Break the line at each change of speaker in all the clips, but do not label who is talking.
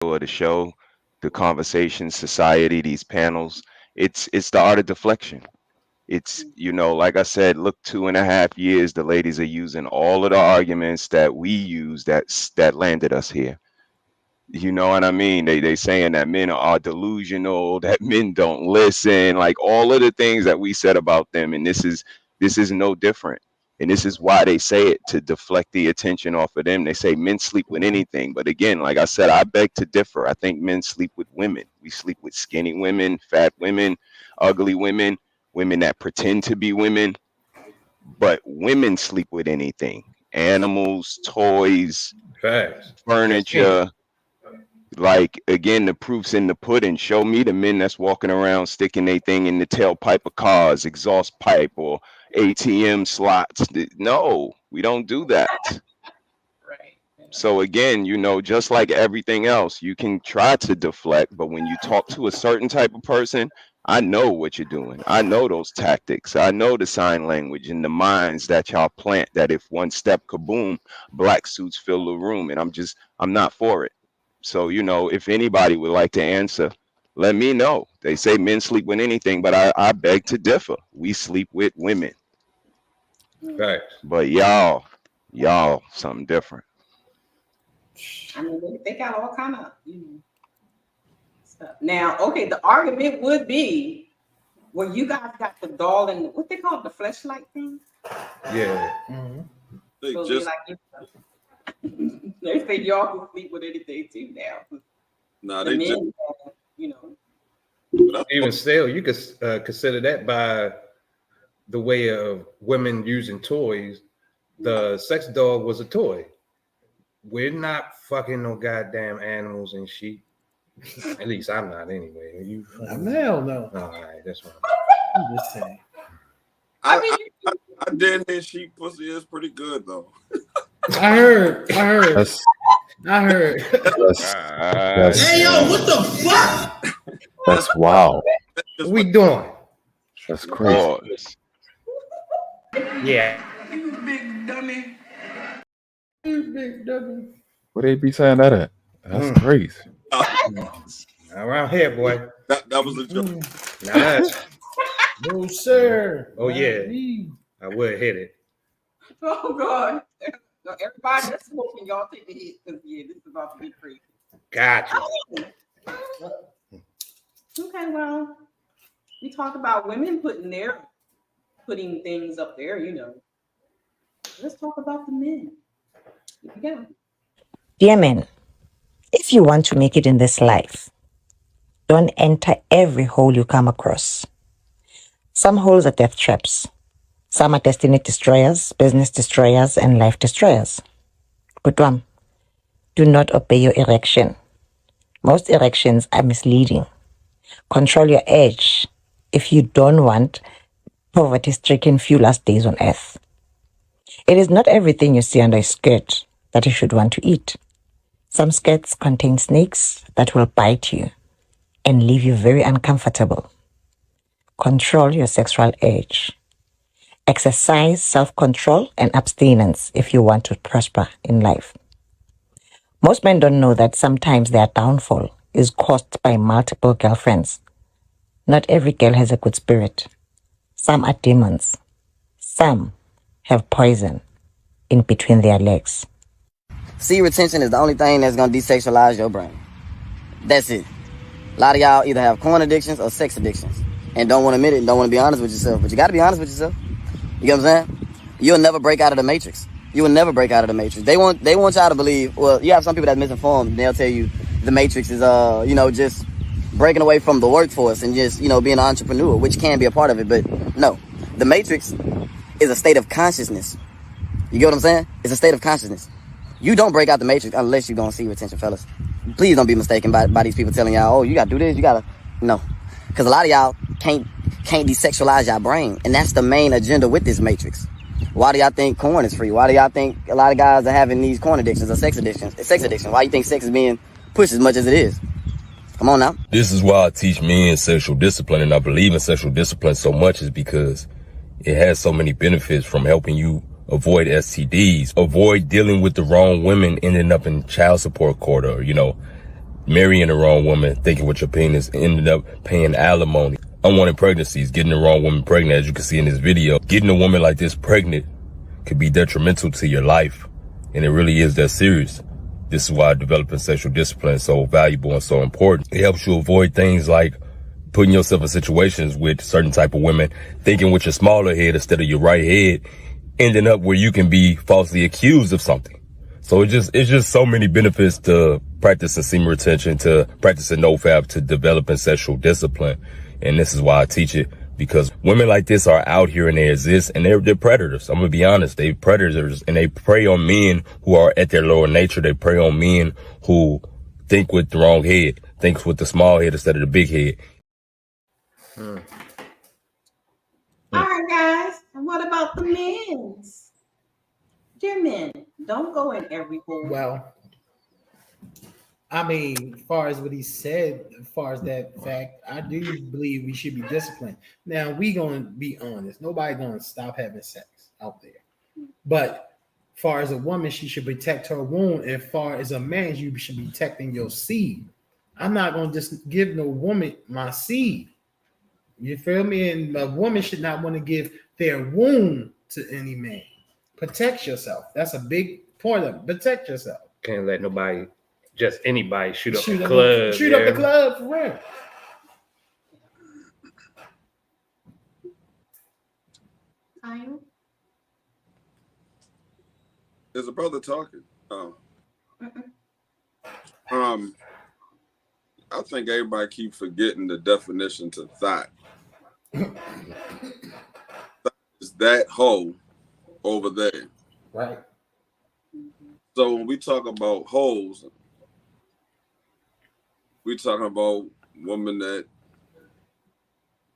of the show, the conversation, society, these panels. It's the art of deflection. It's, like I said, look, 2.5 years, the ladies are using all of the arguments that we use that landed us here. You know what I mean? They saying that men are delusional, that men don't listen, like all of the things that we said about them, and this is no different. And this is why they say it, to deflect the attention off of them. They say men sleep with anything, but again, like I said, I beg to differ. I think men sleep with women. We sleep with skinny women, fat women, ugly women, women that pretend to be women, but women sleep with anything: animals, toys,
Facts.
furniture. Like, again, the proof's in the pudding. Show me the men that's walking around sticking their thing in the tailpipe of cars, exhaust pipe, or ATM slots. No, we don't do that.
Right.
So again, just like everything else, you can try to deflect, but when you talk to a certain type of person, I know what you're doing. I know those tactics. I know the sign language and the minds that y'all plant, that if one step, kaboom, black suits fill the room. And I'm not for it. So, if anybody would like to answer, let me know. They say men sleep with anything, but I beg to differ. We sleep with women.
Facts.
But y'all, something different.
I mean, they got all kind of, stuff. Now, okay, the argument would be, well, you guys got the doll and what they call it, the fleshlight thing.
Yeah.
Mhm.
They
So
just
they say y'all can sleep with anything too now.
nah,
The
they just
men, you know,
that's
Even still, you could consider that by the way of women using toys. The sex dog was a toy. We're not fucking no goddamn animals and sheep. At least I'm not anyway. You
Hell no.
all right, that's right.
I'm just saying.
I mean,
I did hear sheep pussy is pretty good though.
I heard.
That's
I heard.
that's that's
Hey,
yo, what the fuck?
that's wow.
What we doing?
That's crazy.
Pause.
Yeah.
You big dummy. You big dummy.
Where they be saying that at? That's crazy.
Around here, boy.
That was a joke.
Now that's,
No, sir.
Oh, yeah.
Not me.
I would hit it.
oh God, so everybody that's smoking, y'all take a hit because this is about to be crazy.
Gotcha.
Okay, well, we talk about women putting things up there, Let's talk about the men. Yeah.
Dear men, if you want to make it in this life, don't enter every hole you come across. Some holes are death traps. Some are destiny destroyers, business destroyers, and life destroyers. Kutwam, do not obey your erection. Most erections are misleading. Control your edge if you don't want poverty-stricken few last days on earth. It is not everything you see under a skirt that you should want to eat. Some skirts contain snakes that will bite you and leave you very uncomfortable. Control your sexual urge. Exercise self-control and abstinence if you want to prosper in life. Most men don't know that sometimes their downfall is caused by multiple girlfriends. Not every girl has a good spirit. Some are demons. Some have poison in between their legs.
C retention is the only thing that's gonna desexualize your brain. That's it. A lot of y'all either have porn addictions or sex addictions and don't want to admit it and don't want to be honest with yourself. But you got to be honest with yourself. You get what I'm saying? You'll never break out of the matrix. You will never break out of the matrix. They want y'all to believe. Well, you have some people that's misinformed. They'll tell you the matrix is just breaking away from the workforce and just being an entrepreneur, which can be a part of it. But no, the matrix is a state of consciousness. You get what I'm saying? It's a state of consciousness. You don't break out the matrix unless you're gonna see retention, fellas. Please don't be mistaken by these people telling y'all, oh, you gotta do this, you gotta. No. Because a lot of y'all can't desexualize your brain. And that's the main agenda with this matrix. Why do y'all think corn is free? Why do y'all think a lot of guys are having these corn addictions or sex addictions? Sex addiction. Why do you think sex is being pushed as much as it is? Come on now.
This is why I teach men sexual discipline, and I believe in sexual discipline so much is because it has so many benefits, from helping you avoid STDs, avoid dealing with the wrong women ending up in child support court, or, marrying the wrong woman, thinking with your penis, ended up paying alimony. Unwanted pregnancies, getting the wrong woman pregnant, as you can see in this video. Getting a woman like this pregnant could be detrimental to your life, and it really is that serious. This is why developing sexual discipline is so valuable and so important. It helps you avoid things like putting yourself in situations with certain type of women, thinking with your smaller head instead of your right head, ending up where you can be falsely accused of something. So it's just so many benefits to practicing semen retention, to practicing nofap, to developing sexual discipline. And this is why I teach it, because women like this are out here and they exist, and they're predators. I'm gonna be honest, they're predators, and they prey on men who are at their lower nature. They prey on men who think with the wrong head, thinks with the small head instead of the big head.
All right, guys. And what about the men's? Dear men, don't go in every hole.
Well, I mean, as far as what he said, as far as that fact, I do believe we should be disciplined. Now, we gonna be honest. Nobody gonna stop having sex out there. But as far as a woman, she should protect her womb. As far as a man, you should be protecting your seed. I'm not gonna just give no woman my seed. You feel me? And a woman should not want to give their womb to any man. Protect yourself. That's a big point of it. Protect yourself.
Can't let nobody, just anybody, shoot up the club.
Shoot up the club for real.
There's a brother talking. I think everybody keep forgetting the definition to thought. Is that hole over there?
Right.
So when we talk about holes, we talking about women that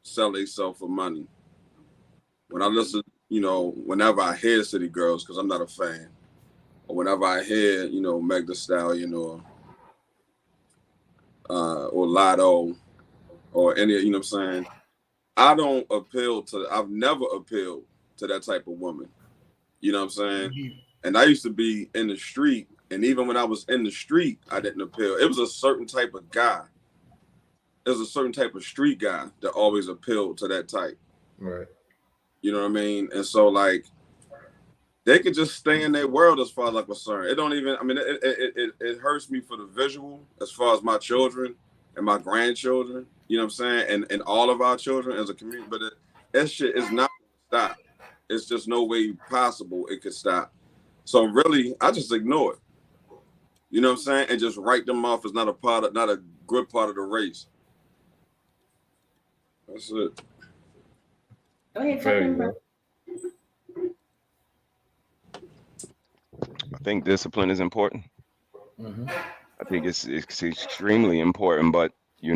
sell themselves for money. When I listen, whenever I hear City Girls, because I'm not a fan, or whenever I hear, Meg Thee Stallion or Lotto or any, you know what I'm saying? I've never appealed to that type of woman. You know what I'm saying? Mm-hmm. And I used to be in the street, and even when I was in the street, I didn't appeal. It was a certain type of guy. It was a certain type of street guy that always appealed to that type.
Right.
You know what I mean? And so, like, they could just stay in their world as far as I'm concerned. It don't even, it hurts me for the visual as far as my children and my grandchildren, you know what I'm saying? And all of our children as a community, but that shit is not gonna stop. It's just no way possible it could stop. So really, I just ignore it. You know what I'm saying? And just write them off as not a good part of the race. That's it.
Go ahead,
I think discipline is important.
Mm-hmm.
I think it's extremely important, but you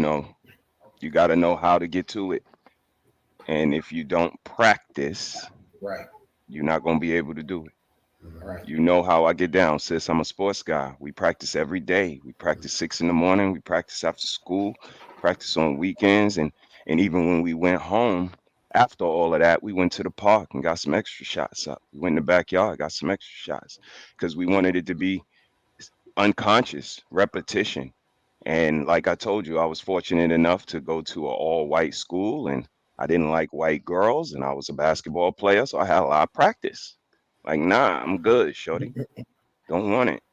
got to know how to get to it. And if you don't practice,
right,
you're not going to be able to do it.
Right.
You know how I get down, sis. I'm a sports guy. We practice every day. We practice 6 a.m. We practice after school, practice on weekends. And even when we went home, after all of that, we went to the park and got some extra shots up. We went in the backyard, got some extra shots because we wanted it to be unconscious repetition. And like I told you, I was fortunate enough to go to an all-white school, and I didn't like white girls, and I was a basketball player, so I had a lot of practice. Like, nah, I'm good, shorty. Don't want it.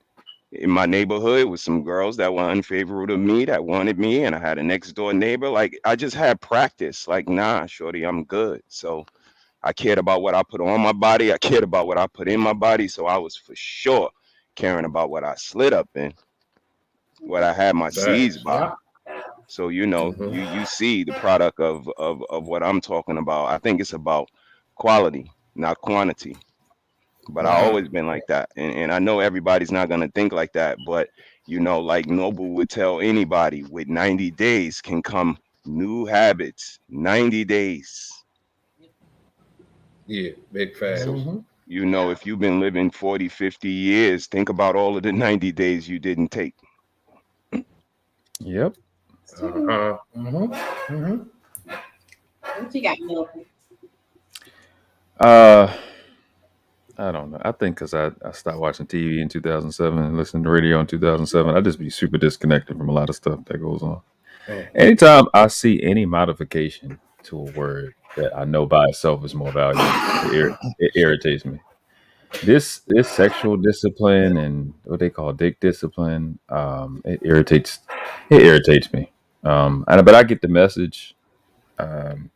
In my neighborhood with some girls that were unfavorable to me, that wanted me, and I had a next door neighbor. Like, I just had practice. Like, nah, shorty, I'm good. So I cared about what I put on my body. I cared about what I put in my body. So I was for sure caring about what I slid up in, what I had my seeds by. So, you see the product of what I'm talking about. I think it's about quality, not quantity. But I always been like that. And I know everybody's not going to think like that. But, like Noble would tell anybody, with 90 days can come new habits. 90 days.
Yeah, big fact.
So, if you've been living 40, 50 years, think about all of the 90 days you didn't take.
Yep.
What you got, Milton?
I don't know. I think because I stopped watching TV in 2007 and listening to radio in 2007, I just be super disconnected from a lot of stuff that goes on.
Man.
Anytime I see any modification to a word that I know by itself is more valuable, it irritates me. This sexual discipline and what they call dick discipline, it irritates me. But I get the message. Um,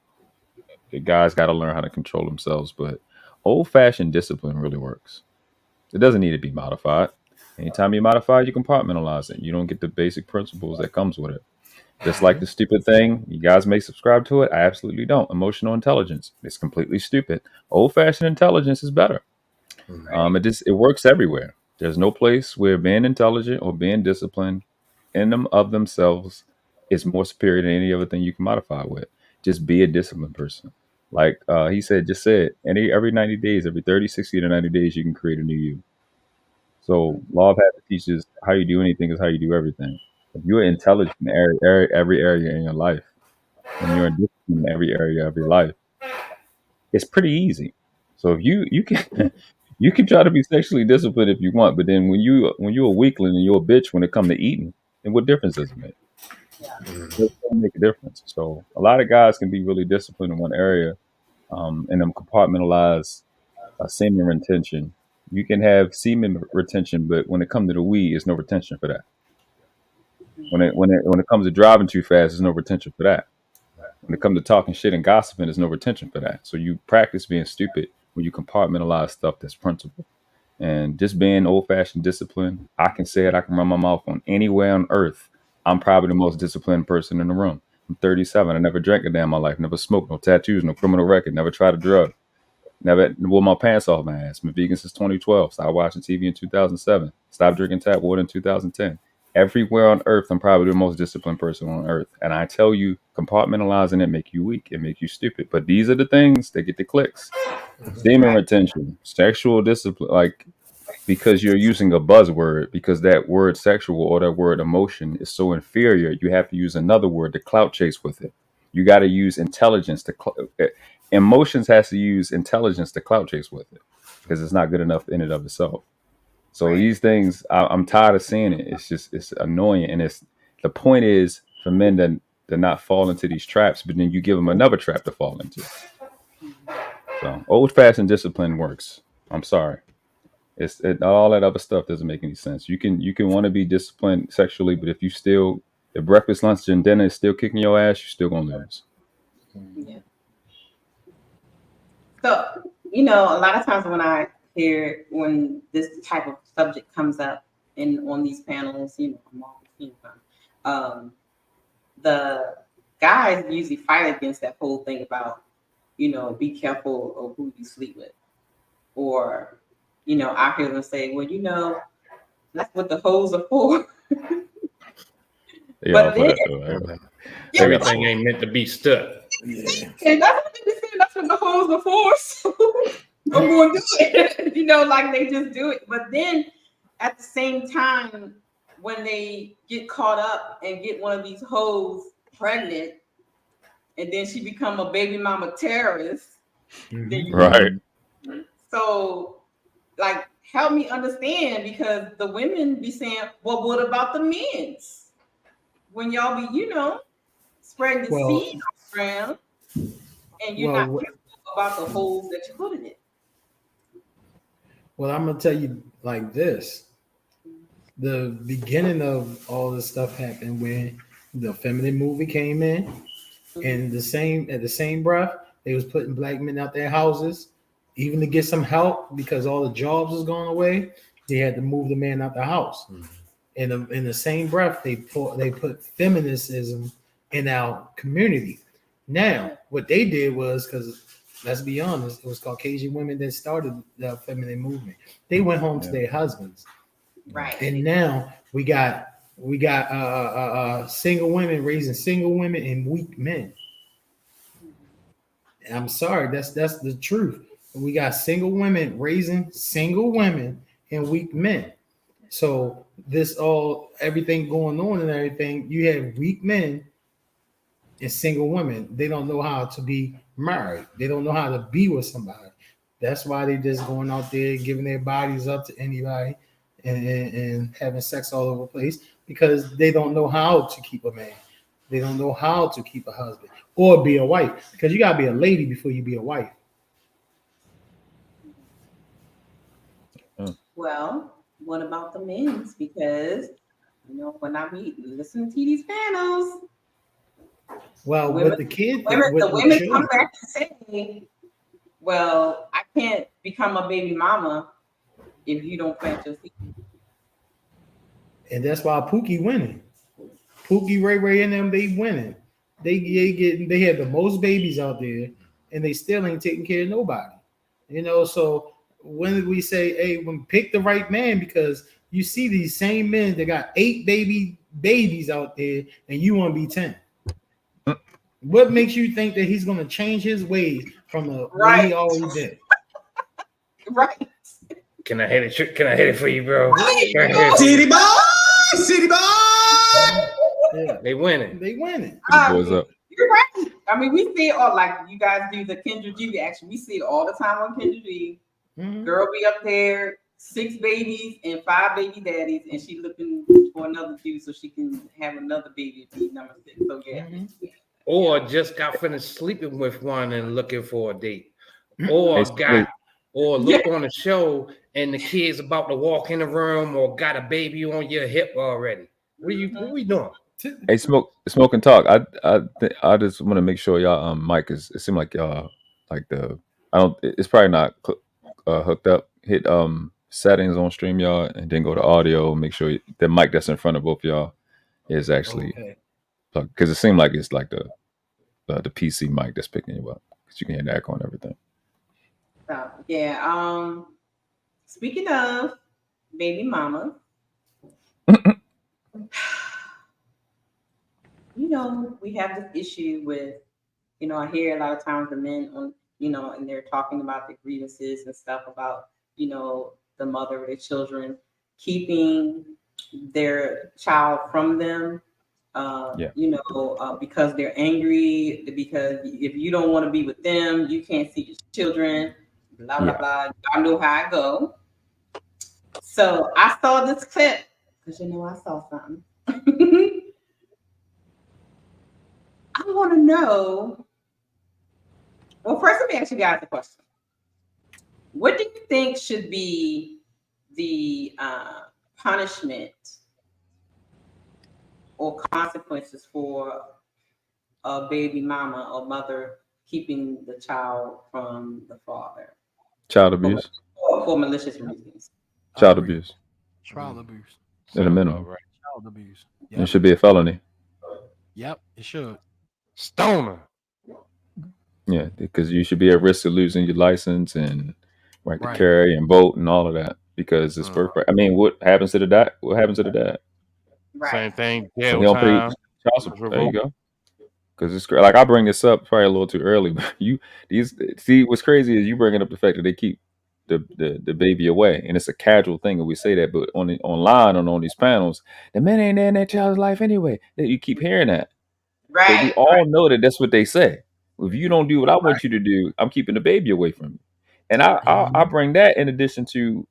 the guys got to learn how to control themselves, but old fashioned discipline really works. It doesn't need to be modified. Anytime you modify, you compartmentalize it. You don't get the basic principles that comes with it. Just like the stupid thing, you guys may subscribe to it. I absolutely don't. Emotional intelligence. It's completely stupid. Old fashioned intelligence is better. It works everywhere. There's no place where being intelligent or being disciplined in them of themselves is more superior than any other thing you can modify with. Just be a disciplined person. Like he said, just said, every 90 days, every 30, 60 to 90 days, you can create a new you. So law of habit teaches how you do anything is how you do everything. If you're intelligent in every area in your life, and you're disciplined in every area of your life, it's pretty easy. So if you can you can try to be sexually disciplined if you want, but then when you're a weakling and you're a bitch when it comes to eating, then what difference does it make? It doesn't make a difference. So a lot of guys can be really disciplined in one area, and them compartmentalize semen retention. You can have semen retention, but when it comes to the weed, there's no retention for that. When it comes to driving too fast, there's no retention for that. When it comes to talking shit and gossiping, there's no retention for that. So you practice being stupid when you compartmentalize stuff that's principle. And just being old fashioned discipline, I can say it, I can run my mouth on anywhere on earth. I'm probably the most disciplined person in the room. I'm 37. I never drank a day in my life, never smoked, no tattoos, no criminal record, never tried a drug. Never wore my pants off my ass. Been vegan since 2012. Started watching TV in 2007. Stopped drinking tap water in 2010. Everywhere on earth, I'm probably the most disciplined person on earth. And I tell you, compartmentalizing it make you weak. It make you stupid. But these are the things that get the clicks. Semen retention, sexual discipline, like because you're using a buzzword, because that word sexual or that word emotion is so inferior, you have to use another word to clout chase with it. You got to use intelligence to emotions has to use intelligence to clout chase with it because it's not good enough in and of itself. So these things, I'm tired of seeing it. It's annoying, and the point is for men to not fall into these traps, but then you give them another trap to fall into. So old fashioned discipline works. I'm sorry. All that other stuff doesn't make any sense. You can want to be disciplined sexually, but if breakfast, lunch, and dinner is still kicking your ass, you're still gonna lose.
Yeah. So, a lot of times when this type of subject comes up on these panels, the guys usually fight against that whole thing about, be careful of who you sleep with. Or, I hear them say, well, that's what the hoes are for.
Yeah,
Everything ain't meant to be stuck.
Yeah.
And that's what they say. That's what the hoes are for. So I'm going to do it. Like they just do it. But then at the same time, when they get caught up and get one of these hoes pregnant, and then she become a baby mama terrorist.
Mm-hmm. Right.
So, like, help me understand, because the women be saying, well, what about the men's? When y'all be, spreading the seed around, and you're not careful about the holes that you put in it.
Well, I'm gonna tell you like this: the beginning of all this stuff happened when the feminine movie came in, and at the same breath, they was putting black men out their houses, even to get some help because all the jobs was going away. They had to move the man out the house. Mm-hmm. In the same breath, they put feminism in our community. Now, what they did was, because let's be honest, it was Caucasian women that started the feminine movement. They went home to their husbands,
right?
And now we got single women raising single women and weak men. And I'm sorry, that's the truth. We got single women raising single women and weak men. So everything going on and everything, you have weak men and single women. They don't know how to be married. They don't know how to be with somebody. That's why they just going out there giving their bodies up to anybody and having sex all over the place because they don't know how to keep a man. They don't know how to keep a husband or be a wife because you gotta be a lady before you be a wife.
Well, what about the men's? Because when I listen to these panels,
well,
women,
with the kids,
the women come back and say, "Well, I can't become a baby mama if you don't plant your seed."
And that's why Pookie winning. Pookie, Ray, and them, they winning. They had the most babies out there, and they still ain't taking care of nobody. So when we say, hey, when pick the right man, because you see these same men that got 8 babies out there, and you want to be 10. What makes you think that he's going to change his ways from the way he always did?
Right.
Can I hit it? Can I hit it for you, bro?
City boy.
Yeah, they winning.
Boys up.
You're right. I mean, we see it all, like you guys do the Kendra G reaction. We see it all the time on Kendra G.
Mm-hmm.
Girl be up there, 6 babies and 5 baby daddies, and she looking for another dude so she can have another baby to be number 6. So yeah.
Mm-hmm.
Or just got finished sleeping with one and looking for a date. Or look on the show and the kid's about to walk in the room or got a baby on your hip already. What we doing?
Hey, smoke and talk. I just want to make sure y'all mic is. It seemed like y'all like it's probably not hooked up. Hit settings on StreamYard and then go to audio. Make sure the mic that's in front of both y'all is actually plugged, because it seemed like it's like the PC mic that's picking you up, because you can hear the echo and everything.
So yeah. Speaking of baby mama. We have this issue with, I hear a lot of times the men on, and they're talking about the grievances and stuff about, the mother of their children keeping their child from them, because they're angry, because if you don't want to be with them, you can't see your children, blah, blah, blah. I know how I go. So I saw this clip because, I saw something. I want to know. Well, first, let me ask you guys a question. What do you think should be the punishment or consequences for a baby mama or mother keeping the child from the father?
Child abuse.
For malicious reasons.
Child abuse.
Child abuse.
At a minimum.
Right. Child abuse.
Yep. It should be a felony.
Yep, it should.
Stoner.
Yeah, because you should be at risk of losing your license and right to carry and vote and all of that, because it's birthright. I mean, what happens to the dad? What happens to the dad?
Right.
Same thing.
So he don't pay child support. There you go. Because it's like, I bring this up probably a little too early, but see what's crazy is you bringing up the fact that they keep the baby away, and it's a casual thing, and we say that, but online on these panels, the men ain't in that child's life anyway. You keep hearing that.
Right.
But we all know that that's what they say. If you don't do what I want you to do, I'm keeping the baby away from you. And I bring that in addition to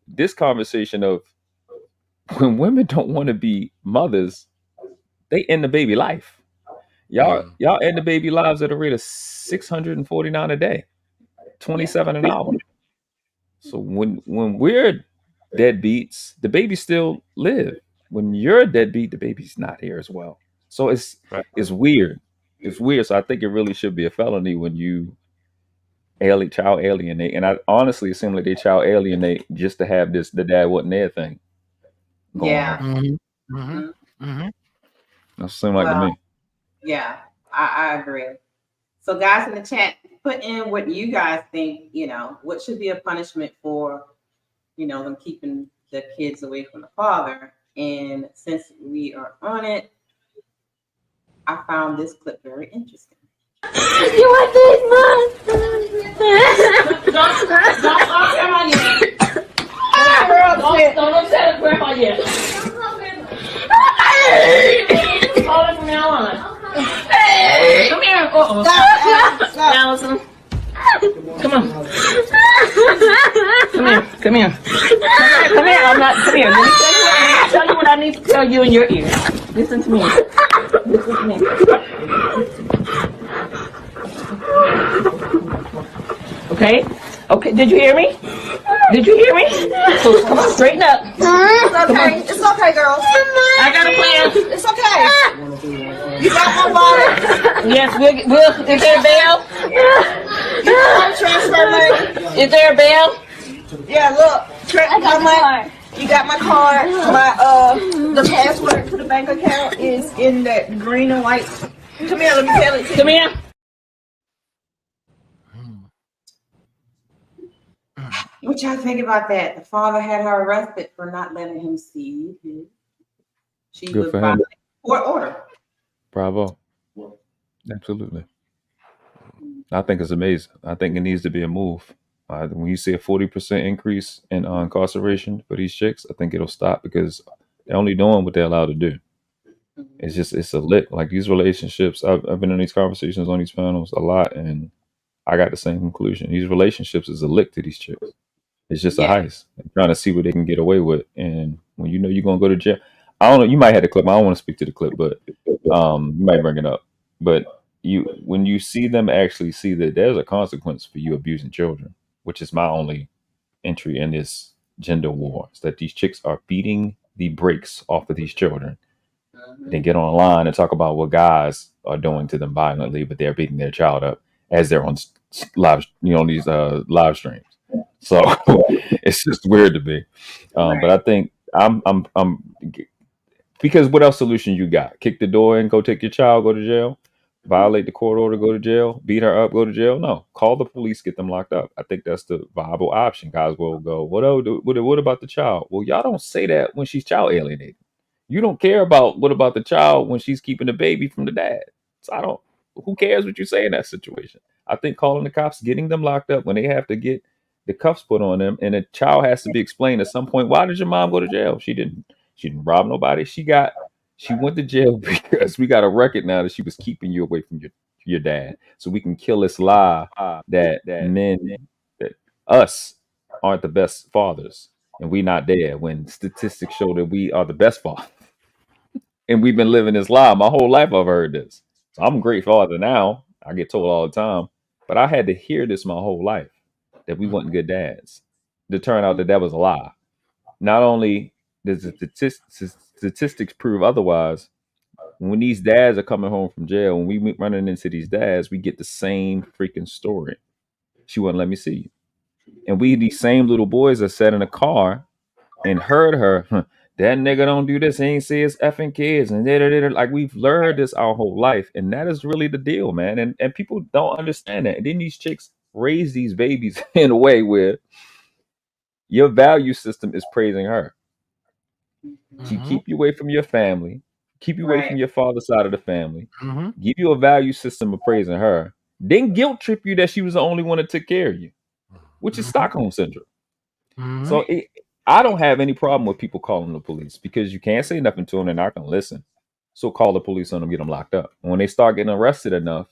this conversation of when women don't want to be mothers, they end the baby life. Y'all end the baby lives at a rate of $649 a day, $27 an hour. So when we're deadbeats, the baby still live. When you're a deadbeat, the baby's not here as well. So it's weird. It's weird. So I think it really should be a felony when you child alienate. And I honestly, it seems like they child alienate just to have the dad wasn't there thing going on. That seems like to me.
Yeah, I agree. So guys in the chat, put in what you guys think, what should be a punishment for, them keeping the kids away from the father. And since we are on it, I found this clip very interesting.
You want this, Mom? Don't talk grandma yet. Don't upset grandma yet. Call it from now on. Hey, come here. Allison. Come on. Come here. Come here. Come here. I'm not. Come here. Let me tell you what I need to tell you in your ear. Listen to me. Listen to me. Okay. Okay. Did you hear me? Did you hear me? So come on, straighten up.
It's okay. It's okay, girls.
I got a plan.
It's okay. You got my water?
Yes. We'll. Is there a bell?
You got my transfer money?
Is there a bell?
Yeah, look. You got my card. My the password to the bank account is in that green and white. Come here, let me tell it to you.
Come here.
What y'all think about that? The father had her arrested for not letting him see his. She
Good
was
for him.
violating court order.
Bravo. Absolutely. I think it's amazing. I think it needs to be a move. When you see a 40% increase in incarceration for these chicks, I think it'll stop because they're only doing what they're allowed to do. It's a lick. Like these relationships, I've been in these conversations on these panels a lot, and I got the same conclusion. These relationships is a lick to these chicks. It's just a heist. They're trying to see what they can get away with. And when you know you're gonna go to jail, I don't know. You might have the clip. I don't want to speak to the clip, but you might bring it up. But when you see them actually see that there's a consequence for you abusing children, which is my only entry in this gender war, is that these chicks are beating the brakes off of these children. They get online and talk about what guys are doing to them violently, but they're beating their child up as they're on live, these live streams. So it's just weird to me. But I think I'm because what else solution you got? Kick the door in, go take your child, go to jail, violate the court order, go to jail, beat her up, go to jail? No, call the police, get them locked up. I think that's the viable option. Guys will go, what about the child? Well, y'all don't say that when she's child alienated. You don't care about what about the child when she's keeping the baby from the dad. So who cares what you say in that situation? I think calling the cops, getting them locked up when they have to get the cuffs put on them, and the child has to be explained at some point, why did your mom go to jail? She didn't rob nobody. She went to jail because we got a record now that she was keeping you away from your dad. So we can kill this lie that us aren't the best fathers and we not there, when statistics show that we are the best fathers. And we've been living this lie. My whole life I've heard this. So I'm a great father now. I get told all the time. But I had to hear this my whole life, that we wasn't good dads. To turn out that was a lie. Not only does the statistics prove otherwise, when these dads are coming home from jail, when we running into these dads, we get the same freaking story. She wouldn't let me see you. And these same little boys are sat in a car and heard her, that nigga don't do this, he ain't see his effing kids, and like we've learned this our whole life, and that is really the deal, man. And people don't understand that. And then these chicks raise these babies in a way where your value system is praising her. She keep you away from your family, keep you away from your father's side of the family, give you a value system of praising her, then guilt trip you that she was the only one that took care of you, which is Stockholm syndrome. So I don't have any problem with people calling the police, because you can't say nothing to them, they're not going to listen. So call the police on them, get them locked up. And when they start getting arrested enough,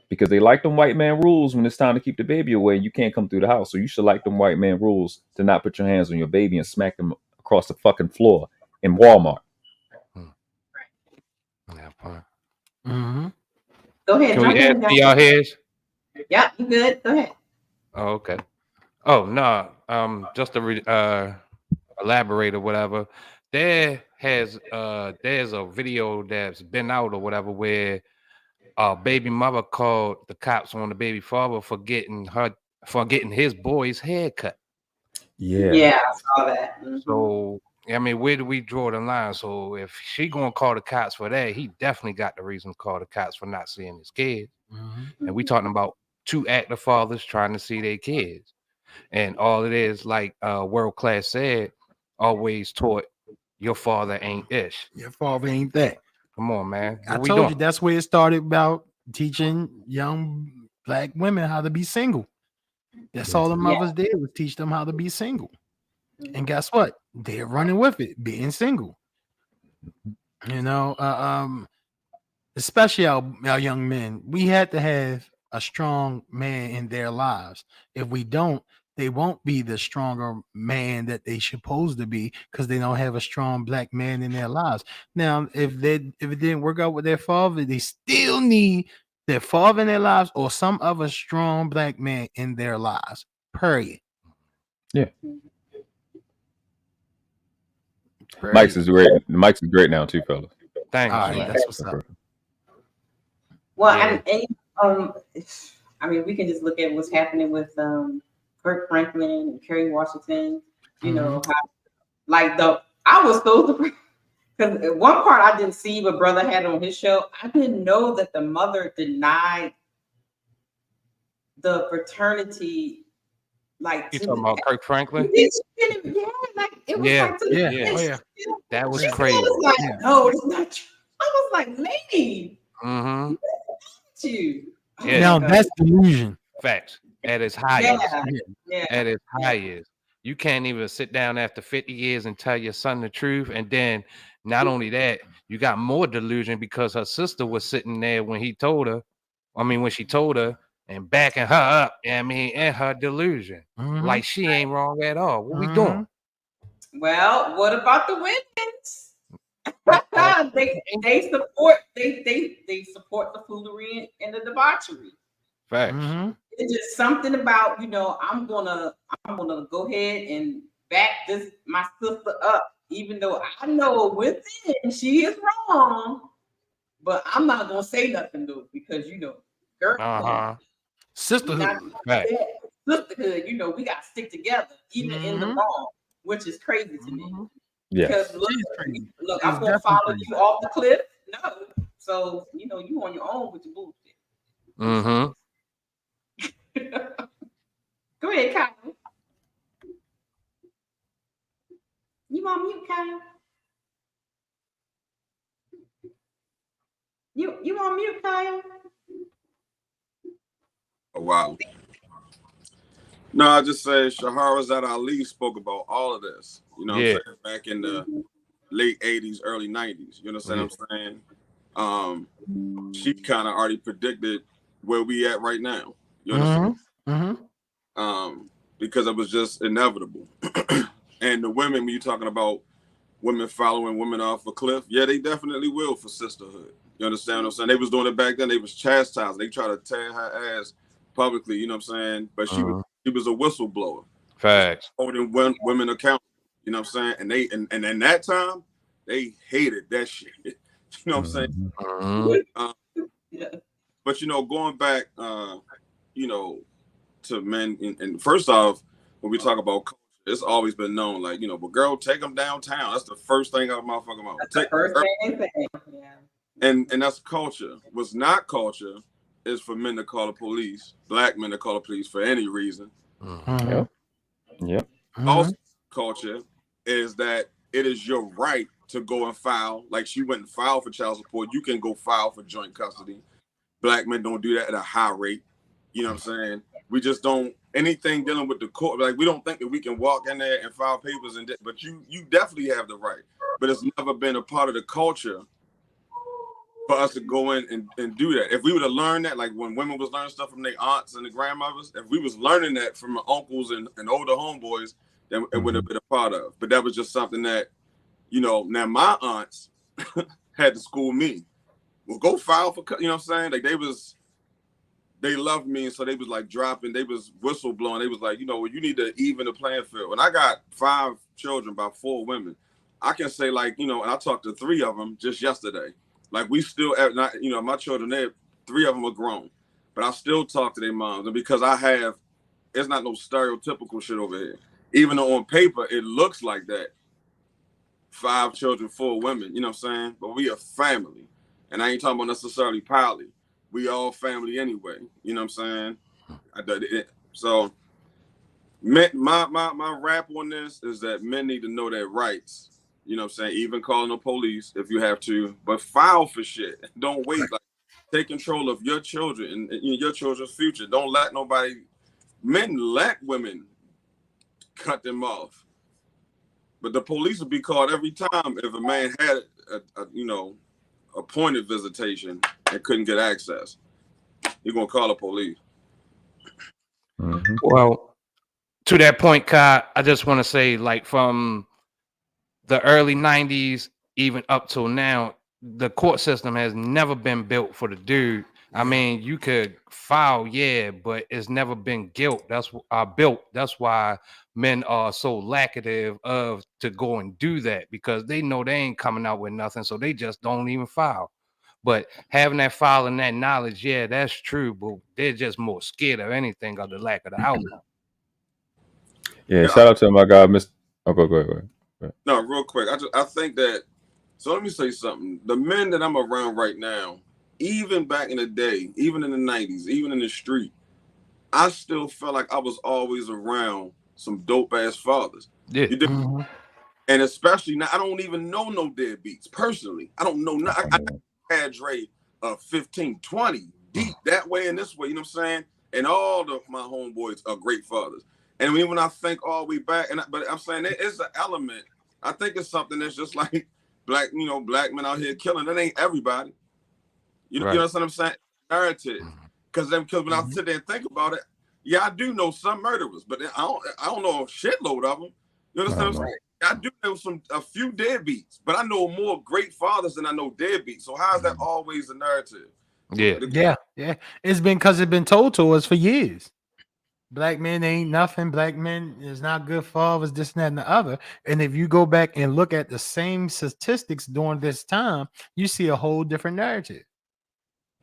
because they like them white man rules when it's time to keep the baby away, you can't come through the house. So you should like them white man rules to not put your hands on your baby and smack them across the fucking floor in Walmart.
Go ahead.
Can we add to y'all heads?
Yeah, you good. Go ahead.
Oh, okay. Oh, no. Just to elaborate or whatever, there's a video that's been out or whatever where a baby mother called the cops on the baby father for getting his boy's haircut.
Yeah, I saw that.
So I mean, where do we draw the line? So if she gonna call the cops for that, he definitely got the reason to call the cops for not seeing his kids. And we talking about two active fathers trying to see their kids. And all it is, like World Class said, always taught your father ain't ish.
Your father ain't that.
Come on, man.
I told you that's where it started, about teaching young black women how to be single. That's all the mothers did, was teach them how to be single. And guess what? They're running with it, being single. Especially our young men. We had to have a strong man in their lives. If we don't, they won't be the stronger man that they supposed to be because they don't have a strong black man in their lives. Now, if it didn't work out with their father, they still need their father in their lives or some other strong black man in their lives. Period.
Yeah.
Period.
Mike's is great. Mike's is great now too, fellas.
Thanks.
All right,
man.
that's what's up.
Well,
Yeah.
I mean, we can just look at what's happening with Kirk Franklin and Kerry Washington. You know, how, I was so surprised because one part I didn't see what brother had on his show. I didn't know that the mother denied the fraternity. Like,
You talking about Kirk Franklin?
Yeah, like it was
Yeah,
like to the
yeah.
face.
Oh, yeah.
That was
She
crazy.
was like,
Yeah.
no, it's not true. I was like, lady,
Mm-hmm.
you.
Yeah.
Now that's delusion.
Facts. At its highest.
Yeah.
At its highest. You can't even sit down after 50 years and tell your son the truth. And then not only that, you got more delusion because her sister was sitting there when he told her. I mean, when she told her and backing her up, I mean, in her delusion. Like she ain't wrong at all. What we doing?
Well, what about the women's? they support the foolery and the debauchery.
Facts.
It's just something about, you know, I'm gonna go ahead and back my sister up, even though I know within she is wrong, but I'm not gonna say nothing though, because you know, girl,
sisterhood,
sisterhood, you know, we gotta stick together, even in the wrong, which is crazy to me.
Yes.
Because look, I'm gonna follow you off the cliff. No, so you know, you on your own with your bullshit.
Mm-hmm.
Go ahead, Kyle. You on mute, Kyle? You on mute, Kyle?
Oh, wow. No, I just say Shahrazad Ali spoke about all of this. You know what I'm saying? Back in the late 80s, early 90s. You understand what I'm saying? She kind of already predicted where we at right now. You understand? Because it was just inevitable. And the women, when you're talking about women following women off a cliff, yeah, they definitely will for sisterhood. You understand what I'm saying? They was doing it back then. They was chastised. They tried to tear her ass publicly. You know what I'm saying? But she was a whistleblower.
Facts.
Holding women accountable. You know what I'm saying? And they and in that time, they hated that shit. You know what I'm saying? But you know, going back, you know, to men, and first off, when we talk about culture, it's always been known, like, you know, but girl, take them downtown. That's the first thing out of my motherfucking mouth.
That's the first thing they say.
And that's culture. What's not culture is for men to call the police, black men to call the police for any reason.
Yep.
Also, culture is that it is your right to go and file. Like she went and filed for child support. You can go file for joint custody. Black men don't do that at a high rate. You know what I'm saying? We just don't, anything dealing with the court, like we don't think that we can walk in there and file papers but you definitely have the right. But it's never been a part of the culture for us to go in and do that. If we would have learned that, like when women was learning stuff from their aunts and their grandmothers, if we was learning that from our uncles and older homeboys, then it would have been a part of. But that was just something that, you know, now my aunts had to school me. Well, go file for, you know what I'm saying? Like they loved me, and so they was like dropping, they was whistleblowing. They was like, you know, well, you need to even the playing field. When I got 5 children by 4 women, I can say, like, you know, and I talked to 3 of them just yesterday. Like we still, not, you know, my children, 3 of them are grown, but I still talk to their moms. And because it's not no stereotypical shit over here. Even though on paper it looks like that, 5 children, 4 women, you know what I'm saying? But we a family. And I ain't talking about necessarily poly. We all family anyway. You know what I'm saying? So my rap on this is that men need to know their rights. You know what I'm saying? Even calling the police if you have to, but file for shit. Don't wait. Like, take control of your children and your children's future. Don't let men let women cut them off. But the police would be called every time if a man had appointed visitation and couldn't get access. You're gonna call the police.
Well, to that point, Kai, I just want to say, like, from the early 90s, even up till now, the court system has never been built for the dude. I mean, you could file, but it's never been built. That's why men are so lackative of to go and do that, because they know they ain't coming out with nothing, so they just don't even file. But having that file and that knowledge, that's true. But they're just more scared of anything of the lack of the outcome.
Yeah, shout out to my guy, Mr. Oh, go ahead.
No, real quick. I think that. So let me say something. The men that I'm around right now, even back in the day, even in the 90s, even in the street, I still felt like I was always around some dope ass fathers.
Yeah.
You did? And especially now, I don't even know no deadbeats personally. I don't know. I had Dre 15, 20 deep that way and this way. You know what I'm saying? And all my homeboys are great fathers. And when I think all the way back, but I'm saying there is an element. I think it's something that's just like black men out here killing. It ain't everybody. You know what I'm saying? Narrative. Because when I sit there and think about it, I do know some murderers, but I don't know a shitload of them. You understand what I'm saying? I do know a few deadbeats, but I know more great fathers than I know deadbeats. So how is that always a narrative?
Yeah. It's been told to us for years. Black men ain't nothing. Black men is not good fathers, this and that and the other. And if you go back and look at the same statistics during this time, you see a whole different narrative.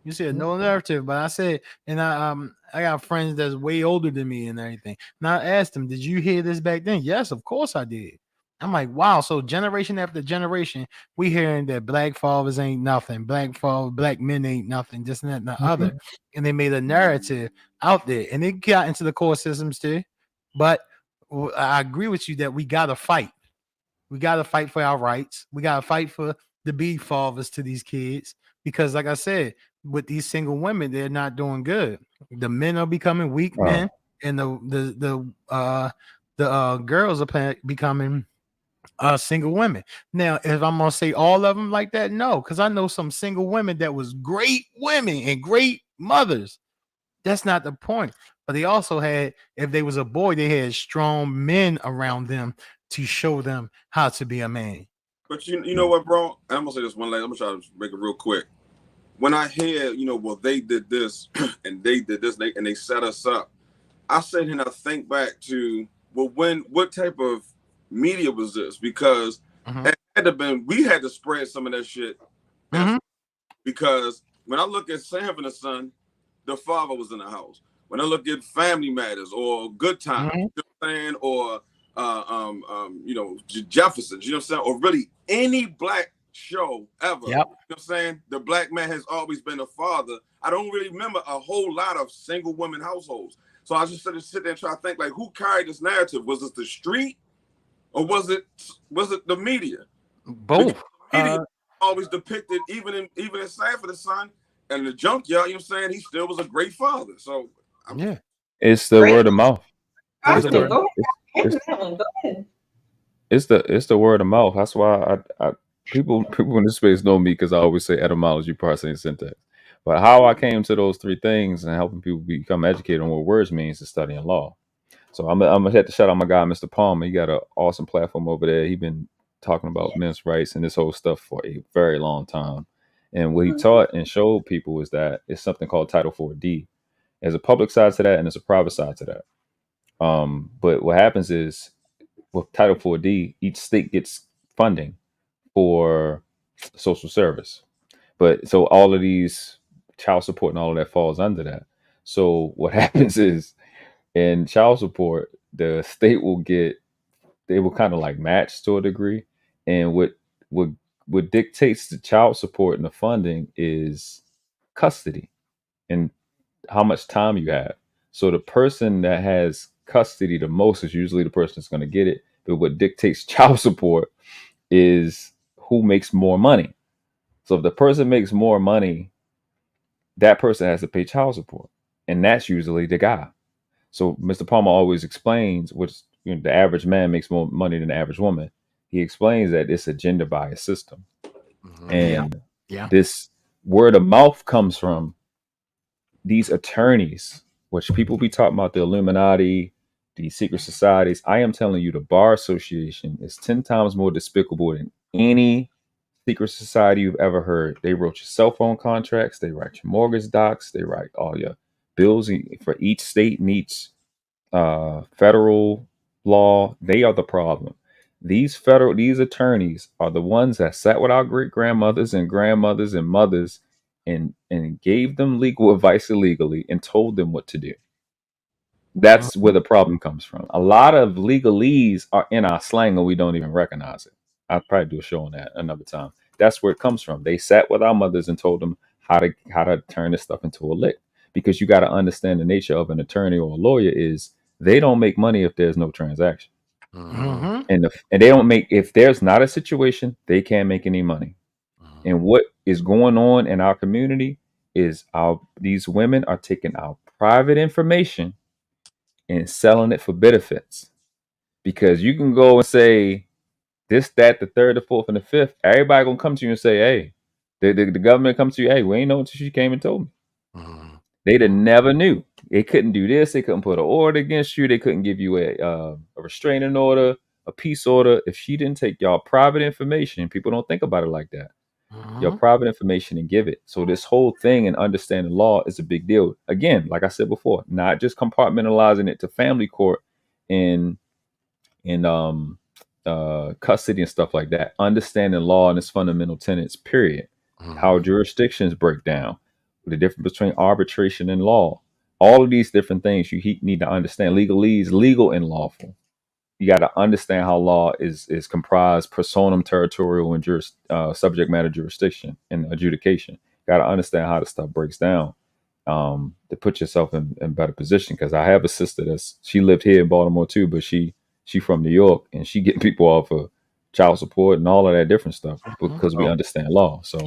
You see a no narrative. But I said, and I got friends that's way older than me and everything. And I asked them, did you hear this back then? Yes, of course I did. I'm like, wow. So generation after generation, we hearing that black fathers ain't nothing, black men ain't nothing, this and that and the other. And they made a narrative out there, and it got into the court systems too. But I agree with you that we gotta fight. We gotta fight for our rights. We gotta fight for the be fathers to these kids, because, like I said, with these single women, they're not doing good. The men are becoming weak men, and the girls are becoming single women. Now, if I'm gonna say all of them like that, no, because I know some single women that was great women and great mothers. That's not the point. But they also had, if they was a boy, they had strong men around them to show them how to be a man.
But you know what, bro? I'm gonna say this one last. I'm gonna try to make it real quick. When I hear, well, they did this and they did this and they set us up, I sit here and I think back to, well, what type of media was this? Because it had to been, we had to spread some of that shit. Because when I look at Sanford and Son, the father was in the house. When I look at Family Matters or Good Times, you know what I'm saying, or Jefferson, you know what I'm saying, or really any black show ever. You know what I'm saying? The black man has always been a father. I don't really remember a whole lot of single women households. So I just sit there and try to think, like, who carried this narrative? Was it the street, or was it the media?
Both.
The media always depicted, even in Sanford and Son and the junkyard, you know what I'm saying, he still was a great father. So
it's the word of mouth.
It's
the word of mouth. That's why I people in this space know me, because I always say etymology, parsing, and syntax. But how I came to those three things and helping people become educated on what words means is studying law. So I'm gonna have to shout out my guy, Mr. Palmer. He got an awesome platform over there. He's been talking about men's rights and this whole stuff for a very long time. And what he taught and showed people is that it's something called Title 4D. There's a public side to that and there's a private side to that. But what happens is, with Title 4D, each state gets funding for social service. But so all of these child support and all of that falls under that. So what happens is, in child support, the state will kind of like match to a degree. And what dictates the child support and the funding is custody and how much time you have. So the person that has custody the most is usually the person that's going to get it. But what dictates child support is who makes more money. So if the person makes more money, that person has to pay child support. And that's usually the guy. So Mr. Palmer always explains, which the average man makes more money than the average woman. He explains that it's a gender bias system. And this word of mouth comes from these attorneys, which people be talking about the Illuminati, these secret societies. I am telling you, the Bar Association is 10 times more despicable than any secret society you've ever heard. They wrote your cell phone contracts, they write your mortgage docs, they write all your bills for each state and each federal law. They are the problem. These attorneys are the ones that sat with our great grandmothers and grandmothers and mothers and gave them legal advice illegally and told them what to do. That's where the problem comes from. A lot of legalese are in our slang and we don't even recognize it. I'll probably do a show on that another time. That's where it comes from. They sat with our mothers and told them how to turn this stuff into a lick. Because you got to understand the nature of an attorney or a lawyer is they don't make money if there's no transaction.
Mm-hmm.
And they don't make, if there's not a situation, they can't make any money. And what is going on in our community is these women are taking our private information and selling it for benefits. Because you can go and say this, that, the third, the fourth, and the fifth. Everybody gonna come to you and say, hey, the government comes to you, hey, we ain't know until she came and told me. They'd have never knew. They couldn't do this. They couldn't put an order against you. They couldn't give you a restraining order, a peace order. If she didn't take y'all private information, people don't think about it like that. Your private information and give it. So this whole thing and understanding law is a big deal. Again, like I said before, not just compartmentalizing it to family court and custody and stuff like that. Understanding law and its fundamental tenets, period. How jurisdictions break down, the difference between arbitration and law. All of these different things you need to understand. Legalese, legal and lawful. You got to understand how law is comprised personam, territorial, and subject matter jurisdiction and adjudication. Got to understand how the stuff breaks down to put yourself in better position. Because I have a sister she lived here in Baltimore too, but she from New York and she getting people off of child support and all of that different stuff because we understand law. So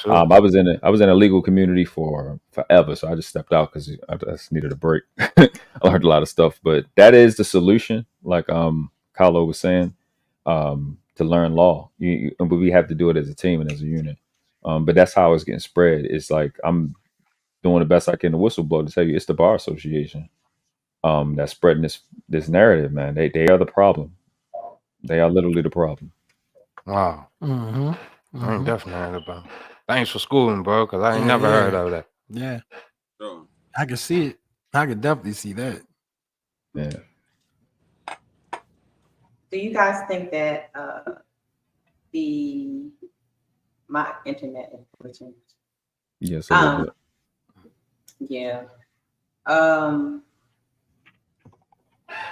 I was in a legal community for forever. So I just stepped out because I just needed a break. I learned a lot of stuff, but that is the solution. Like Carlo was saying, to learn law, but we have to do it as a team and as a unit. But that's how it's getting spread. It's like I'm doing the best I can to whistleblow to tell you it's the Bar Association that's spreading this narrative, man. They are the problem. They are literally the problem.
Wow.
Mm-hmm.
I ain't definitely heard about it. Thanks for schooling, bro, because I ain't never heard of that.
Yeah.
Sure.
I can see it. I can definitely see that.
Yeah.
Do you guys think that my internet is glitching?
Yes, a little bit.
Yeah.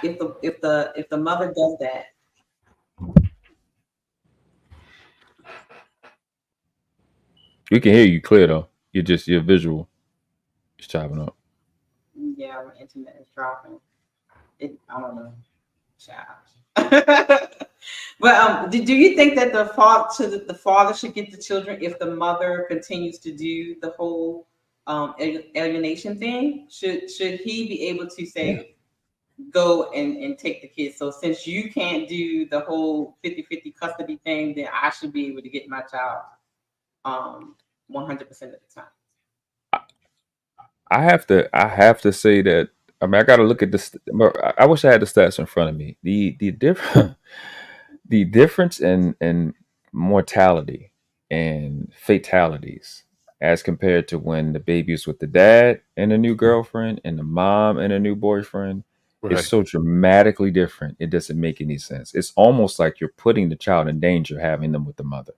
If the mother does that,
We can hear you clear though. Your visual is chopping up.
yeah, my internet is dropping. I don't know, child. But do you think that the father should get the children if the mother continues to do the whole alienation thing? Should he be able to say, go and take the kids? So since you can't do the whole 50-50 custody thing, then I should be able to get my child 100% of the time.
I have to say that. I mean, I got to look at this. I wish I had the stats in front of me. The difference in mortality and fatalities as compared to when the baby is with the dad and a new girlfriend and the mom and a new boyfriend is so dramatically different. It doesn't make any sense. It's almost like you're putting the child in danger having them with the mother.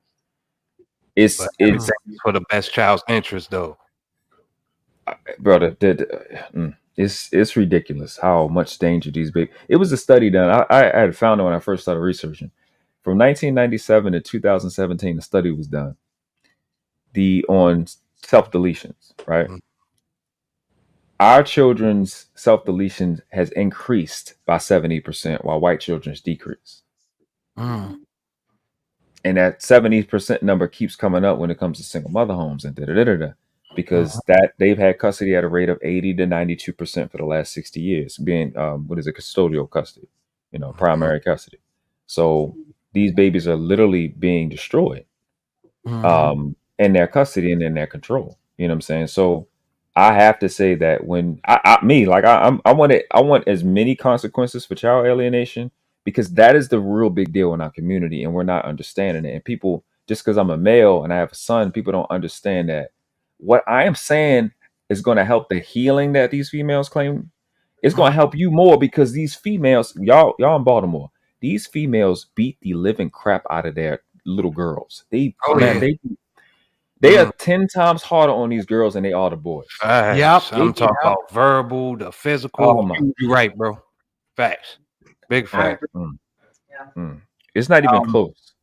It's
for the best child's interest, though.
Brother, it's ridiculous how much danger these big. It was a study done. I had found it when I first started researching. From 1997 to 2017, a study was done. On self deletions, right? Our children's self deletions has increased by 70%, while white children's decreased. And that 70% number keeps coming up when it comes to single mother homes and because that they've had custody at a rate of 80 to 92% for the last 60 years, being custodial custody, primary custody. So these babies are literally being destroyed in their custody and in their control. You know what I'm saying? So I have to say that when I want as many consequences for child alienation, because that is the real big deal in our community, and we're not understanding it. And people, just because I'm a male and I have a son, people don't understand that what I am saying is going to help the healing that these females claim. It's going to help you more because these females, y'all in Baltimore, these females beat the living crap out of their little girls. They are 10 times harder on these girls than they are the boys.
Facts. I'm talking about verbal, the physical.
Oh my.
You're right, bro. Facts. Big facts.
It's not even close.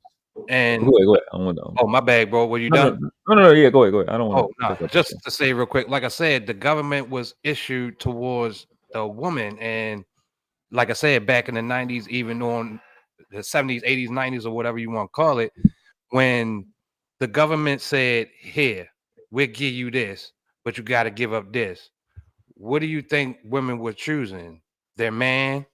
And
go ahead. I want to.
Oh, my bad, bro. Were you
No,
done?
No. Yeah, go ahead. I don't want
to. Oh, no. Just to say real quick, like I said, the government was issued towards the woman, and like I said, back in the 90s, even on the 70s, 80s, 90s, or whatever you want to call it, when the government said, "Here, we'll give you this, but you got to give up this." What do you think women were choosing? Their man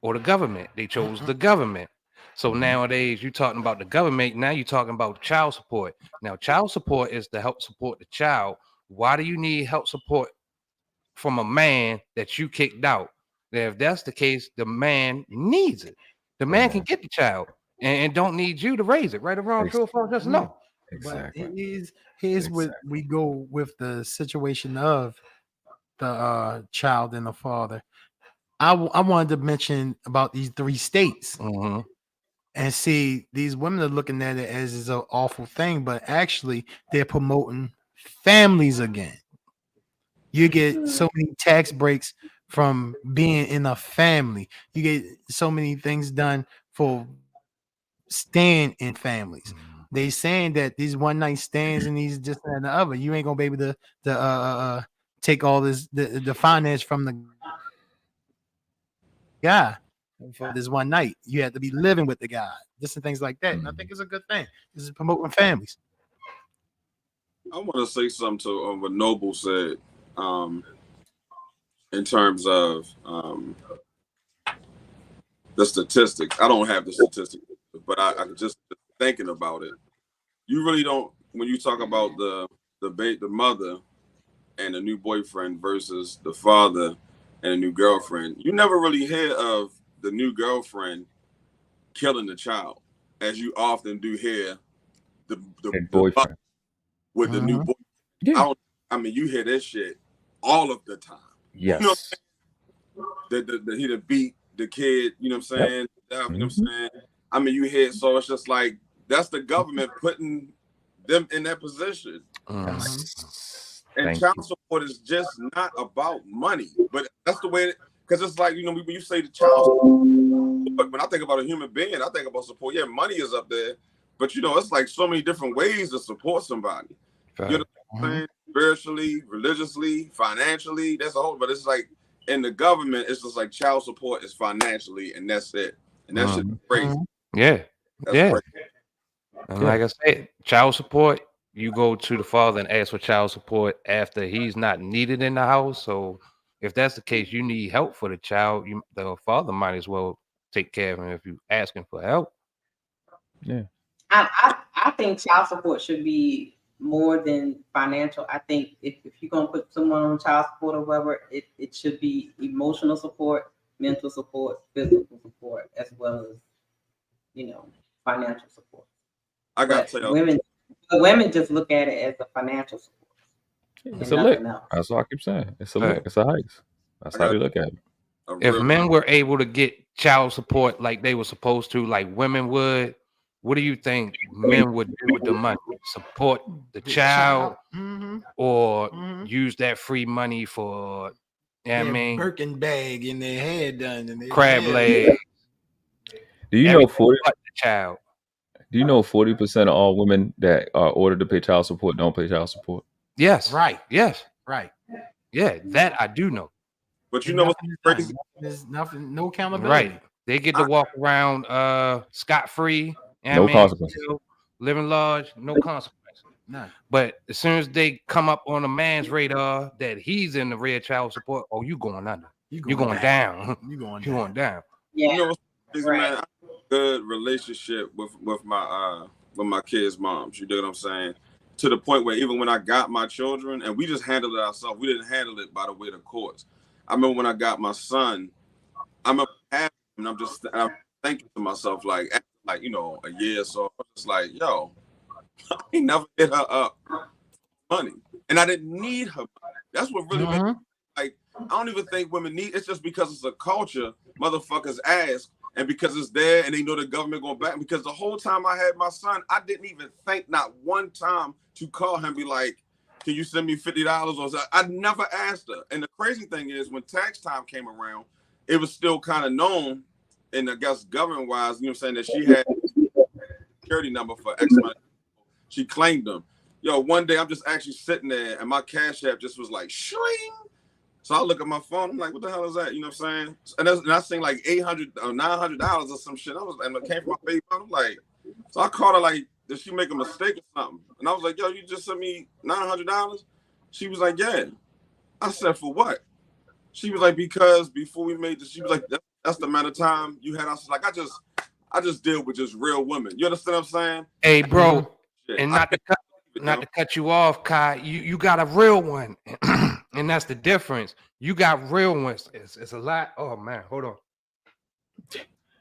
or the government? They chose the government. So nowadays, you're talking about the government. Now you're talking about child support. Now, child support is to help support the child. Why do you need help support from a man that you kicked out? Now, if that's the case, the man needs it. The man can get the child and don't need you to raise it. Right or wrong, true or false? Just no.
Exactly. But here's what we go with the situation of the child and the father. I wanted to mention about these 3 states. And see, these women are looking at it as an awful thing, but actually they're promoting families again. You get so many tax breaks from being in a family. You get so many things done for staying in families. They saying that these one night stands and these just and the other, you ain't gonna be able to take all this the finance from the guy for this one night. You have to be living with the guy, just and things like that. And I think it's a good thing. This is promoting families.
I want to say something to what Noble said in terms of the statistics. I don't have the statistics, but I just thinking about it. You really don't, when you talk about the mother and the new boyfriend versus the father and a new girlfriend, you never really hear of the new girlfriend killing the child, as you often do hear the boyfriend with the new boy. Yeah. I mean, you hear this shit all of the time.
Yes.
You know, he done beat the kid, you know what I'm saying? You know what I'm saying? I mean, you hear, so it's just like, that's the government putting them in that position. And child support is just not about money, but that's the way, because it's like, you know, when you say the child support, but when I think about a human being, I think about support. Yeah, money is up there, but you know, it's like so many different ways to support somebody. You know what I'm saying? Spiritually, religiously, financially, that's a whole, but it's like in the government, it's just like child support is financially, and that's it. And that shit is crazy.
Yeah.
That's
yeah.
crazy.
And like I said, child support, you go to the father and ask for child support after he's not needed in the house. So if that's the case, you need help for the child. The father might as well take care of him if you're asking for help.
Yeah.
I think child support should be more than financial. I think if you're gonna put someone on child support or whatever, it should be emotional support, mental support, physical support, as well as, you know, financial support.
I got to tell you,
women just look at it as a financial support.
It's a lick. That's what I keep saying. It's a lick. It's a heist. That's how they look at it.
If men were able to get child support like they were supposed to, like women would, what do you think men would do with the money? Support the child or use that free money for, I mean,
Birkin bag in their head done and
crab leg.
Do you know 40?
Child.
Do you know 40% of all women that are ordered to pay child support don't pay child support?
Yes.
Right.
Yes.
Right.
Yeah, that I do know.
But you know what's crazy?
There's nothing, no accountability.
Right. They get to walk around scot-free.
No consequences.
Living large, no consequences.
None.
But as soon as they come up on a man's radar that he's in the red child support, oh, you going under. You going down.
You going
down.
Yeah.
You know what's crazy, man? I have a good relationship with my kids' moms. You know what I'm saying? to the point where even when I got my children, and we just handled it ourselves, we didn't handle it by the way of the courts. I remember when I got my son, I remember having him, and I'm thinking to myself, like you know, a year or so, I was just like, yo, I never hit her up money, and I didn't need her money. That's what really made me, like, I don't even think women need. It's just because it's a culture, motherfuckers ask, and because it's there, and they know the government going back. Because the whole time I had my son, I didn't even think not one time to call him and be like, can you send me $50 or something? I never asked her. And the crazy thing is, when tax time came around, it was still kind of known, and I guess government-wise, you know what I'm saying, that she had a security number for X amount. She claimed them. Yo, one day I'm just actually sitting there, and my Cash App just was like, shring. So I look at my phone. I'm like, what the hell is that? You know what I'm saying? And I seen like $800 or $900 or some shit. And it came from my baby. I'm like, so I called her like, did she make a mistake or something? And I was like, yo, you just sent me $900? She was like, yeah. I said, for what? She was like, because before we made this, she was like, that's the amount of time you had. I was like, I just deal with just real women. You understand what I'm saying?
Hey, bro, and not to cut you off, Kai, you got a real one. And that's the difference. You got real ones. It's a lot. Oh man, hold on.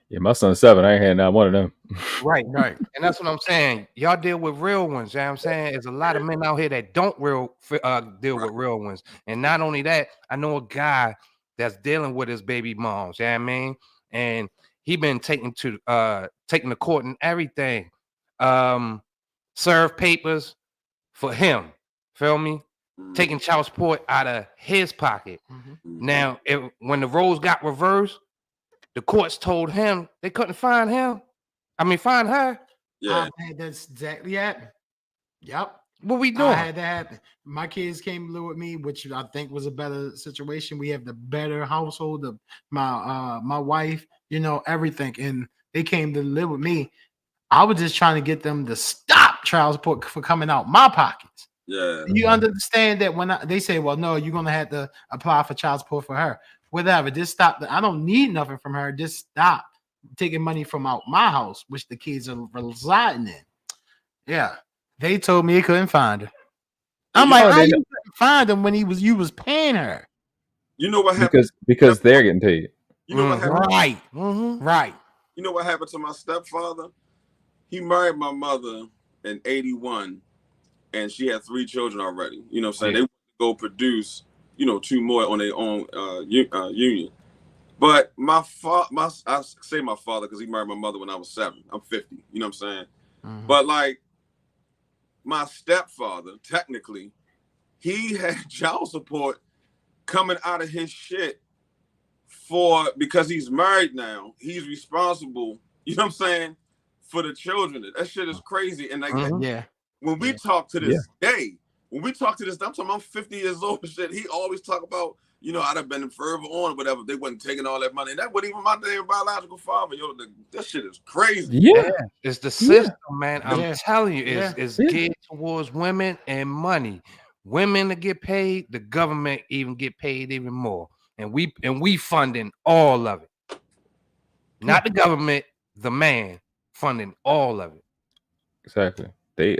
Yeah, my son's 7. I ain't had not one of them.
Right. And that's what I'm saying. Y'all deal with real ones. You know what I'm saying? There's a lot of men out here that don't deal with real ones. And not only that, I know a guy that's dealing with his baby moms. You know what I mean? And he been taken to court and everything. Serve papers for him. Feel me? Taking child support out of his pocket. Now, when the roles got reversed, the courts told him they couldn't find him. I mean, find her.
Yeah,
that's exactly happened. Yep.
What we doing?
I had that happen. My kids came to live with me, which I think was a better situation. We have the better household. My wife, you know, everything, and they came to live with me. I was just trying to get them to stop child support for coming out my pockets.
Yeah.
You understand that when they say, well, no, you're gonna have to apply for child support for her. Whatever, just stop. I don't need nothing from her. Just stop taking money from out my house, which the kids are residing in. Yeah, they told me they couldn't find her. I'm like, how you couldn't find him when you was paying her?
You know what happened?
Because they're getting paid.
You know what happened?
Right. Right.
You know what happened to my stepfather? He married my mother in 81, and she had 3 children already. You know what I'm saying? They went to go produce, you know, 2 more on their own union. But I say my father because he married my mother when I was 7. I'm 50. You know what I'm saying? But like my stepfather, technically, he had child support coming out of his shit because he's married now. He's responsible. You know what I'm saying? For the children. That shit is crazy. And like, when we talk to this day, I'm talking, I'm 50 years old and shit. He always talk about, you know, I'd have been further on, whatever. They wasn't taking all that money. And that wasn't even my damn biological father. Yo, that shit is crazy.
Yeah. It's the system, man. I'm telling you, it's geared towards women and money. Women to get paid, the government even get paid even more. And we funding all of it. Not the government, the man funding all of it.
Exactly. They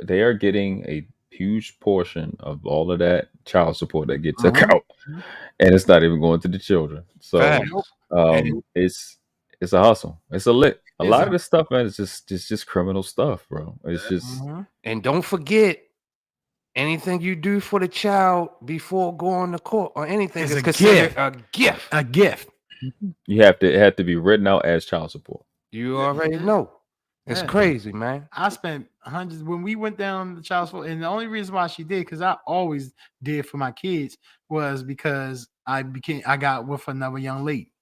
are getting a huge portion of all of that child support that gets took out, and it's not even going to the children. So it's a hustle. It's a lot of this stuff, man. It's just criminal stuff, bro. It's just
and don't forget, anything you do for the child before going to court or anything is considered a gift.
A gift.
It had to be written out as child support.
You already know. It's crazy, man.
I spent hundreds when we went down the child support, and the only reason why she did, because I always did for my kids, was because I got with another young lady.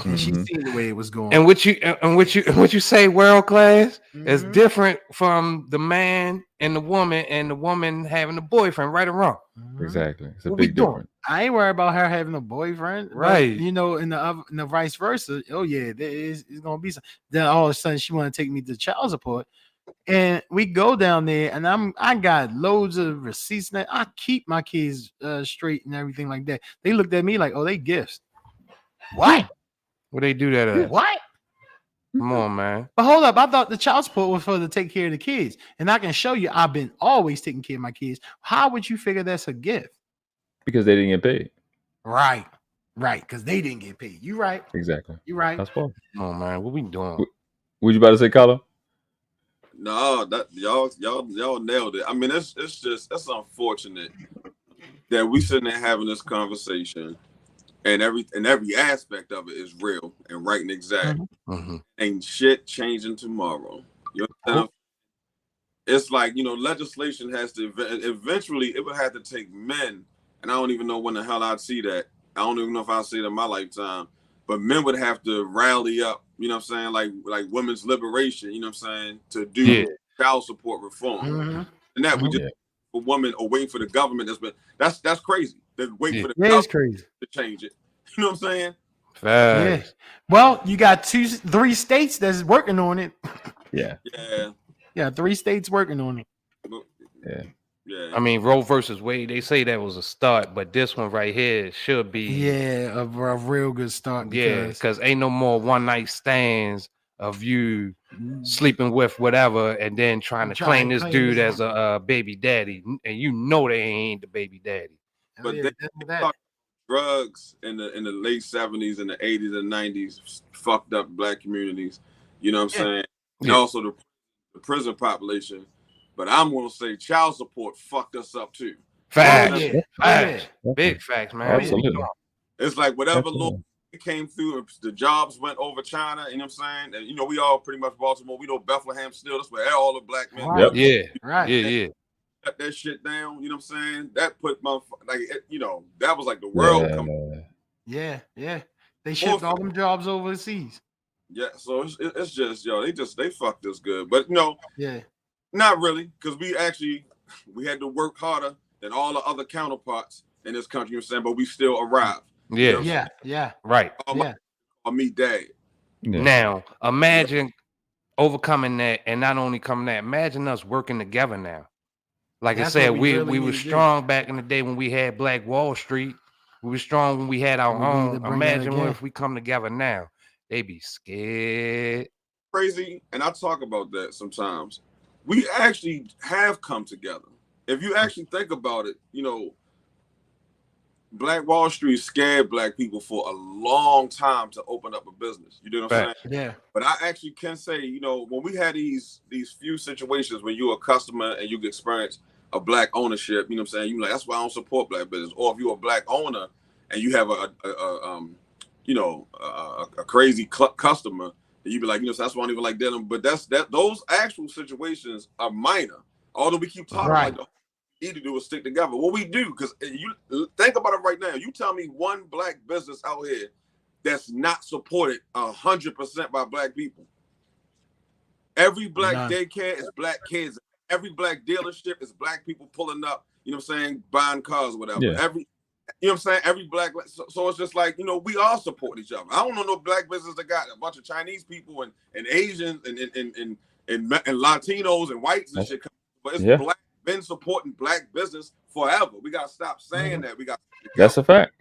And she seen the way it was going.
And what you say, world class, is different from the man and the woman having a boyfriend, right or wrong.
Exactly. It's a big difference.
I ain't worried about her having a boyfriend,
right?
But, you know, in the vice versa. Oh yeah, there is gonna be some. Then all of a sudden she want to take me to child support, and we go down there, and I got loads of receipts. And I keep my kids straight and everything like that. They looked at me like, oh, they gifts. What?
What they do that?
What?
Come on, man.
But hold up, I thought the child support was for to take care of the kids, and I can show you I've been always taking care of my kids. How would you figure that's a gift?
Because they didn't get paid.
Right, because they didn't get paid. You right.
Exactly.
You right.
That's fine.
Come on, man. What we doing?
What you about to say, Carlo?
No, that y'all nailed it. I mean, it's unfortunate that we sitting there having this conversation, and every aspect of it is real and right and exact.
Mm-hmm.
Ain't shit changing tomorrow. You understand? It's like, legislation has to eventually, it would have to take men, and I don't even know when the hell I'd see that. I don't even know if I'll see it in my lifetime, but men would have to rally up, you know what I'm saying, like women's liberation, you know what I'm saying, to do child support reform. And that we just a woman or waiting for the government that's crazy. They're waiting for the government
crazy
to change it. You know what I'm saying?
Yeah. Well, you got 3 states that's working on it.
Yeah.
Yeah, 3 states working on it.
Yeah.
I mean, Roe versus Wade, they say that was a start, but this one right here should be
a real good start.
Because ain't no more one night stands of you sleeping with whatever and then trying to claim this dude as a baby daddy, and they ain't the baby daddy.
But they talk drugs in the late 70s and the 80s and 90s fucked up black communities. You know what I'm saying? And also the prison population. But I'm gonna say child support fucked us up too.
Facts. Big facts, man.
Absolutely.
It's like whatever law came through, the jobs went over China, you know what I'm saying? And we all pretty much Baltimore, we know Bethlehem still, that's where all the black men shut that shit down, you know what I'm saying? That put that was like the world coming.
Yeah. They shipped all them jobs overseas.
Yeah, so it's just they fucked us good. But not really, because we had to work harder than all the other counterparts in this country, you know what I'm saying? But we still arrived.
Right.
Or me, dad.
Now, imagine overcoming that, and not only coming that, imagine us working together now. Like I said, we were strong back in the day when we had Black Wall Street. We were strong when we had our own. Imagine if we come together now. They be scared.
Crazy, and I talk about that sometimes. We actually have come together. If you actually think about it, Black Wall Street scared black people for a long time to open up a business. You know what I'm saying?
Yeah.
But I actually can say, when we had these few situations when you're a customer and you can experience a black ownership, you know what I'm saying? You like, that's why I don't support black business. Or if you're a black owner and you have a crazy customer, you be like, that's why I don't even like dealing. But those actual situations are minor. Although we keep talking like the need to do is stick together. What we do, because you think about it right now. You tell me one black business out here that's not supported 100% by black people. Every black daycare is black kids. Every black dealership is black people pulling up. You know what I'm saying? Buying cars, or whatever.
Yeah.
You know what I'm saying? Every black, so it's just like, we all support each other. I don't know no black business that got a bunch of Chinese people and Asians and Latinos and whites and shit. But it's black, been supporting black business forever. We gotta stop saying that.
That's a fact.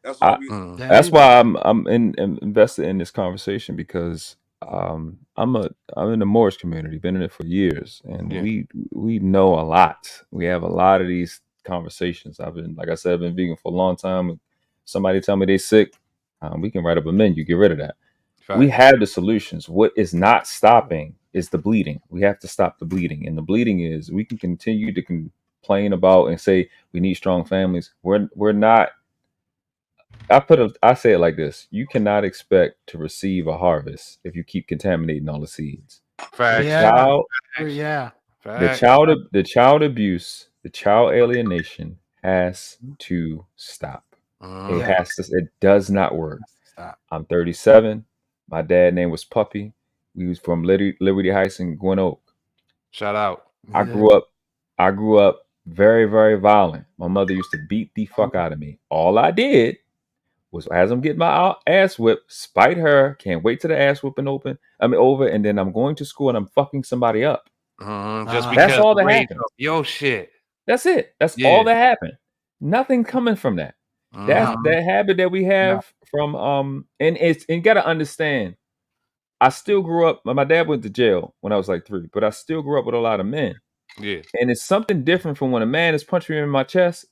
That's
why I'm invested in this conversation, because I'm in the Moorish community, been in it for years, and we know a lot. We have a lot of these conversations. I've been vegan for a long time. Somebody tell me they sick, we can write up a menu, get rid of that. Fact. We have the solutions. What is not stopping is the bleeding. We have to stop the bleeding, and the bleeding is we can continue to complain about and say we need strong families. We're not. I say it like this: you cannot expect to receive a harvest if you keep contaminating all the seeds.
Fact.
The child abuse, the child alienation has to stop. It does not work. Stop. I'm 37. My dad's name was Puppy. We was from Liberty Heights in Gwen Oak.
Shout out.
I grew up very, very violent. My mother used to beat the fuck out of me. All I did was, as I'm getting my ass whipped, spite her. Can't wait till the ass whipping over, and then I'm going to school and I'm fucking somebody up.
Just because
that's all that happened.
Yo, shit.
That's it. That's all that happened. Nothing coming from that. That's that habit that we have from and you got to understand. I still grew up. My dad went to jail when I was like 3, but I still grew up with a lot of men.
Yeah.
And it's something different from when a man is punching me in my chest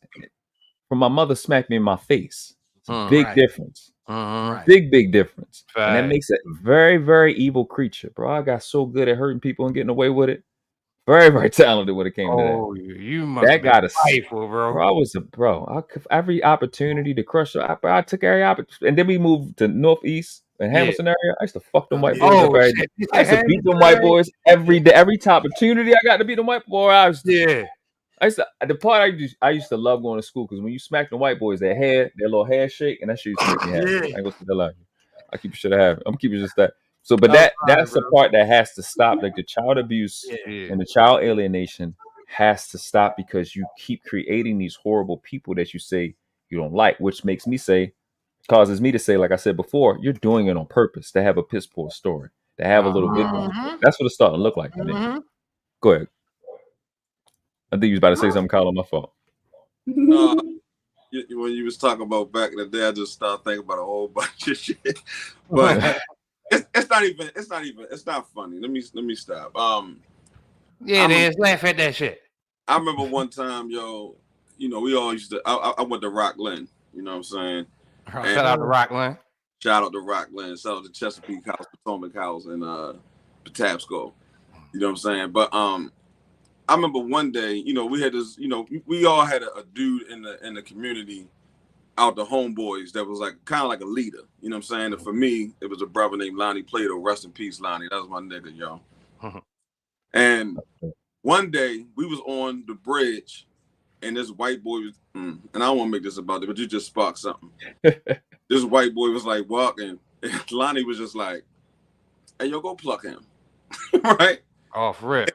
from my mother smacked me in my face. It's a big
Right.
difference.
Right.
Big difference. And that
Fact.
makes it a very, very evil creature, bro. I got so good at hurting people and getting away with it. Very, very talented when it came to that.
Oh, you must
That
have been
got us,
spiteful,
bro.
bro.
I was a bro. Every opportunity to crush her, I took every opportunity. And then we moved to Northeast and
Yeah.
Hamilton area. I used to fuck them white boys
Oh
up every
shit.
day. I used to beat them white boys every day. Every opportunity I got to beat them white boy,
Yeah.
the part I used to love going to school because when you smack the white boys, their little hair shake, and that shit used to make me happy.
Yeah.
I ain't gonna say that lie. I keep shit happy. I'm keeping just that. So, but
I'm
that's
fine,
the part that has to stop. Like the child abuse
Yeah.
and the child alienation has to stop because you keep creating these horrible people that you say you don't like, which causes me to say, like I said before, you're doing it on purpose to have a piss poor story, to have a little bit. That's what it's starting to look like to me. Go ahead. I think you was about to say something, Kyle, on my fault.
When you was talking about back in the day, I just started thinking about a whole bunch of shit. But it's not funny. Let me stop.
Yeah, it is. Laugh at that shit.
I remember one time, we all used to. I went to Rockland. You know what I'm saying?
Shout out to Rockland.
Shout out to Rockland. Shout out to Chesapeake House, Potomac House, and Patapsco. You know what I'm saying? But I remember one day, we had this. We all had a dude in the community out the homeboys that was like kind of like a leader. You know what I'm saying? And for me, it was a brother named Lonnie Plato. Rest in peace, Lonnie. That was my nigga, yo. And one day we was on the bridge, and this white boy was, and I don't want to make this about it, but you just sparked something. This white boy was like walking, and Lonnie was just like, "Hey, yo, go pluck him," right?
Off rip.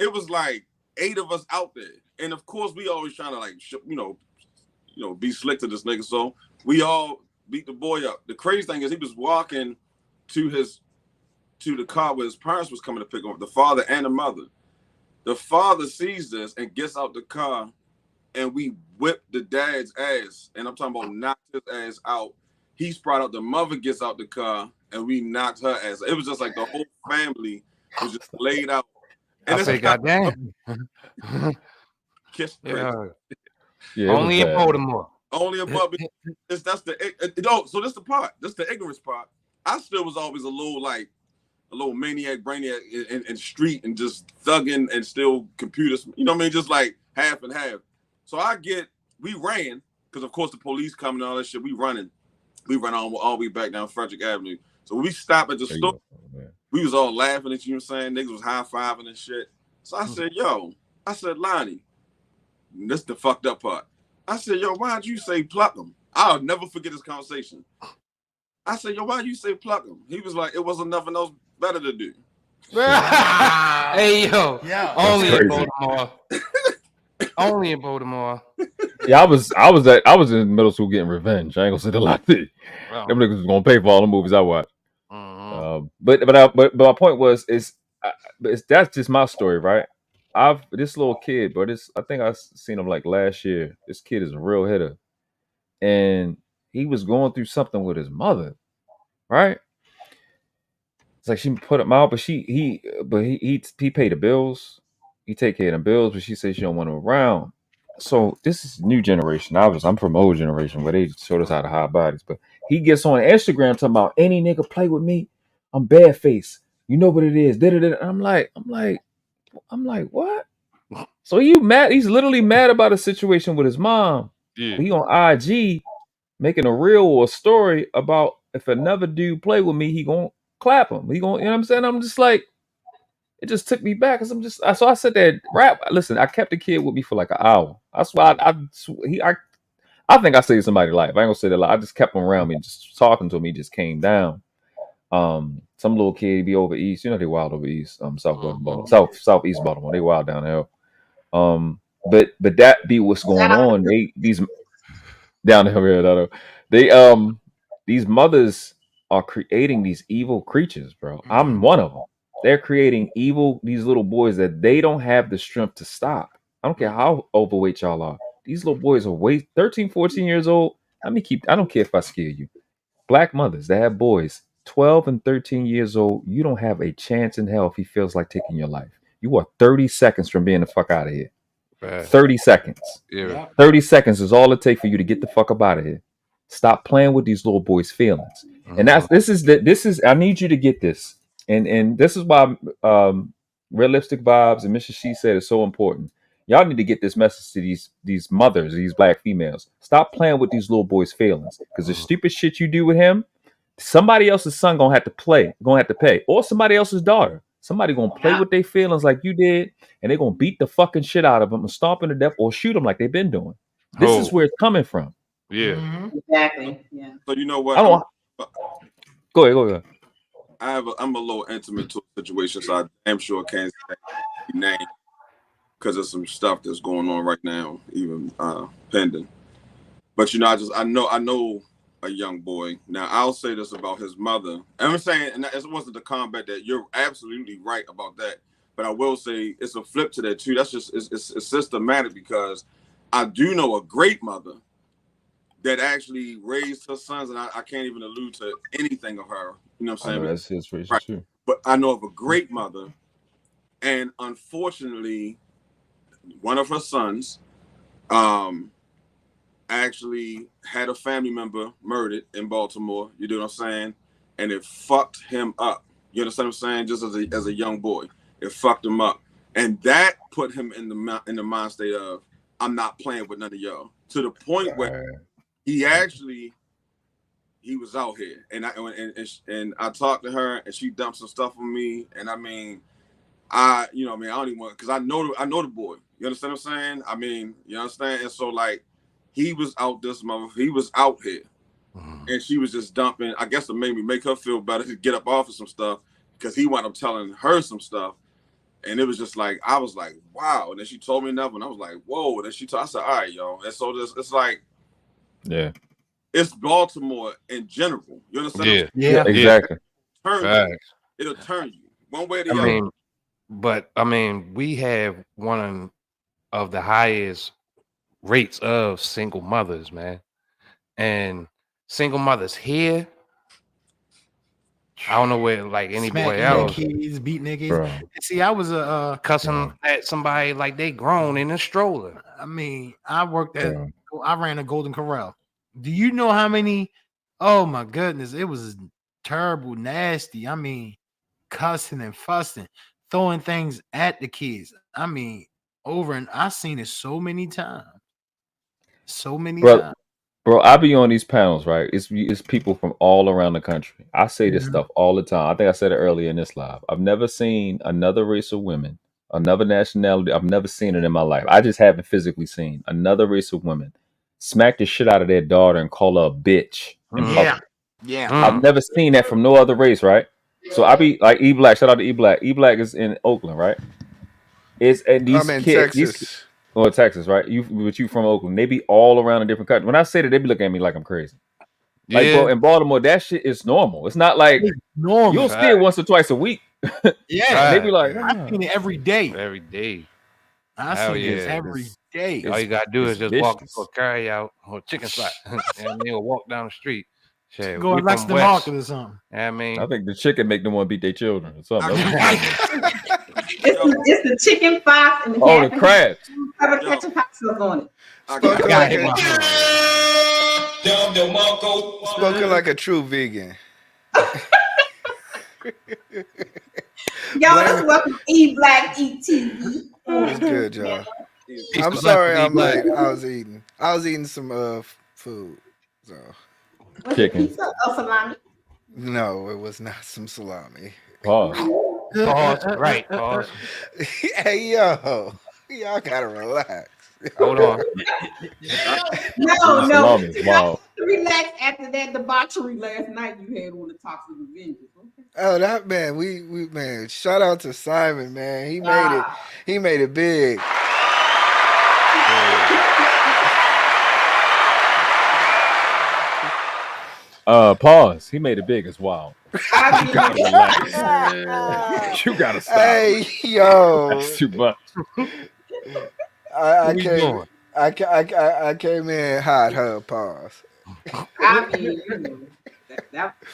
It was like 8 of us out there, and of course we always trying to like, be slick to this nigga. So we all beat the boy up. The crazy thing is he was walking to the car where his parents was coming to pick him up, the father and the mother. The father sees this and gets out the car, and we whipped the dad's ass. And I'm talking about knocked his ass out. He sprout out. The mother gets out the car, and we knocked her ass. It was just like the whole family was just laid out. And
I say, goddamn.
Kiss
yeah, only in Baltimore.
Only in Baltimore. So this the part. This the ignorance part. I still was always a little maniac, brainiac in street and just thugging and still computers. You know what I mean? Just like half and half. So we ran because of course the police coming and all that shit. We running. We run all the way back down Frederick Avenue. So we stopped at the store. We was all laughing at you, know what I'm saying? Niggas was high-fiving and shit. So I said, Lonnie, this the fucked up part. I said, yo, why'd you say pluck him? I'll never forget this conversation. I said, yo, why'd you say pluck him? He was like, it wasn't nothing else better to do.
Hey, yo. Yeah. Only in Baltimore. Only in Baltimore.
Yeah, I was in middle school getting revenge. I ain't gonna say the lie to you. Wow. Them niggas was gonna pay for all the movies I watched. But my point was that's just my story, right? This little kid, but I think I seen him like last year. This kid is a real hitter, and he was going through something with his mother, right? It's like she put him out, but he paid the bills. He take care of the bills, but she said she don't want him around. So this is new generation. I'm from old generation where they showed us how to hide bodies. But he gets on Instagram talking about any nigga play with me, I'm bad face. You know what it is. I'm like, what? So you mad? He's literally mad about a situation with his mom. Yeah. He on IG making a reel or a story about if another dude play with me, he gonna clap him. He gonna, you know what I'm saying? I'm just like, it just took me back because I said that rap. Listen, I kept the kid with me for like an hour. That's why I think I saved somebody's life. I ain't gonna say that. I just kept him around me, just talking to him. He just came down. Some little kid be over east. You know they wild over east. Southeast Baltimore. They wild down there. But that be what's going on. These down the hill, these mothers are creating these evil creatures, bro. I'm one of them. They're creating these little boys that they don't have the strength to stop. I don't care how overweight y'all are. These little boys are 13, 14 years old. I don't care if I scare you. Black mothers that have boys 12 and 13 years old, you don't have a chance in hell if he feels like taking your life. You are 30 seconds from being the fuck out of here.
Right.
30 seconds.
Yeah.
30 seconds is all it takes for you to get the fuck up out of here. Stop playing with these little boys' feelings. And this is I need you to get this. And this is why realistic vibes and Mr. She said is so important. Y'all need to get this message to these mothers, these black females. Stop playing with these little boys' feelings. Because the stupid shit you do with him, somebody else's son gonna have to pay, or somebody else's daughter. Somebody gonna play with their feelings like you did, and they're gonna beat the fucking shit out of them and stomp them to death or shoot them like they've been doing. This is where it's coming from.
Yeah.
Exactly. Yeah.
So you know what?
I don't. Go ahead.
I'm a little intimate to a situation, so I damn sure can't say the name because of some stuff that's going on right now, even pending. But you know, I know a young boy. Now I'll say this about his mother. And I'm saying, and it wasn't the combat that you're absolutely right about that. But I will say it's a flip to that too. That's just it's systematic because I do know a great mother that actually raised her sons, and I can't even allude to anything of her. You know what I'm saying?
That's his race
Right.
too.
But I know of a great mother, and unfortunately, one of her sons actually had a family member murdered in Baltimore. You know what I'm saying? And it fucked him up. You understand what I'm saying? Just as a young boy, it fucked him up, and that put him in the mind state of I'm not playing with none of y'all. To the point where he was out here, and I talked to her, and she dumped some stuff on me, and I mean, I don't even want, because I know the boy. You understand what I'm saying? I mean, you understand? And so like, he was out he was out here, and she was just dumping. I guess it made me make her feel better to get up off of some stuff, because he wound up telling her some stuff, and it was just like, I was like, wow. And then she told me enough, and I was like, whoa. And then I said, all right, yo. And so it's like,
yeah,
it's Baltimore in general. You understand?
Yeah, exactly.
It'll turn you one way or the other.
I mean, we have one of the highest rates of single mothers, man. And single mothers here, I don't know where like anybody else.
Kids, beating their kids. See, I was
cussing at somebody like they grown in a stroller.
I mean, I ran a Golden Corral. Do you know how many? Oh my goodness, it was terrible, nasty. I mean, cussing and fussing, throwing things at the kids. I mean, I've seen it so many times.
Bro, I be on these panels, right? It's people from all around the country. I say this stuff all the time. I think I said it earlier in this live. I've never seen another race of women, another nationality. I've never seen it in my life. I just haven't physically seen another race of women smack the shit out of their daughter and call her a bitch in public.
Yeah.
I've never seen that from no other race, right? So I be like E Black. Shout out to E Black. E Black is in Oakland, right? I'm in Texas. Texas, right? You from Oakland. They be all around a different country. When I say that, they be looking at me like I'm crazy. Like, bro, in Baltimore, that shit is normal. It's not like normal. You'll see it once or twice a week.
Yeah,
they be like,
I've seen it every day.
Every day.
I see it every day.
All you gotta do is just walk to a carry out or chicken spot, and they'll walk down the street. Shit,
go next to the market or something.
I mean,
I think the chicken make them want to beat their children or something.
It's the chicken fox and the
the crabs.
Ketchup hot sauce on it.
Spoken like a true vegan.
Y'all, let's welcome E Black ETV.
It's good, y'all. I'm sorry I'm late. I was eating some food. So
chicken.
Pizza or salami?
No, it was not some salami.
Pause.
Right. Pause.
Hey yo, y'all gotta relax.
Hold on.
No.
Wow.
Relax after that debauchery last night you had on the Toxic Avengers. Okay?
Oh, that man, we man, shout out to Simon, man. He made it big.
Pause. He made it big as wow. You gotta relax. You gotta stop.
Hey yo,
that's too much.
I came in hot. Pause.
I mean,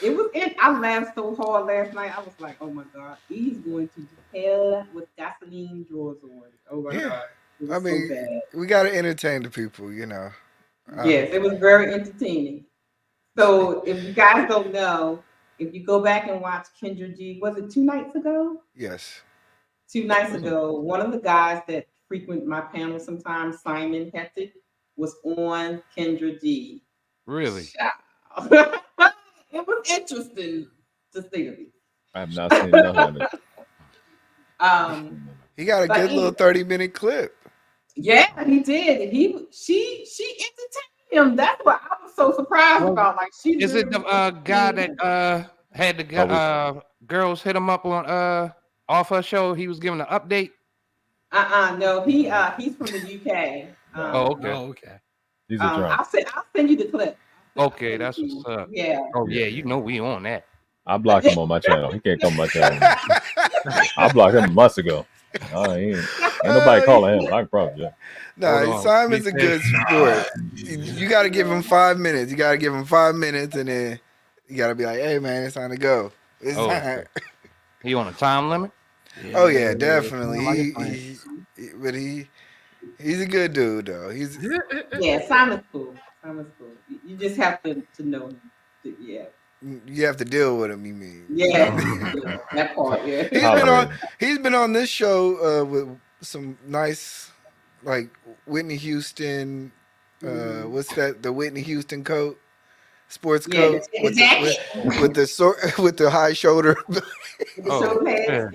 it was. I laughed so hard last night. I was like, "Oh my god, he's going to hell with gasoline drawers on." Oh my
Yeah.
god, it
I
was so
mean,
bad.
we got to entertain the people, you know.
Yes, it was very entertaining. So if you guys don't know, if you go back and watch Kendra G, was it 2 nights ago?
Yes.
2 nights ago, one of the guys that frequent my panel sometimes, Simon Hectic, was on Kendra G.
Really?
It was interesting to say the least.
I have not seen nothing of it.
He got a
But
good little 30-minute clip.
Yeah, he did. She entertained him. That's what I was so surprised about. Like she
Is it the guy that had the girls hit him up on off her show? He was giving an update.
No, he's from the UK.
Okay.
He's a drunk.
I'll send you the clip.
Okay, that's what's up.
Yeah.
Oh yeah, you know we on that.
I blocked him on my channel. He can't come on my channel. I blocked him months ago. Ain't nobody calling him. I can promise you.
No, Simon's a good sport. You got to give him 5 minutes. You got to give him 5 minutes, and then you got to be like, "Hey, man, it's time to go." It's time.
Okay. He on a time limit?
Oh yeah, definitely. He's a good dude though. He's
Simon's cool. Simon's cool. You just have to know him. Yeah.
You have to deal with him. You mean?
Yeah, that part. Yeah.
He's been on this show with some nice, like Whitney Houston. What's that? The Whitney Houston coat, sports coat with the high shoulder.
Yeah.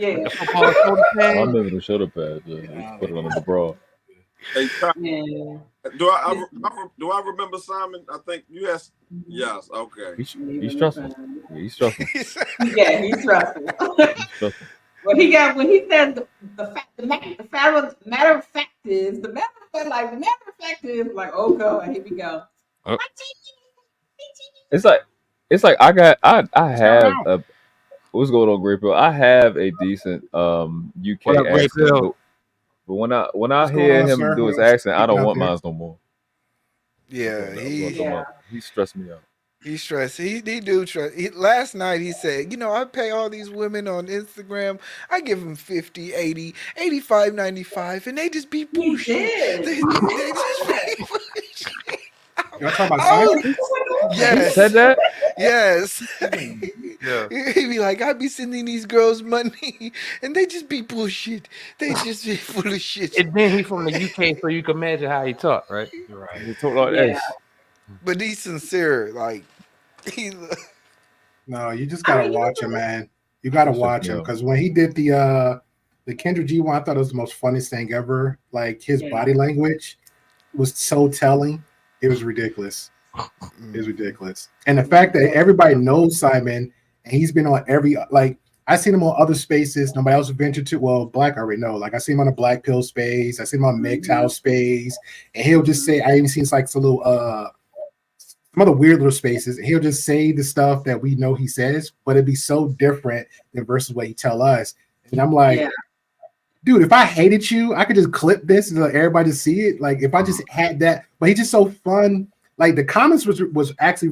I remember the shoulder pads. Yeah. Put it on the bra.
Hey, do I remember Simon? I think you asked. Yes. Okay.
He's stressful. He's stressful.
Yeah, he's stressful. Well, he got when he said the matter of fact is like, oh god, here we go.
It's like I have a what's going on, Great Bill? I have a decent UK accent. But when I hear him do his accent, I don't want mine no more.
Yeah,
he stressed me out.
He stressed. He do stress. Last night he said, I pay all these women on Instagram. I give them 50, 80, 85, 95, and they just be bullshit. They just be bullshit.
Y'all talking about Simon?
Yes.
He said that?
Yes.
Yeah.
He'd be like, I be sending these girls money, and they just be bullshit. They just be full of shit.
And then he from the UK, so you can imagine how he talk, right?
Right. He talk like this.
But he's sincere. Like,
No, you just gotta watch him, man. You gotta watch him because when he did the Kendra G one, I thought it was the most funniest thing ever. Like his body language was so telling. It was ridiculous. It was ridiculous. And the fact that everybody knows Simon and he's been on I seen him on other spaces nobody else ventured to. Well, Black I already know. Like I see him on a Black Pill space. I see him on MGTOW space. And he'll just say, I even seen like some other weird little spaces, and he'll just say the stuff that we know he says, but it'd be so different than versus what he tell us. And I'm like, dude, if I hated you, I could just clip this and let everybody see it. Like if I just had that, but he's just so fun. Like the comments was actually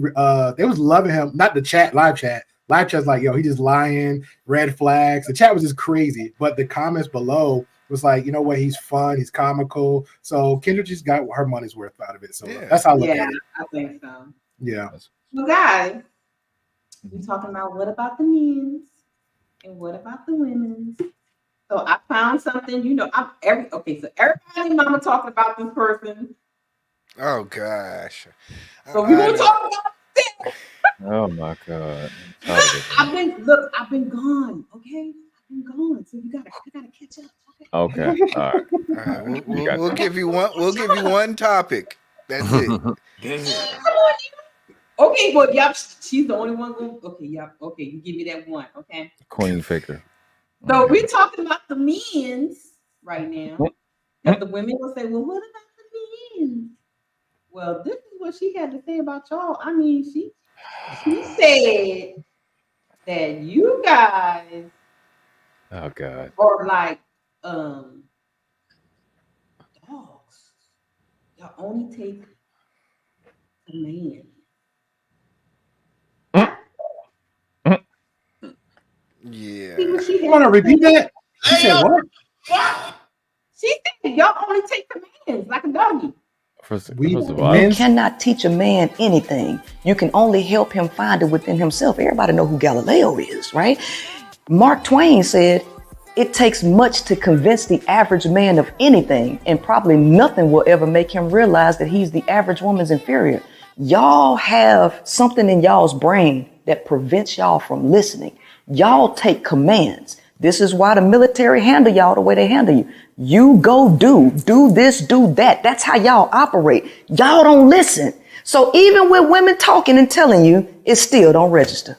they was loving him, not the chat, live chat. Live chat's like, yo, he just lying, red flags. The chat was just crazy, but the comments below was like, you know what, he's fun, he's comical. So Kendra just got her money's worth out of it. So that's how I look at it.
I think so.
Yeah.
Well, guys, we're talking about what about the men's and what about the women's. So I found something, so everybody mama talking about this person.
Oh gosh.
So we're gonna talk about this.
Oh my god.
I've been gone, okay? I've been gone. So I gotta catch up.
Okay. All right.
We'll give you one. We'll give you one topic. That's it.
Okay, well, she's the only one going. Okay, you give me that one, okay?
Queen Faker.
So we're talking about the men's right now. Because the women will say, well, what about the men's? Well, this is what she had to say about y'all. I mean, she said that you guys
oh god
are like dogs. Y'all only take a man. what she
You want to repeat that? She said what?
She said y'all only take commands like a doggy.
First of
You
all,
cannot teach a man anything. You can only help him find it within himself. Everybody know who Galileo is, right? Mark Twain said, it takes much to convince the average man of anything, and probably nothing will ever make him realize that he's the average woman's inferior. Y'all have something in y'all's brain that prevents y'all from listening. Y'all take commands. This is why the military handle y'all the way they handle you. You go do this, do that. That's how y'all operate. Y'all don't listen. So even with women talking and telling you, it still don't register.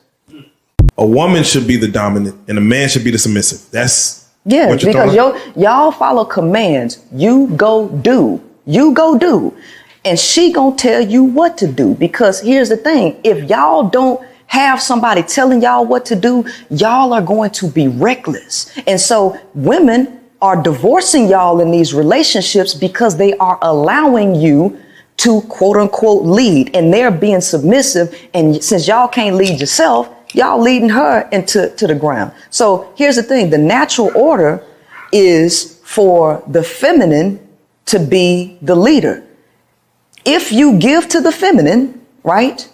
A woman should be the dominant and a man should be the submissive. That's
what you're because y'all follow commands. You go do. And she gonna tell you what to do. Because here's the thing. If y'all don't have somebody telling y'all what to do, y'all are going to be reckless. And so women are divorcing y'all in these relationships because they are allowing you to quote unquote lead, and they're being submissive. And since y'all can't lead yourself, y'all leading her into the ground. So here's the thing. The natural order is for the feminine to be the leader. If you give to the feminine, right?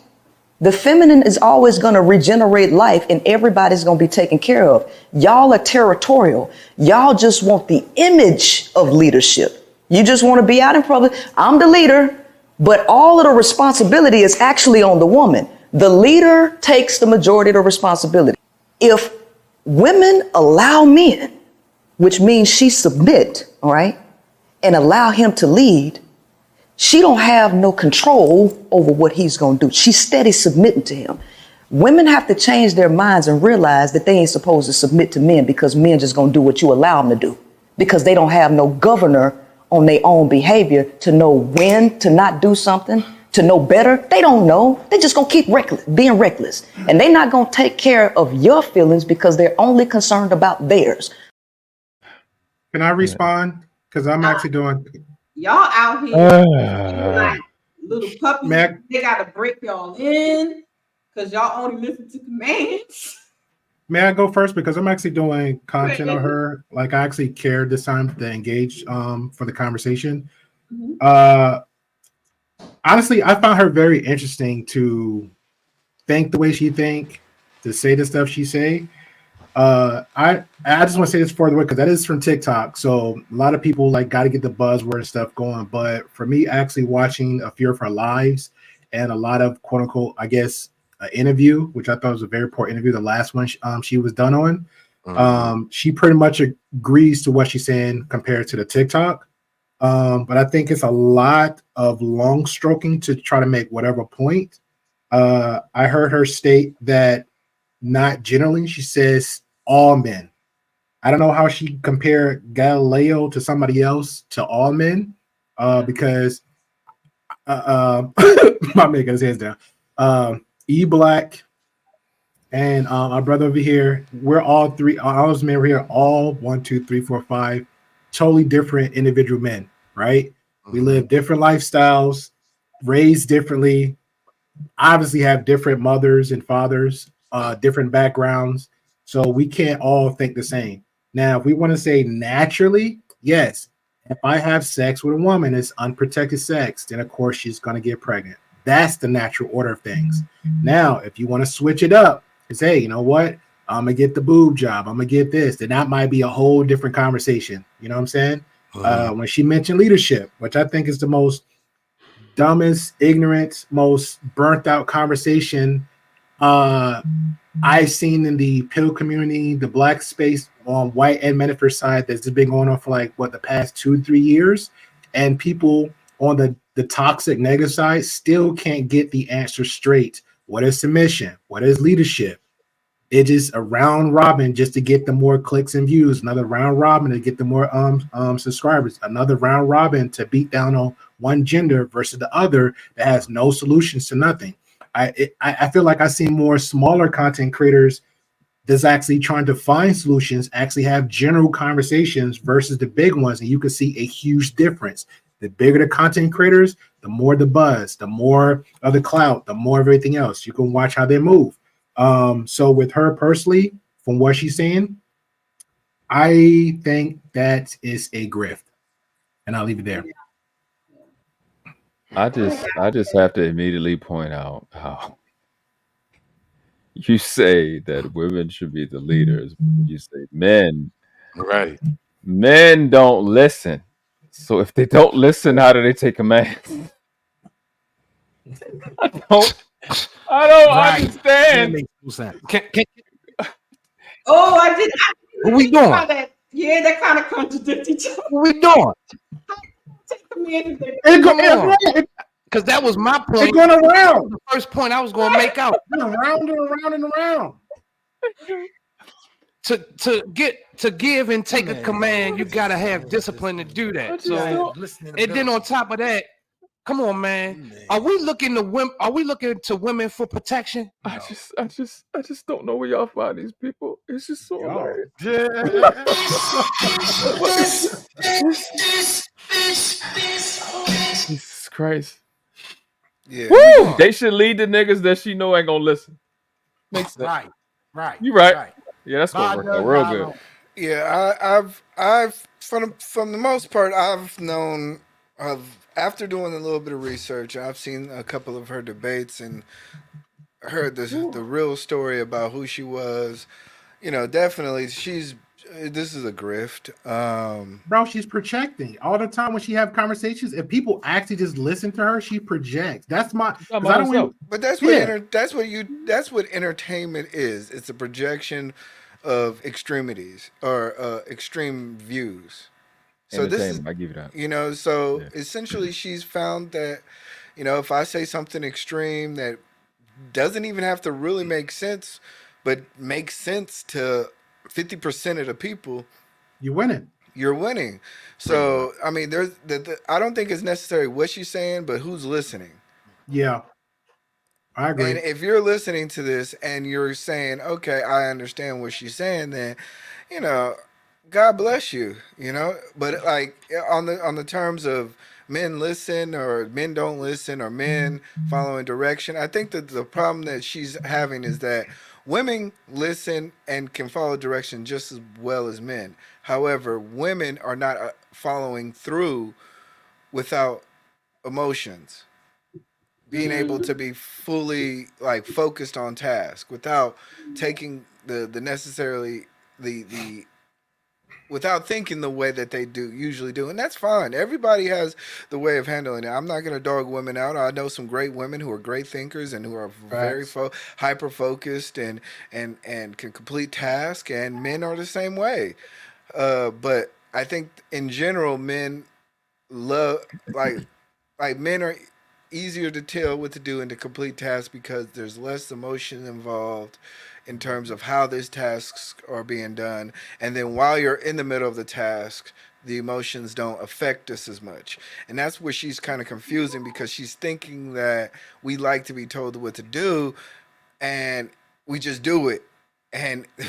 The feminine is always going to regenerate life and everybody's going to be taken care of. Y'all are territorial. Y'all just want the image of leadership. You just want to be out in public. I'm the leader, but all of the responsibility is actually on the woman. The leader takes the majority of the responsibility. If women allow men, which means she submit, all right, and allow him to lead, she don't have no control over what he's going to do. She's steady submitting to him. Women have to change their minds and realize that they ain't supposed to submit to men because men just going to do what you allow them to do, because they don't have no governor on their own behavior to know when to not do something, to know better. They don't know. They just going to keep being reckless. And they're not going to take care of your feelings because they're only concerned about theirs.
Can I respond? Because I'm actually doing...
Y'all out here like little puppies. They gotta break y'all in because y'all only listen to commands.
May I go first? Because I'm actually doing content on her. Like I actually cared this time to engage for the conversation. Honestly, I found her very interesting to think the way she think, to say the stuff she say. I just want to say this for the way, because that is from TikTok. So a lot of people like got to get the buzzword and stuff going. But for me, actually watching a few of her lives and a lot of quote unquote, I guess, an interview, which I thought was a very poor interview, the last one she was done on. She pretty much agrees to what she's saying compared to the TikTok. But I think it's a lot of long stroking to try to make whatever point. I heard her state that not generally, she says all men. I don't know how she compared Galileo to somebody else to all men, because my man got his hands down. E Black and our brother over here, we're all three. All those men were here, all 1, 2, 3, 4, 5, totally different individual men, right? We live different lifestyles, raised differently, obviously have different mothers and fathers, different backgrounds. So we can't all think the same. Now, if we want to say naturally, yes, if I have sex with a woman, it's unprotected sex, then of course she's going to get pregnant. That's the natural order of things. Now, if you want to switch it up and say, you know what, I'm going to get the boob job, I'm going to get this, then that might be a whole different conversation. You know what I'm saying? When she mentioned leadership, which I think is the most dumbest, ignorant, most burnt out conversation I've seen in the pill community, the black space on white and Medicare side that's been going on for like the past 2-3 years, and people on the toxic negative side still can't get the answer straight. What is submission? What is leadership? It is a round robin just to get the more clicks and views, another round robin to get the more subscribers, another round robin to beat down on one gender versus the other that has no solutions to nothing. I feel like I see more smaller content creators that's actually trying to find solutions, actually have general conversations versus the big ones, and you can see a huge difference. The bigger the content creators, the more the buzz, the more of the clout, the more of everything else. You can watch how they move. So with her personally, from what she's saying, I think that is a grift, and I'll leave it there.
I just have to immediately point out how you say that women should be the leaders. You say
Right.
men don't listen. So if they don't listen, how do they take commands? I don't
Right. That
understand.
makes no sense.
Oh, I did.
What we
think about
doing?
that. Yeah, that kind of contradicts each other.
What we doing?
Take command.
Come on. Because that was my point.
It's going around.
That was the first point I was going to make out.
Around and around and around.
To give and take a command, you gotta have discipline to do that. So, and then on top of that, come on, man. Are we looking to women? Are we looking to women for protection?
I just don't know where y'all find these people. It's just so annoying. Jesus Christ.
Yeah.
Woo! They should lead the niggas that she know ain't gonna listen. Makes sense.
Right.
You right. Yeah, that's gonna work out real good.
Yeah, I've from the most part, I've known after doing a little bit of research, I've seen a couple of her debates and heard the real story about who she was. You know, definitely this is a grift.
Bro, she's projecting all the time when she have conversations. If people actually just listen to her, she projects. That's my. I don't even,
but that's what that's what entertainment is. It's a projection of extremities or extreme views. So this is,
I give you that.
You know, so essentially she's found that, you know, if I say something extreme that doesn't even have to really make sense, but makes sense to 50% of the people,
you're winning.
You're winning. So I mean, there's I don't think it's necessary what she's saying, but who's listening.
Yeah, I agree.
And if you're listening to this and you're saying, okay, I understand what she's saying, then, you know, God bless you, you know. But like on the terms of men listen or men don't listen or men following direction, I think that the problem that she's having is that women listen and can follow direction just as well as men. However, women are not following through without emotions. Being able to be fully like focused on task without taking the necessarily the without thinking the way that they usually do, and that's fine. Everybody has the way of handling it. I'm not going to dog women out. I know some great women who are great thinkers and who are very hyper focused and can complete tasks, and men are the same way. But I think in general, men love like men are easier to tell what to do and to complete tasks because there's less emotion involved in terms of how these tasks are being done. And then while you're in the middle of the task, the emotions don't affect us as much. And that's where she's kind of confusing because she's thinking that we like to be told what to do and we just do it.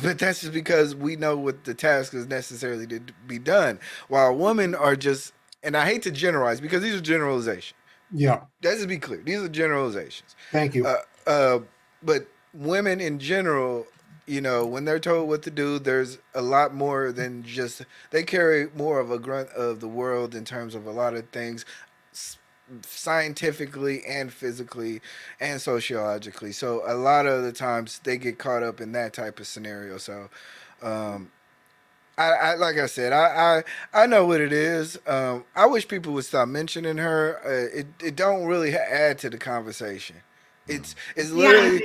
But that's just because we know what the task is necessarily to be done. While women are just, and I hate to generalize because these are generalizations.
Yeah.
Let's just be clear. These are generalizations.
Thank you.
But women in general, you know, when they're told what to do, there's a lot more than just, they carry more of a grunt of the world in terms of a lot of things scientifically and physically and sociologically. So a lot of the times they get caught up in that type of scenario. So, I like I said, I know what it is. I wish people would stop mentioning her. It don't really add to the conversation. It's literally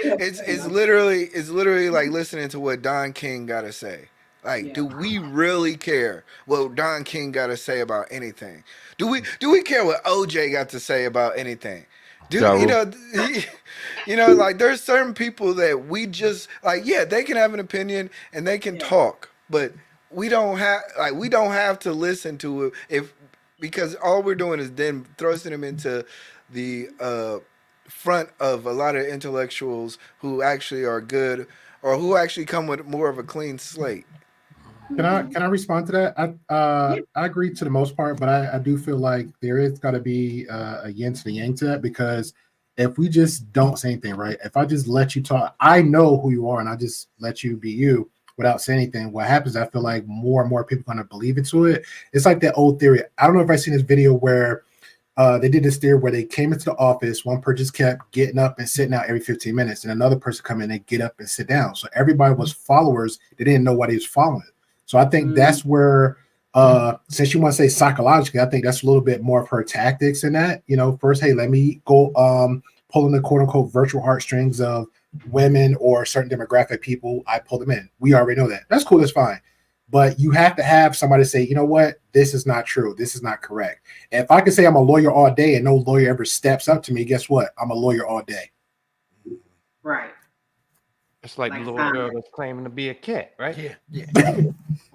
like listening to what Don King got to say. Like, do we really care what Don King got to say about anything? Do we care what OJ got to say about anything? You know, like there's certain people that we just like. Yeah, they can have an opinion and they can talk, but we don't have to listen to it because all we're doing is then thrusting them into the front of a lot of intellectuals who actually are good or who actually come with more of a clean slate.
Can I respond to that? I agree to the most part, but I do feel like there is got to be a yin to the yang to that because if we just don't say anything, right? If I just let you talk, I know who you are and I just let you be you without saying anything. What happens, I feel like more and more people are going to believe into it. It's like that old theory. I don't know if I've seen this video where they did this theory where they came into the office, one person just kept getting up and sitting out every 15 minutes, and another person come in and get up and sit down. So everybody was followers. They didn't know what he was following. So I think that's where, since you want to say psychologically, I think that's a little bit more of her tactics in that. You know, first, hey, let me go pulling the quote unquote virtual heartstrings of women or certain demographic people. I pull them in. We already know that. That's cool. That's fine. But you have to have somebody say, you know what, this is not true. This is not correct. And if I can say I'm a lawyer all day and no lawyer ever steps up to me, guess what? I'm a lawyer all day.
Right.
It's like the little girl that's claiming to be a cat, right?
Yeah.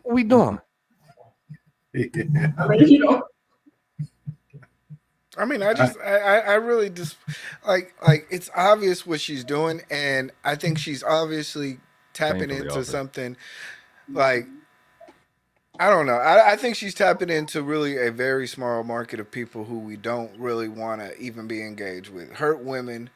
What we doing?
I mean, I really just like it's obvious what she's doing, and I think she's obviously tapping into something like, I don't know. I think she's tapping into really a very small market of people who we don't really want to even be engaged with. Hurt women,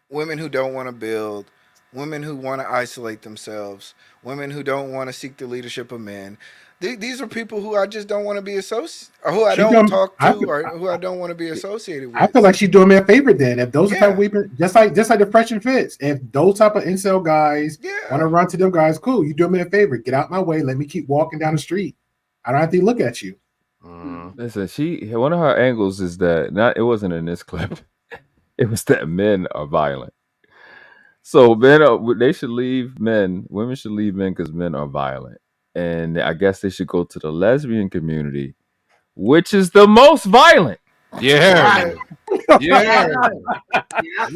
women who don't want to build, women who want to isolate themselves, women who don't want to seek the leadership of men. These are people who I just don't want to be associated, or who I don't talk to, or who I don't want to be associated with.
I feel like she's doing me a favor then. If those are type of people, just like the Fresh and Fits, if those type of incel guys want to run to them guys, cool. You do me a favor. Get out my way. Let me keep walking down the street. I don't have to look at you.
Listen, one of her angles is that it wasn't in this clip. It was that men are violent. So they should leave men. Women should leave men because men are violent. And I guess they should go to the lesbian community, which is the most violent.
Yeah. Yeah.
A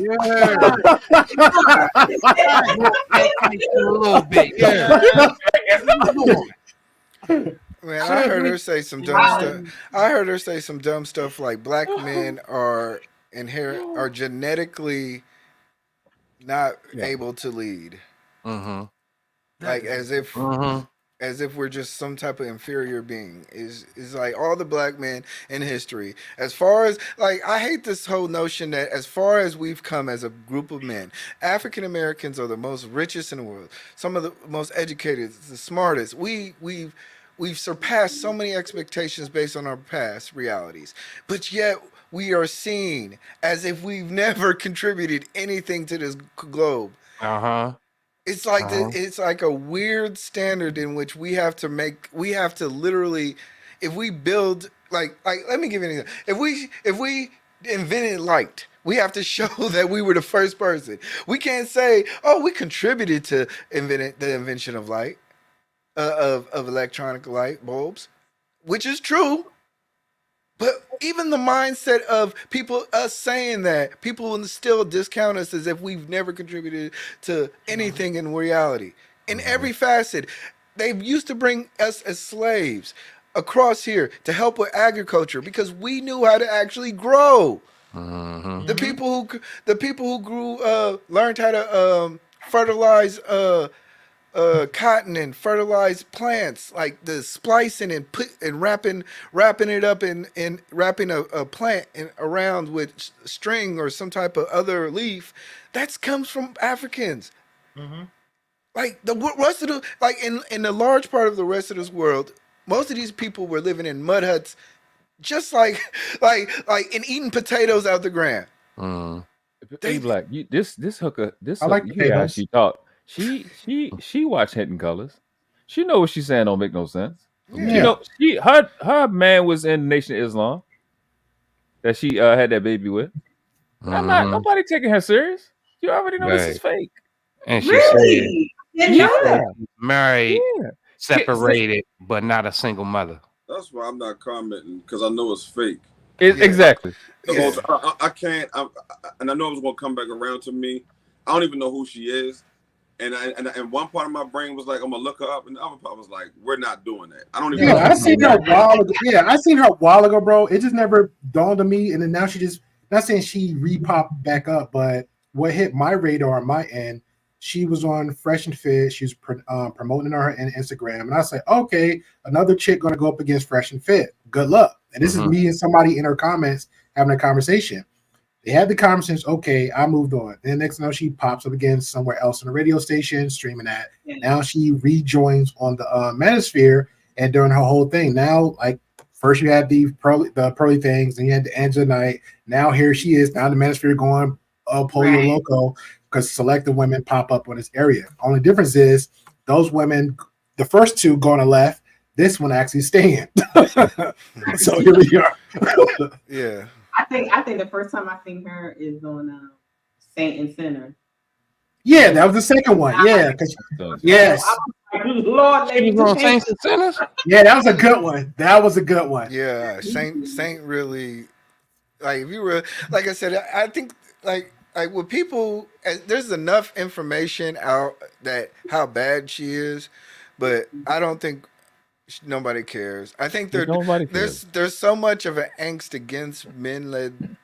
little bit. Yeah.
Man, I heard her say some dumb stuff. I heard her say some dumb stuff like black men are genetically not able to lead. Like as if we're just some type of inferior being. Is like all the black men in history. As far as like, I hate this whole notion that as far as we've come as a group of men, African Americans are the most richest in the world, some of the most educated, the smartest. We've surpassed so many expectations based on our past realities, but yet we are seen as if we've never contributed anything to this globe. It's like it's like a weird standard in which we have to literally, if we build like let me give you an example. If we invented light, we have to show that we were the first person. We can't say, oh, we contributed to the invention of light, of electronic light bulbs, which is true. But even the mindset of us saying that, people will still discount us as if we've never contributed to anything in reality. In every facet, they used to bring us as slaves across here to help with agriculture because we knew how to actually grow. The people who grew learned how to fertilize cotton and fertilize plants, like the splicing and wrapping it up and wrapping a plant around with string or some type of other leaf. That comes from Africans. Like the rest of the, like in the large part of the rest of this world, most of these people were living in mud huts, just like and eating potatoes out the ground.
Hey, Black, this hooker,
I like
you hear how
potatoes.
she talk. She watch Hidden Colors. She know what she's saying don't make no sense.
Yeah.
You know, her man was in the Nation of Islam that she had that baby with. I'm not nobody taking her serious. You already know this is fake.
And she
Really?
said, she's married, separated, but not a single mother.
That's why I'm not commenting, because I know it's fake.
Exactly.
I can't. And I know it was going to come back around to me. I don't even know who she is. And one part of my brain was like, I'm gonna look her up, and the other part was like, we're not doing that. I don't even.
Yeah, I seen her a while ago. Yeah, I seen her a while ago, bro. It just never dawned on me, and then now she just, not saying she re-popped back up, but what hit my radar on my end, she was on Fresh and Fit. She was promoting her on Instagram, and I said, okay, another chick gonna go up against Fresh and Fit. Good luck. And this is me and somebody in her comments having a conversation. They had the conversations. Okay, I moved on. Then next thing you know, she pops up again somewhere else on the radio station, streaming that. Now she rejoins on the manosphere and doing her whole thing. Now, like first you had the pearly things, and you had the Angela Knight. Now here she is. Now the manosphere going polio loco because selective women pop up on this area. Only difference is those women, the first two going to left. This one actually staying. So here we are.
Yeah.
I think the first time I seen her is on Saint and Sinner.
Yeah, that was the second one. Yeah, yes.
Lord, lady,
Saints and Sinners.
Yeah, that was a good one. That was a good one.
Yeah, Saint really, like if you were, like I said, I think like with people, there's enough information out that how bad she is, but I don't think nobody cares. I think there's so much of an angst against men-led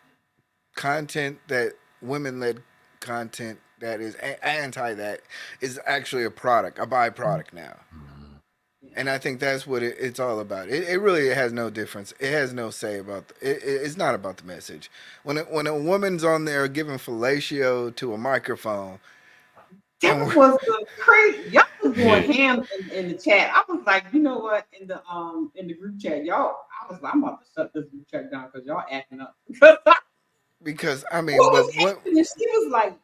content that women-led content that is anti that is actually a byproduct now. And I think that's what it's all about. It really has no difference. It has no say about it's not about the message. When a woman's on there giving fellatio to a microphone,
that was crazy. Y'all was going ham in the chat. I was like, you know what? In the group chat, y'all, I was like, I'm about to shut this group chat down because y'all acting up.
Because I mean,
she was like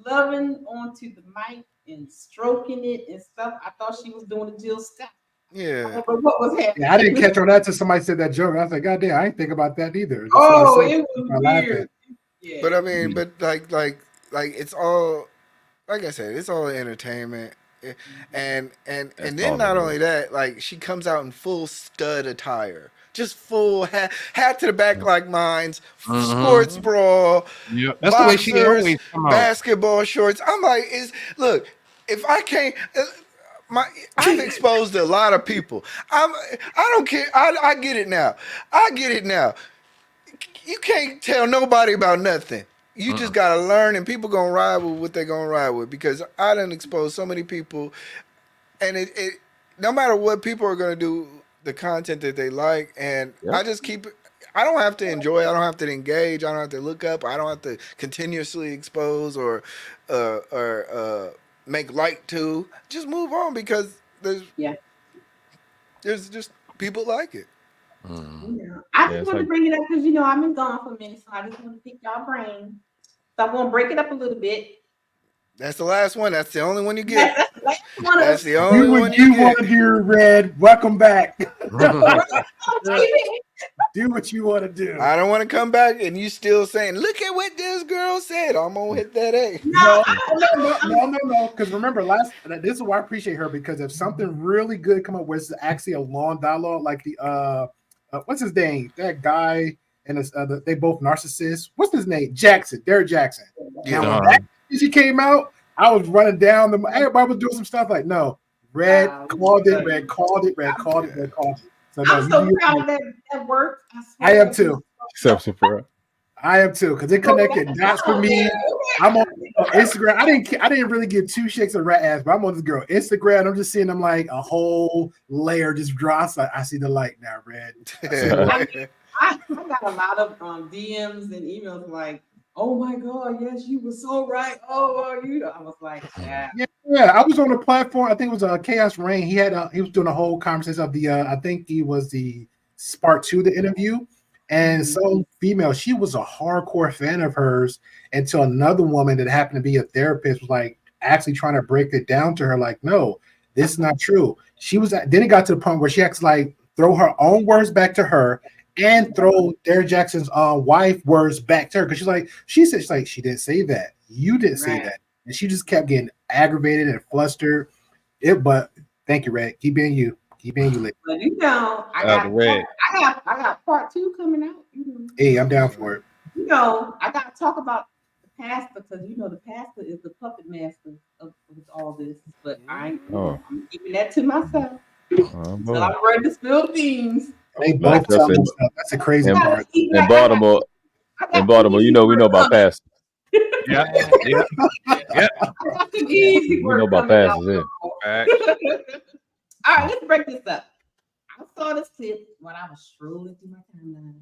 loving onto the mic and stroking it and stuff. I thought she was doing a Jill Scott.
Yeah.
But what was happening?
Yeah, I didn't catch on that till somebody said that joke. I was like, God damn, I didn't think about that either.
It was weird.
Yeah. But I mean, but like it's all, like I said, it's all entertainment. And then not only that, like she comes out in full stud attire. Just full hat to the back like mine's, sports bra,
that's boxers, the way she always come out.
Basketball shorts. I'm like, look, if I can't, I've exposed a lot of people. I don't care. I get it now. You can't tell nobody about nothing. You just gotta learn, and people gonna ride with what they gonna ride with. Because I done exposed so many people, and it no matter what people are gonna do. The content that they like, and I just keep it. I don't have to enjoy. I don't have to engage. I don't have to look up. I don't have to continuously expose or make light to. Just move on because there's just people like it.
I just want to bring it up because I've been gone for a minute, so I just want to pick y'all brain. So I'm gonna break it up a little bit.
That's the last one. That's the only one you get.
That's
the only one
you want to do, Red. Welcome back. Do what you want to do.
I don't want to come back and you still saying, look at what this girl said. I'm gonna hit that A.
No. Because remember, this is why I appreciate her, because if something really good come up where it's actually a long dialogue, like the what's his name? That guy and they both narcissists. What's his name? Derek Jackson. Yeah. She came out, I was running down everybody was doing some stuff like, no, Red called it. So
I'm so proud of that work.
I am too.
Exception for her.
I am too, because it connected dots for me. I'm on Instagram. I didn't really give two shakes of rat ass, but I'm on this girl Instagram. I'm just seeing them like a whole layer just drops. Like, I see the light now, Red.
I got a lot of DMs and emails like, oh my God, yes, you were so right. I was like, yeah.
I was on the platform. I think it was Chaos Rain. He was doing a whole conversation of the I think he was the part 2 of the interview. And some female, she was a hardcore fan of hers until another woman that happened to be a therapist was like actually trying to break it down to her, like, no, this is not true. Then it got to the point where she had to like throw her own words back to her and throw Derek Jackson's wife words back to her, because she said she didn't say that. You didn't say that. And she just kept getting aggravated and flustered. But thank you, Red. Keep being you. Keep being you, lady.
Well, I got part 2 coming out.
Hey, I'm down for it.
I gotta talk about the pastor, because the pastor is the puppet master of all this. But I'm keeping that to myself. So I'm ready to spill the beans.
They both tell me stuff. That's a crazy part.
In Baltimore, we know about pastors.
Yeah.
We know about pastors.
All right, let's break this up. I saw this clip when I was strolling through my timeline.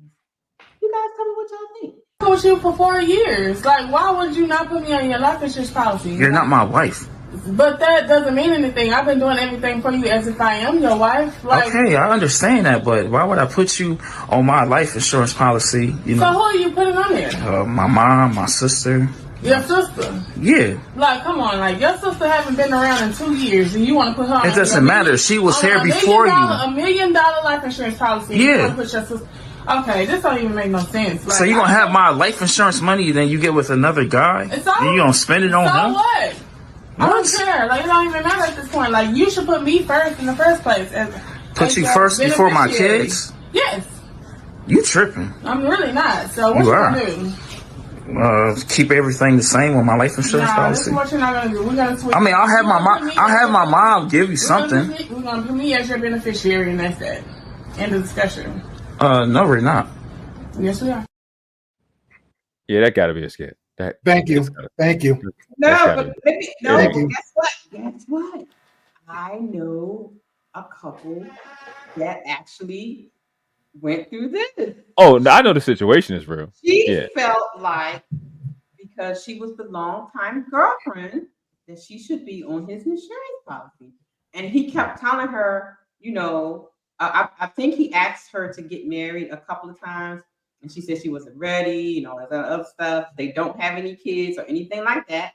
You guys tell me what y'all think.
with you for 4 years. Like, why would you not put me on your life insurance policy?
You're not my wife.
But that doesn't mean anything. I've been doing everything for you as if I am your wife. Like,
Okay, I understand that, but why would I put you on my life insurance policy? You
so
know,
who are you putting on there?
my mom, my sister.
Your sister.
Yeah.
Like, come on, like your sister haven't been around in 2 years, and you want to put her on?
It doesn't matter. She was here before you.
$1 million life insurance policy.
Yeah.
You want to put your sister? Okay, this don't even make no sense. Like,
So you gonna have my life insurance money, then you get with another guy?
It's all,
and you gonna spend it on
so
him?
what? I don't care. Like, it don't even matter at this point. Like, you should put me first in the first place.
Put you first before my kids?
Yes.
You tripping?
I'm really not. So what
You
you
are.
gonna do?
Keep everything the same on my life insurance
Nah, this
policy.
is what you're not gonna do. We're gonna switch.
I mean, I'll have my mom give you something.
We're gonna put me as your beneficiary, and that's that. End of discussion.
No, we're not.
Yes, we are.
Yeah, that gotta be a skit.
Thank you. Thank you.
No, but maybe, no.
Thank you.
Guess what? Guess what? I know a couple that actually went through this.
Oh, no, I know the situation is real.
She felt like because she was the longtime girlfriend that she should be on his insurance policy, and he kept telling her, you know, I think he asked her to get married a couple of times, and she said she wasn't ready, and all that other stuff. They don't have any kids or anything like that.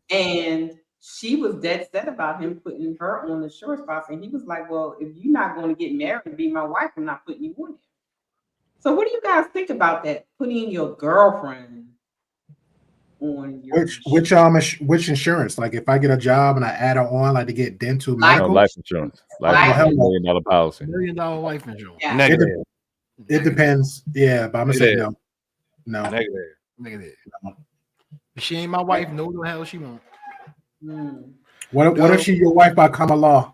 And she was dead set about him putting her on the insurance policy. And he was like, well, if you're not going to get married and be my wife, I'm not putting you on it. So what do you guys think about that? Putting your girlfriend on your
Which insurance? Like if I get a job and I add her on, like to get dental,
No,
medical,
life insurance. Life insurance, $1 million policy.
$1 million life insurance.
Yeah.
Negative.
It depends. Yeah, but I'm gonna say no. No.
Negative. If she ain't my wife, no the hell she won't.
What if she your wife by common law?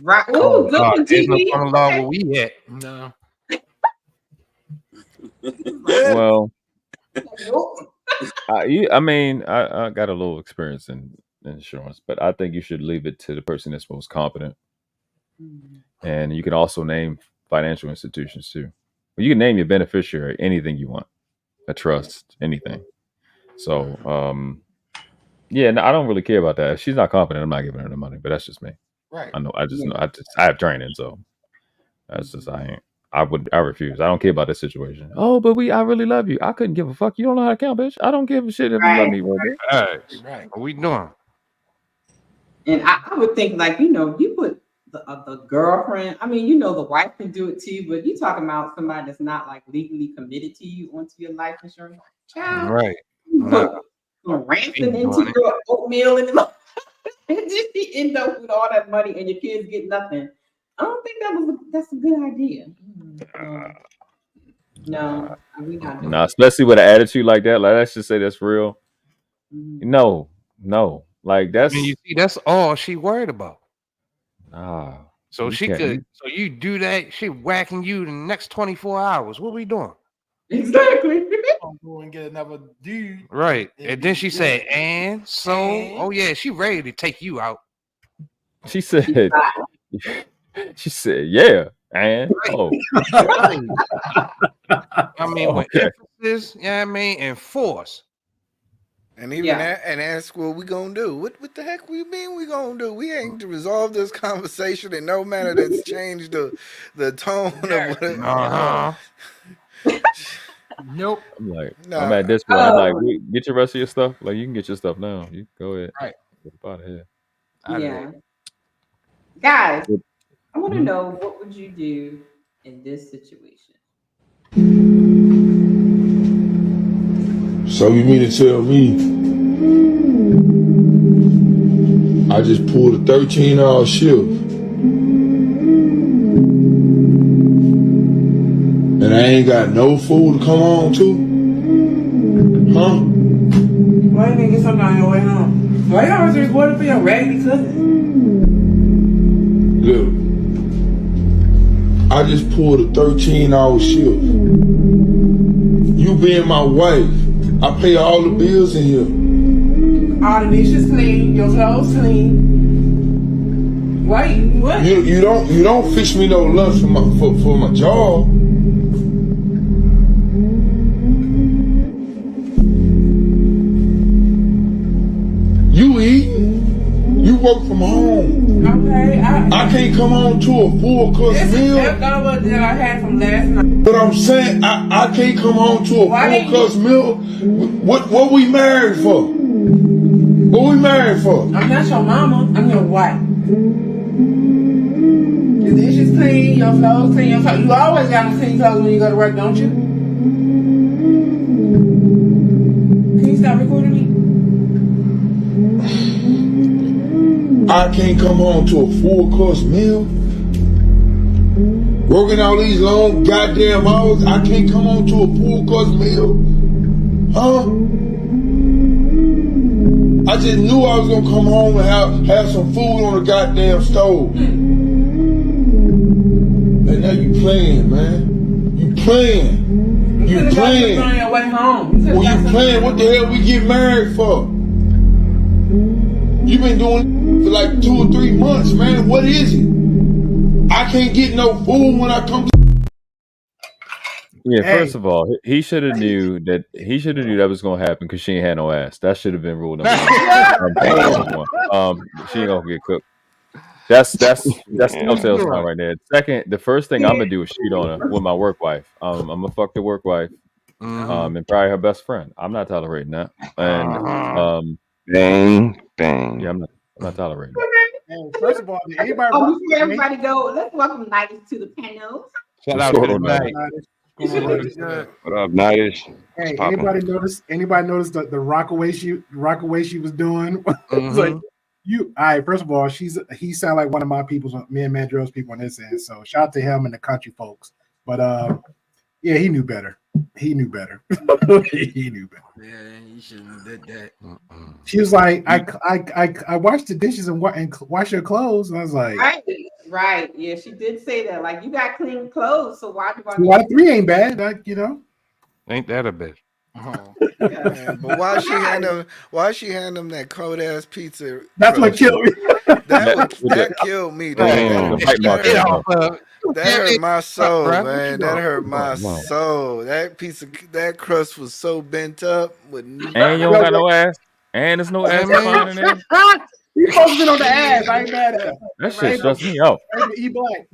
Right.
Oh,
Ooh,
God,
good
there's no
TV.
common law where we at.
No.
Well, I mean, I got a little experience in insurance, but I think you should leave it to the person that's most competent. And you can also name financial institutions too. You can name your beneficiary anything you want, a trust, anything. So, yeah, no, I don't really care about that. If she's not competent, I'm not giving her the money. But that's just me.
Right.
I know. I just know. I have training, so that's just I ain't. I refuse. I don't care about this situation. Oh, but I really love you. I couldn't give a fuck. You don't know how to count, bitch. I don't give a shit if you love me,
Right. What we doing?
And I would think like, you know, you put the girlfriend, I mean, you know, the wife can do it too, but you talking about somebody that's not like legally committed to you onto your life insurance. Child,
Right.
you put ransom into your oatmeal and just you end up with all that money and your kids get nothing. I don't think that's a good idea. No, we not doing
No, especially with an attitude like that. Like, let's just say that's real. No, like that's.
I mean, you see, that's all she worried about. So
you
she
can't-
could. So you do that, she whacking you the next 24 hours. What we doing?
Exactly.
I'm going to get another dude.
Right. And then she said, and so, oh yeah, she ready to take you out.
She said. She said, "Yeah, and oh."
I mean, with
Okay.
emphasis, yeah, I mean, and force.
And even and ask what we gonna do. What the heck we mean we gonna do? We ain't to resolve this conversation in no manner that's changed the tone of what
Nope.
I'm like,
Nah.
I'm at this point. I'm like, get your rest of your stuff. Like, you can get your stuff now. You go ahead.
Right.
Get out of here.
Yeah. Guys, I want to know, what would you do in this situation?
So you mean to tell me I just pulled a 13-hour shift and I ain't got no food to come on to? Huh?
Why you didn't get something on your way home? Why you always drink water for your raggedy cousin?
Look, I just pulled a 13-hour shift. You being my wife, I pay all the bills in here.
All the dishes clean, your clothes clean. Why? What?
You don't fix me no lunch for my job. you eating? You work from home.
Okay,
I can't come home to a full course meal.
Leftover that I had from last night.
But I'm saying I can't come home to a full course meal. What we married for? What we married for?
I'm not your mama. I'm your wife. The dishes clean, your clothes clean, your clothes. You always got on clean clothes when you go to work, don't you? Can you stop recording me?
I can't come home to a full course meal. Working all these long goddamn hours, I can't come home to a full course meal. Huh? I just knew I was gonna come home and have some food on the goddamn stove. And now you playing, man. You playing. You playing.
On your way home.
Well, you playing. What the hell we get married for? You been doing it for like 2 or 3 months, man. What is it? I can't get no food when I come to.
Yeah, first of all, he should have knew that was gonna happen because she ain't had no ass. That should have been rule number one. She ain't gonna get cooked. That's telltale sign right there. Second, the first thing I'm gonna do is cheat on her with my work wife. I'm gonna fuck the work wife, and probably her best friend. I'm not tolerating that. And
bang.
Yeah, I'm not tolerating that.
And first of all, did anybody?
Before everybody go, let's welcome Nigel to the panel.
Shout out to the night.
What up, Nice?
Hey, anybody notice the rockaway she was doing? It's like you. All right. First of all, he sound like one of my people's, me and Mandrell's people on this end. So shout out to him and the country folks. But yeah, he knew better. He knew better. He knew better.
Yeah, he shouldn't have did that.
She was like, I washed the dishes and wash your clothes, and I was like,
right, yeah, she did say that. Like, you got clean clothes, so why do I?
2 out of 3 ain't bad, like, you know.
Ain't that a bitch?
Yeah, but why she hand him that cold ass pizza?
That's what killed me.
That killed me. That hurt my soul, man. That hurt my soul. That crust was so bent up.
And you don't got no ass. And there's no ass behind in there.
He supposed to be on the ass. I ain't mad at him.
That shit stressed me out.
E Black.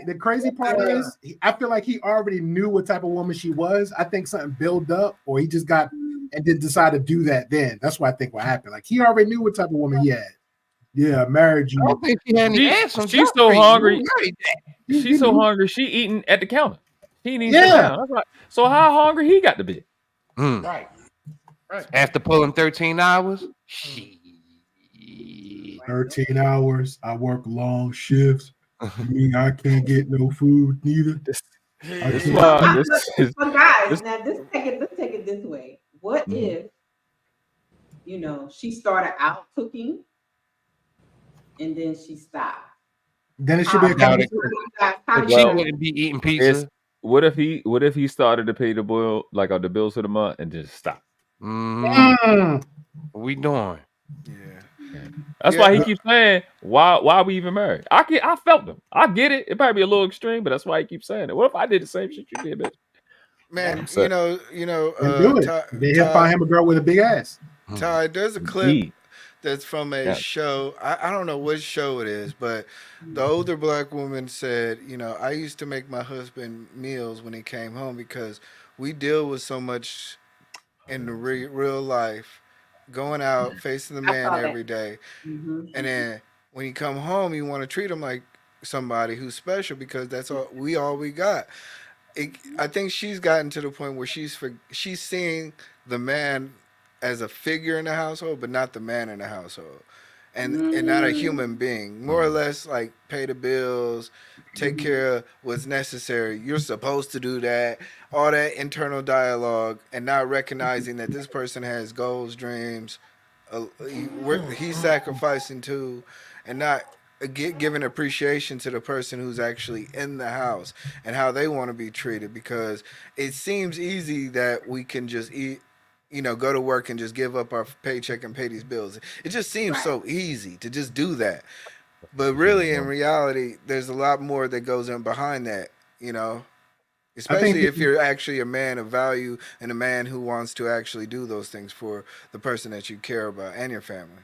The crazy part is, I feel like he already knew what type of woman she was. I think something built up, or he just got and did decide to do that. Then that's what I think what happened. Like he already knew what type of woman he had. Yeah, married you.
I don't think she had any ass.
She's so hungry. She's so hungry. She eating at the counter. She eating down. That's right. So how hungry he got to be?
Right.
After pulling 13 hours.
13 hours. I work long shifts. You mean I can't get no food neither?
Guys, now let's take it this way. What if, she started out cooking and then she stopped?
Then it should be a
She wouldn't be eating pizza.
What if he started to pay the bill, like the bills for the month, and just stopped?
What we doing?
That's why he keeps saying, why we even married? I felt him. I get it. It might be a little extreme, but that's why he keeps saying it. What if I did the same shit you did, bitch?
Man,
They'll find him a girl with a big ass.
Ty, there's a clip that's from a show. I don't know what show it is, but the older black woman said, I used to make my husband meals when he came home because we deal with so much in the real life, going out, facing the man every day. And then when you come home, you want to treat him like somebody who's special because that's all we got. I think she's gotten to the point where she's seeing the man as a figure in the household, but not the man in the household, and not a human being. More or less, like pay the bills, take care of what's necessary. You're supposed to do that. All that internal dialogue, and not recognizing that this person has goals, dreams. He's sacrificing to, and not giving appreciation to the person who's actually in the house and how they want to be treated, because it seems easy that we can just eat, go to work and just give up our paycheck and pay these bills. It just seems so easy to just do that. But really, in reality, there's a lot more that goes in behind that, especially if you're actually a man of value and a man who wants to actually do those things for the person that you care about and your family.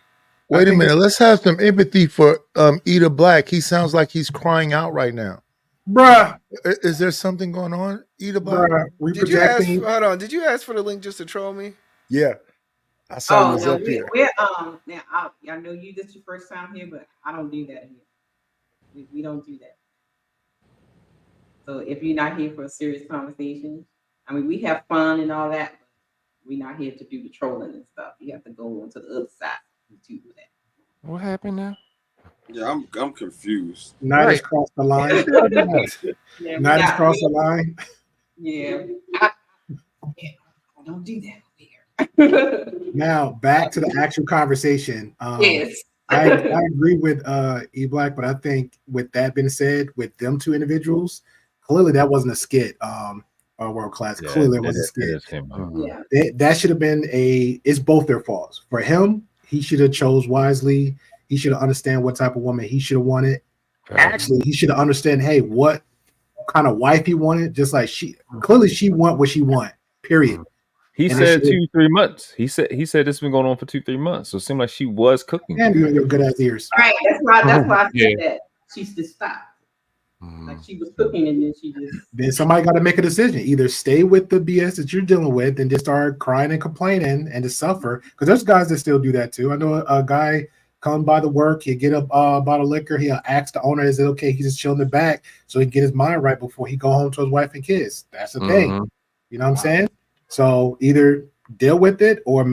Wait a minute. Let's have some empathy for Eda Black. He sounds like he's crying out right now.
Bruh.
Is there something going on, Eda Black?
Bruh, we
Did you ask?
projecting.
Hold on. Did you ask for the link just to troll me?
Yeah, I saw you
Oh
was
no,
up here.
we're now I know you this your first time here, but I don't do that here. We don't do that. So if you're not here for a serious conversation, I mean we have fun and all that, but we're not here to do the trolling and stuff. You have to go on to the other side to do that.
What happened now?
Yeah, I'm confused.
Night has crossed the line.
Yeah,
Night has crossed the line.
Yeah, I don't do that over here.
Now back to the actual conversation.
Yes.
I agree with E Black, but I think with that being said, with them two individuals, clearly that wasn't a skit. World class.
Yeah,
Clearly it was a skit.
Yeah.
That should have been it's both their faults. For him, he should have chose wisely. He should have understand what type of woman he should have wanted. Actually, he should have understand, hey, what kind of wife he wanted. Just like she want what she want. Period.
He
And
said
it
2-3 months. He said it's been going on for 2-3 months. So it seemed like she was cooking.
and you good ass ears.
Right. That's why I said
Yeah.
that. She just stopped. Like she was cooking and then she just
Then somebody got to make a decision. Either stay with the BS that you're dealing with and just start crying and complaining and to suffer. Because there's guys that still do that too. I know a guy come by the work, he'll get a bottle of liquor, he'll ask the owner, is it okay? He's just chilling in the back so he can get his mind right before he go home to his wife and kids. That's the thing. You know what I'm saying? So either deal with it or I'm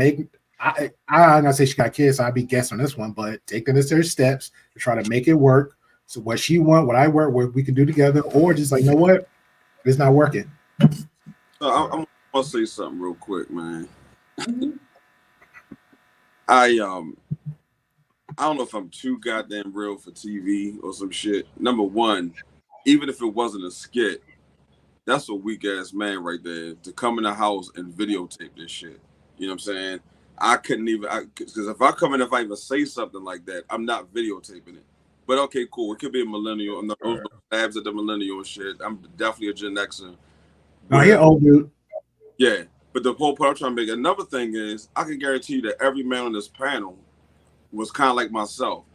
not gonna say she got kids, so I'd be guessing on this one, but take the necessary steps to try to make it work. So what she want, what I work, what we can do together, or just like, you know what, it's not working.
I'm gonna say something real quick, man. I don't know if I'm too goddamn real for TV or some shit. Number one, even if it wasn't a skit, that's a weak ass man right there to come in the house and videotape this shit. You know what I'm saying? I couldn't even, because if I come in, if I even say something like that, I'm not videotaping it. But okay, cool. It could be a millennial. I'm not those labs at the millennial shit. I'm definitely a Gen Xer.
No, you're old dude.
Yeah, but the whole point I'm trying to make. Another thing is, I can guarantee you that every man on this panel was kind of like myself.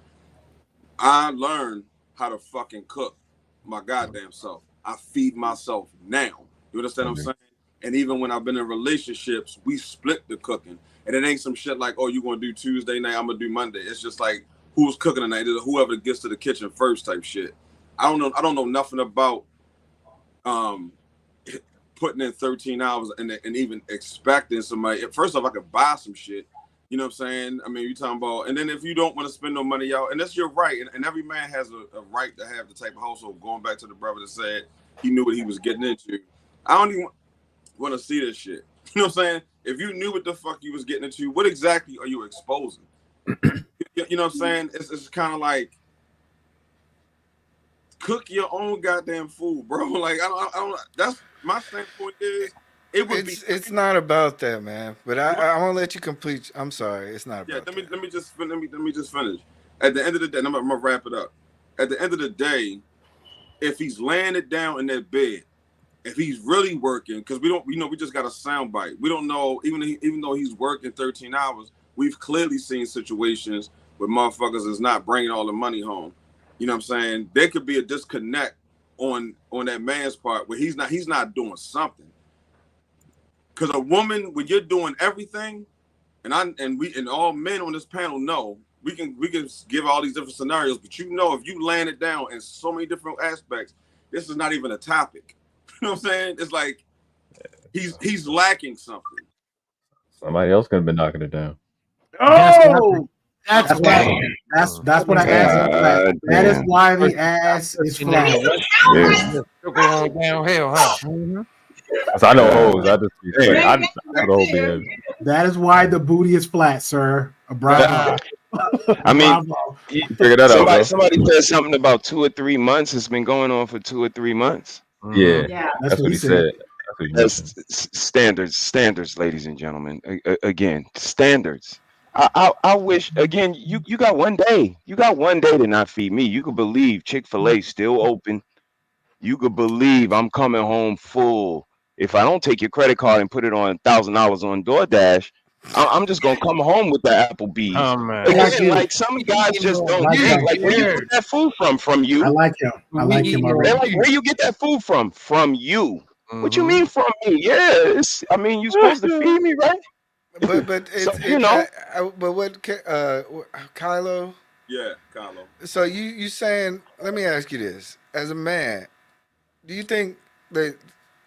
I learned how to fucking cook my goddamn self. I feed myself now. You understand what I'm saying? And even when I've been in relationships, we split the cooking. And it ain't some shit like, oh, you gonna do Tuesday night, I'm gonna do Monday. It's just like, who's cooking tonight? Whoever gets to the kitchen first type shit. I don't know nothing about putting in 13 hours and even expecting somebody. First off, I could buy some shit. You know what I'm saying? I mean, you talking about, and then if you don't want to spend no money out, and that's your right, and every man has a right to have the type of household. Going back to the brother that said he knew what he was getting into. I don't even want to see this shit. You know what I'm saying? If you knew what the fuck you was getting into, what exactly are you exposing? You know what I'm saying? It's kind of like cook your own goddamn food, bro. Like I don't. That's my standpoint.
It's not about that, man. But I won't let you complete. I'm sorry, it's not about.
Let me just finish. At the end of the day, I'm gonna wrap it up. At the end of the day, if he's laying it down in that bed, if he's really working, because we just got a sound bite. We don't know, even though he's working 13 hours, we've clearly seen situations where motherfuckers is not bringing all the money home. You know what I'm saying? There could be a disconnect on that man's part where he's not doing something. Because a woman, when you're doing everything, and all men on this panel know, we can give all these different scenarios, but if you laying it down in so many different aspects, this is not even a topic. You know what I'm saying? It's like he's lacking something.
Somebody else gonna be knocking it down.
Oh, that's why. That's what I asked. That is why the ass is flat.
Going downhill, huh?
So I know hoes. I just
That is why the booty is flat, sir. Bravo.
I mean,
figure that out, bro.
Somebody said something about 2 or 3 months. It's been going on for 2 or 3 months.
Yeah, that's what he said.
That's standards, ladies and gentlemen. Again, standards. I wish, again, you got one day. You got one day to not feed me. You could believe Chick-fil-A still open. You could believe I'm coming home full. If I don't take your credit card and put it on $1,000 on DoorDash, I'm just gonna come home with the Applebee's.
Oh man.
I like you.
Like some guys just
I
don't
like
think.
him.
Like where you get that food from? From
I
you?
like him. I like him
They're
already.
like, where you get that food from? From you. What you
Mm-hmm.
mean from me? Yeah, I mean you supposed to feed me, right?
But
So
it's
you know,
but what Kylo?
Yeah, Kylo.
So you saying? Let me ask you this: as a man, do you think that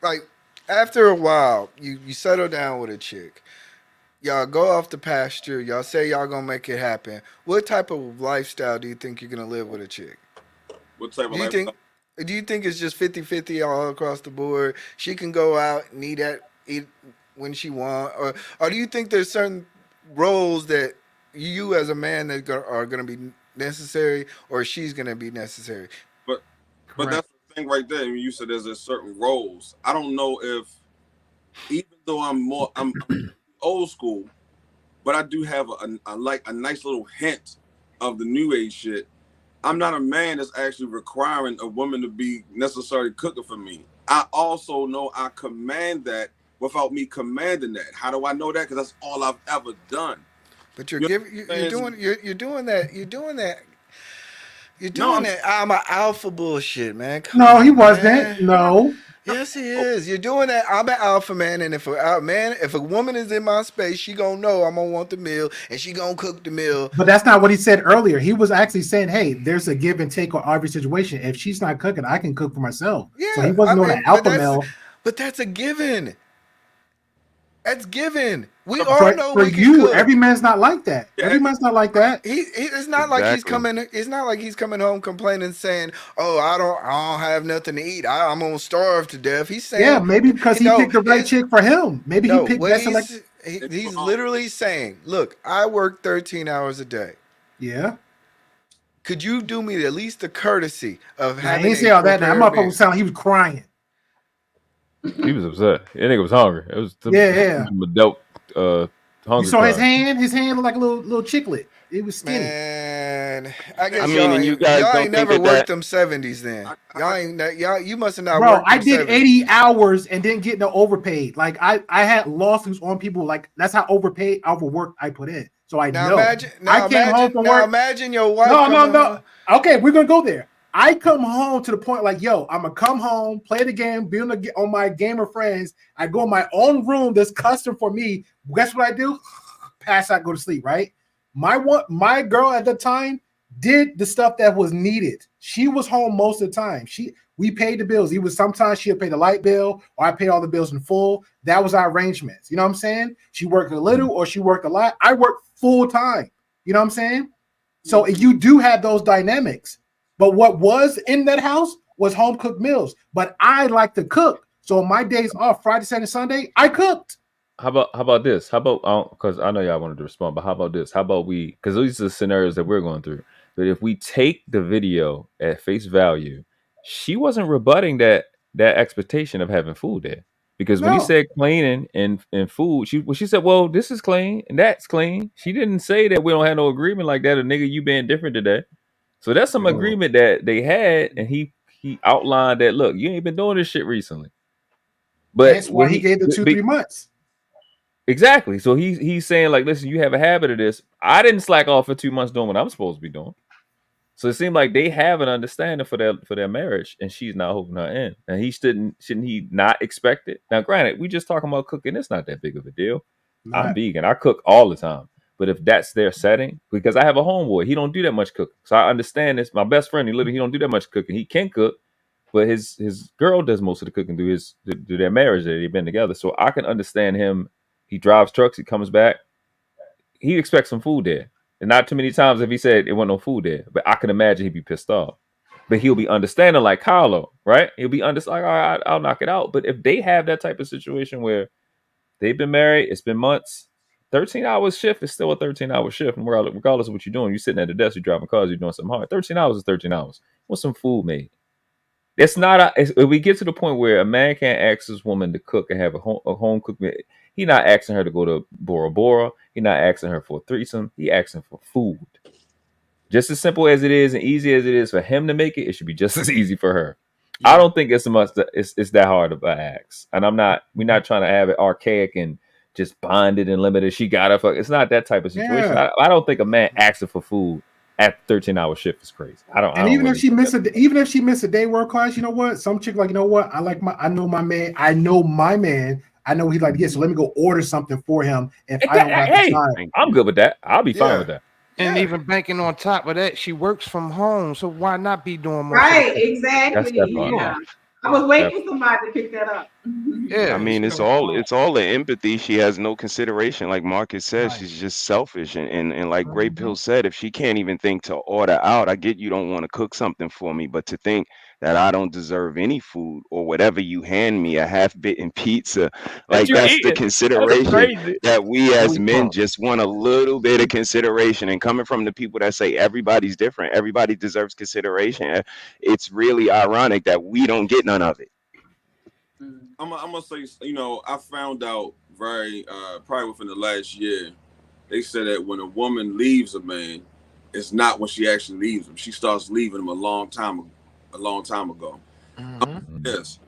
like after a while you settle down with a chick, y'all go off the pasture, y'all say y'all gonna make it happen. What type of lifestyle do you think you're gonna live with a chick?
What type of
Do you
life?
think do you think it's just 50-50 all across the board? She can go out and eat when she want, or do you think there's certain roles that you as a man that are going to be necessary, or she's going to be necessary?
But that's the thing right there. When you said there's a certain roles, I don't know if, even though I'm old school, but I do have a nice little hint of the new age shit. I'm not a man that's actually requiring a woman to be necessarily cooking for me. I also know I command that without me commanding that. How do I know that? Because that's all I've ever done.
But you're doing that. I'm an alpha bullshit, man. Come
No, he
on,
wasn't.
man.
No.
Yes, he is. You're doing that. I'm an alpha man, and if a woman is in my space, she gonna know I'm gonna want the meal, and she gonna cook the meal.
But that's not what he said earlier. He was actually saying, "Hey, there's a give and take on every situation. If she's not cooking, I can cook for myself."
Yeah,
so he wasn't on an alpha male.
But that's a given. That's given. We all know
for
we can
you,
cook.
every man's not like that. Every man's not like that.
It's not like he's coming. It's not like he's coming home complaining, saying, "Oh, I don't have nothing to eat. I'm gonna starve to death." He's saying,
Yeah, maybe because he picked the right chick for him. Maybe he picked that select.
He's literally saying, "Look, I work 13 hours a day.
Yeah.
Could you do me at least the courtesy of
Nah,
having?"
he didn't say all that. That motherfucker sound like he was crying.
He was upset. That nigga was hungry. It was
Yeah.
adult hungry.
You saw his
cry.
hand? His hand looked like a little chiclet. It was skinny.
Man, I guess
you guys
y'all
don't
ain't
think
never worked
that
them 70s then. You must have not
Bro,
worked them
I did
70s.
80 hours and didn't get no overpaid. Like I had lawsuits on people. Like that's how overworked I put in. So I know. I came home from work.
Imagine your wife.
No. Okay, we're gonna go there. I come home to the point like, yo, I'm gonna come home, play the game, be on my gamer friends. I go in my own room that's custom for me. Guess what I do? Pass out, go to sleep. Right? My girl at the time did the stuff that was needed. She was home most of the time. We paid the bills. Sometimes she'll pay the light bill, or I pay all the bills in full. That was our arrangements. You know what I'm saying? She worked a little or she worked a lot. I worked full time. You know what I'm saying? So you do have those dynamics. But what was in that house was home cooked meals. But I like to cook. So on my days off, Friday, Saturday, Sunday, I cooked.
How about this? How about, because I know y'all wanted to respond, but how about this? How about because these are the scenarios that we're going through. But if we take the video at face value, she wasn't rebutting that expectation of having food there. Because when he said cleaning and food, she said, well, this is clean and that's clean. She didn't say that we don't have no agreement like that. A nigga, you being different today. So that's some agreement that they had, and he outlined that, look, you ain't been doing this shit recently. But
that's why he gave the 2-3 months.
Exactly. So he's saying, like, listen, you have a habit of this. I didn't slack off for 2 months doing what I'm supposed to be doing. So it seemed like they have an understanding for their marriage, and she's not holding her in. And shouldn't he not expect it? Now, granted, we just talking about cooking. It's not that big of a deal. I'm vegan. I cook all the time. But if that's their setting, because I have a homeboy, he don't do that much cooking. So I understand this. My best friend, he don't do that much cooking. He can cook, but his girl does most of the cooking through their marriage that they've been together. So I can understand him. He drives trucks. He comes back. He expects some food there. And not too many times if he said it wasn't no food there. But I can imagine he'd be pissed off. But he'll be understanding like Carlo, right? He'll be like, all right, I'll knock it out. But if they have that type of situation where they've been married, it's been months, 13-hour shift is still a 13-hour shift. And regardless of what you're doing, you're sitting at the desk, you're driving cars, you're doing something hard. 13 hours is 13 hours. What's some food made? It's not if we get to the point where a man can't ask his woman to cook and have a home cooked meal, he's not asking her to go to Bora Bora. He's not asking her for a threesome. He asking for food. Just as simple as it is and easy as it is for him to make it, it should be just as easy for her. Yeah. I don't think it's that hard of an ask. And we're not trying to have it archaic and just bonded and limited. She got to fuck. It's not that type of situation.
Yeah.
I don't think a man asking for food at 13-hour shift is crazy. I don't.
Even if she miss a day world class, you know what? Some chick like, you know what? I know my man. I know he's like, so let me go order something for him. If I don't got the time,
I'm good with that. I'll be fine with that.
And even banking on top of that, she works from home, so why not be doing more?
Right, exactly.
That's
Yeah. I was waiting for somebody to pick that up.
Yeah,
I mean, it's all the empathy. She has no consideration, like Marcus says. She's just selfish, and like Great Pill said, if she can't even think to order out, I get you don't want to cook something for me, but to think that I don't deserve any food or whatever you hand me, a half-bitten pizza, like that's the consideration that we as men just want a little bit of consideration. And coming from the people that say everybody's different, everybody deserves consideration, it's really ironic that we don't get none of it.
I'm gonna say, I found out probably within the last year, they said that when a woman leaves a man, it's not when she actually leaves him. She starts leaving him a long time ago. Yes,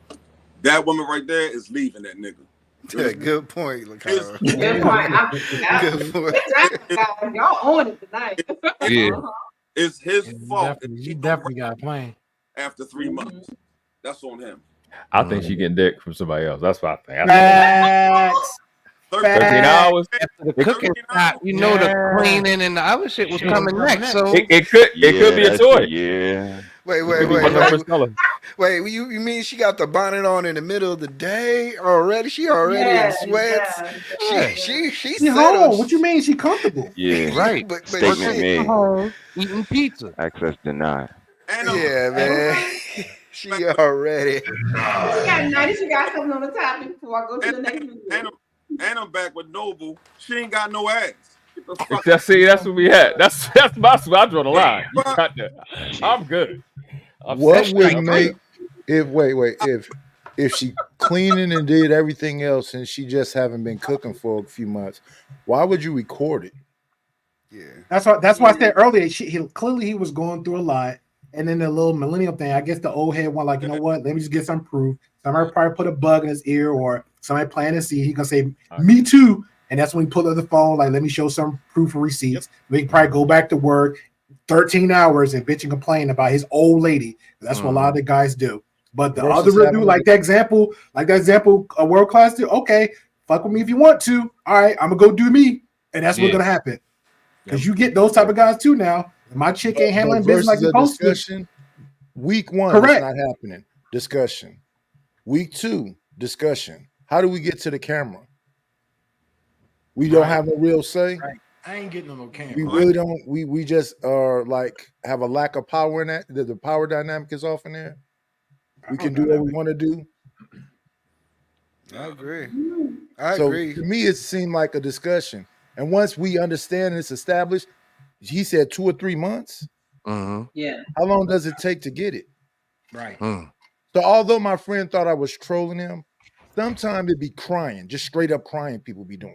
that woman right there is leaving that nigga.
Yeah, good point, Lakara.
Good point. Y'all on it tonight.
Yeah.
It's his fault.
He definitely got a plan.
After 3 months, that's on him.
I think she getting dick from somebody else. That's what I think.
Facts.
13 hours.
The cooking stop, the cleaning and the other shit was coming next. So
it could be a toy.
Yeah.
Wait. You mean she got the bonnet on in the middle of the day already? She already in sweats. She
home. What you mean? She comfortable?
Yeah.
Right.
But
Statement made.
Home eating pizza.
Access denied.
Yeah, man. She already.
You got something on the topic before I go to the next video.
And I'm back with Noble. She ain't got no ass.
That's what we had. That's my I draw the line. You got that. I'm good.
What would make if she cleaning and did everything else and she just haven't been cooking for a few months? Why would you record it?
Yeah,
that's why I said earlier. He was going through a lot, and then the little millennial thing. I guess the old head one, like, you know what? Let me just get some proof. Somebody probably put a bug in his ear, or somebody planted a seed. He gonna say, "Me too." And that's when he pulled up the phone, like, let me show some proof of receipts. We can probably go back to work 13 hours and bitch and complain about his old lady. That's what a lot of the guys do. But the other dude, like that example, world class dude, okay, fuck with me if you want to. All right, I'm gonna go do me. And that's what's gonna happen. Because you get those type of guys too now. My chick ain't handling business like you're supposed to.
Week 1,
correct.
It's not happening. Discussion. Week 2, discussion. How do we get to the camera? We don't have a real say.
Right. I ain't getting on no camera.
We really don't. We just are like have a lack of power in that. The power dynamic is off in there. We can do what we want to do.
I agree.
To me, it seemed like a discussion. And once we understand and it's established, he said 2 or 3 months.
Yeah.
How long does it take to get it?
Right.
So although my friend thought I was trolling him, sometimes it'd be crying, just straight up crying people be doing.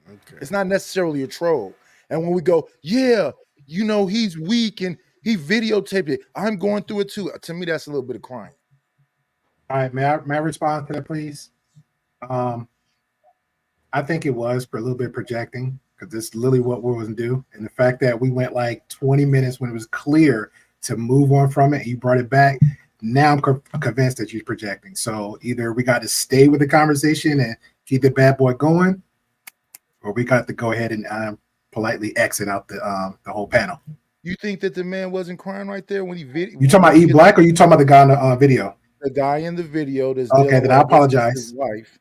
Okay.
It's not necessarily a troll. And when we go, he's weak and he videotaped it. I'm going through it too. To me, that's a little bit of crying.
All right, may I respond to that, please? I think it was for a little bit projecting, because this is literally what we was do. And the fact that we went like 20 minutes when it was clear to move on from it, and you brought it back. Now I'm convinced that you're projecting. So either we got to stay with the conversation and keep the bad boy going, or we got to go ahead and politely exit out the whole panel.
You think that the man wasn't crying right there when he video?
You talking about E Black, or you talking about the guy in the video?
The guy in the video. That's
okay. Then I apologize.
His wife,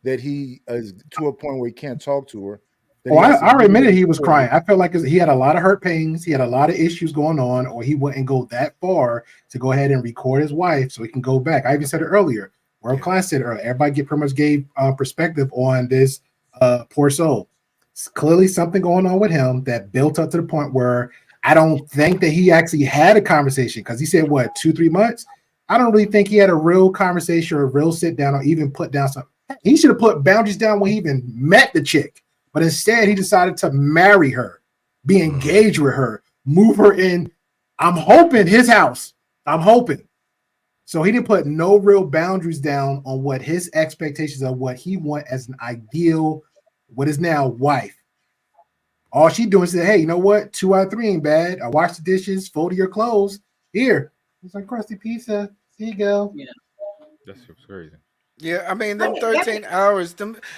that he is to a point where he can't talk to her.
Oh, I already admitted he was crying. I felt like he had a lot of hurt pains. He had a lot of issues going on, or he wouldn't go that far to go ahead and record his wife so he can go back. I even said it earlier. World Class said it earlier. Everybody pretty much gave perspective on this poor soul. It's clearly something going on with him that built up to the point where I don't think that he actually had a conversation, because he said, 2-3 months? I don't really think he had a real conversation or a real sit down or even put down something. He should have put boundaries down when he even met the chick. But instead, he decided to marry her, be engaged with her, move her in, I'm hoping, his house. I'm hoping. So he didn't put no real boundaries down on what his expectations of what he want as an ideal with his now wife. All she doing is say, hey, you know what? 2 out of 3 ain't bad. I wash the dishes, fold your clothes. Here. It's like crusty pizza. Here you go.
Yeah.
That's crazy.
Yeah, I mean, them 13 hours.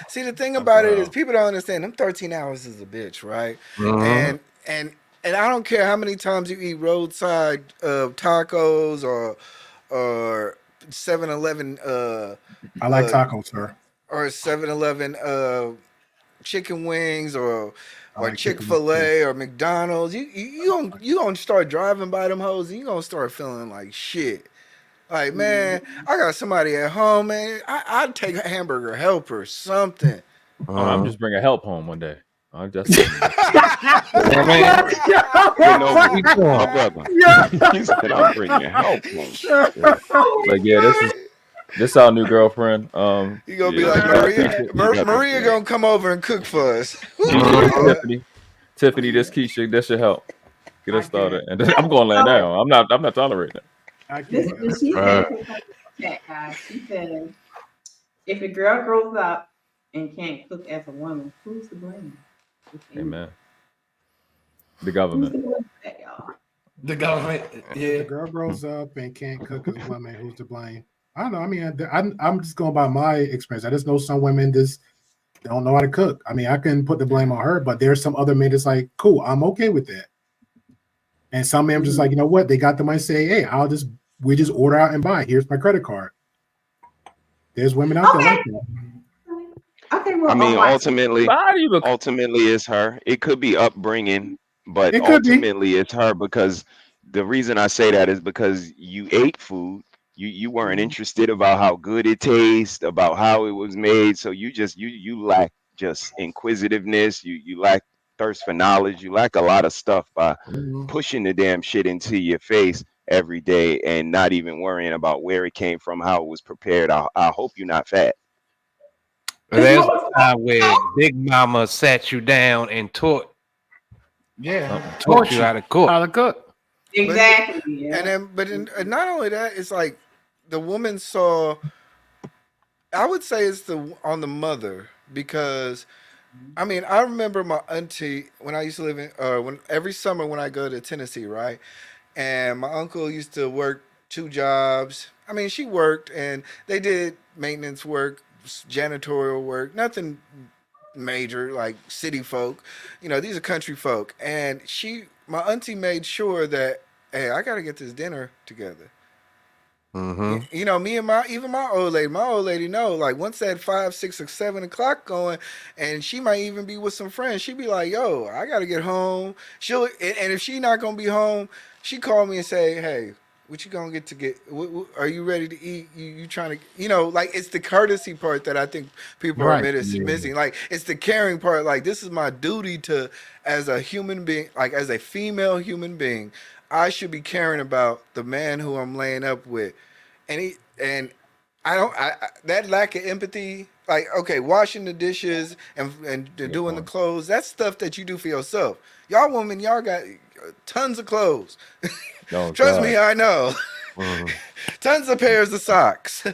See, the thing about it is people don't understand. Them 13 hours is a bitch, right?
Mhm.
And I don't care how many times you eat roadside tacos or 7-Eleven.
I like tacos, sir.
Or 7-Eleven chicken wings or
like
Chick-fil-A or McDonald's. You gonna start driving by them hoes and you gonna start feeling like shit. Like, man, I got somebody at home, man. I'd take a hamburger helper or something.
I'm just bringing help home one day. I'm just.
My brother. He said, "I'm bringing help home."
Like, yeah, this our new girlfriend.
You gonna be like Maria gonna come over and cook for us.
Tiffany, this Keisha, this should help get us started. And I'm going to lay down. I'm not tolerating it.
She said, if a girl grows up and can't cook as a woman, who's to blame?
Amen. The government.
The government. Yeah.
The girl grows up and can't cook as a woman. Who's to blame? I don't know. I mean, I'm just going by my experience. I just know some women just don't know how to cook. I mean, I can put the blame on her, but there's some other men that's like, cool, I'm okay with that. And some men just like, you know what? They got the money. Say, hey, we just order out and buy. Here's my credit card. There's women out there like that.
Okay, well,
I mean, ultimately, it's her. It could be upbringing, but ultimately it's her, because the reason I say that is because you ate food. You weren't interested about how good it tastes, about how it was made. So you lack just inquisitiveness. You lack thirst for knowledge. You lack a lot of stuff by pushing the damn shit into your face every day and not even worrying about where it came from, how it was prepared. I hope you're not fat.
There's a time where Big Mama sat you down and taught you how to cook.
Exactly.
But not only that, it's like the woman saw. I would say it's on the mother, because I mean, I remember my auntie when I used to live in every summer when I go to Tennessee, right? And my uncle used to work 2 jobs. I mean, she worked and they did maintenance work, janitorial work, nothing major like city folk. You know, these are country folk. And my auntie made sure that, hey, I got to get this dinner together. You know, me and my old lady know, like, once that 5, 6, or 7 o'clock going, and she might even be with some friends, she'd be like, yo, I gotta get home. And if she not gonna be home, she call me and say, hey, what you gonna get? Are you ready to eat? You trying to, you know, like, it's the courtesy part that I think people are missing. Like, it's the caring part. Like, this is my duty to, as a human being, like as a female human being, I should be caring about the man who I'm laying up with. And that lack of empathy, like, okay, washing the dishes and doing the clothes, that's stuff that you do for yourself. Y'all women, y'all got tons of clothes. Trust me, I know. Tons of pairs of socks,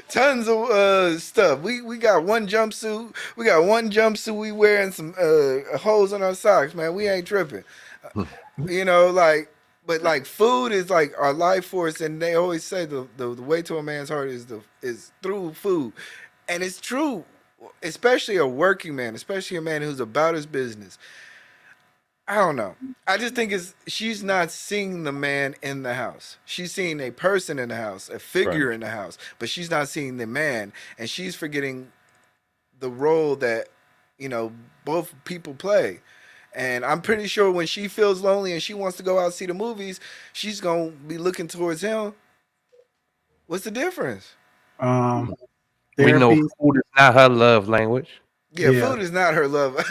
tons of stuff. We got one jumpsuit. We got one jumpsuit we wear and some holes on our socks, man. We ain't tripping. You know, like, but like, food is like our life force, and they always say the way to a man's heart is through food, and it's true, especially a working man, especially a man who's about his business. I don't know. I just think she's not seeing the man in the house. She's seeing a person in the house, a figure in the house, but she's not seeing the man, and she's forgetting the role that, you know, both people play. And I'm pretty sure when she feels lonely and she wants to go out and see the movies, she's gonna be looking towards him. What's the difference?
We know food is not her love language.
Yeah, food is not her love.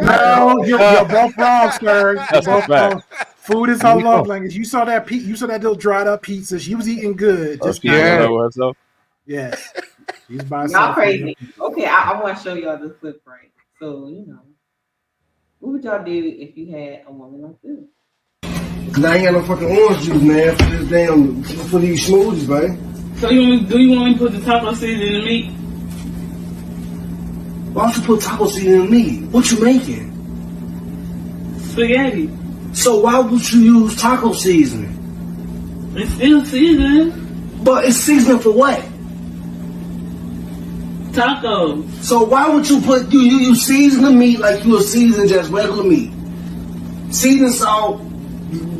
No, you're both wrong, sir.
That's a fact.
Food is her love language. You saw that little dried up pizza. She was eating good. Just
herself.
Yes. She's by
y'all crazy. Okay, I want to show y'all this clip, right? So, you know, what would y'all do if you had a woman like this?
Cause I ain't got no fucking orange juice, man, for this for these smoothies, man.
So do you want me to put the taco seasoning in the meat?
Why don't you put taco seasoning in meat? What you making?
Spaghetti.
So why would you use taco seasoning?
It's still seasoned.
But it's seasoning for what?
Tacos.
So why would you put you season the meat like you would season just regular meat? Season salt, a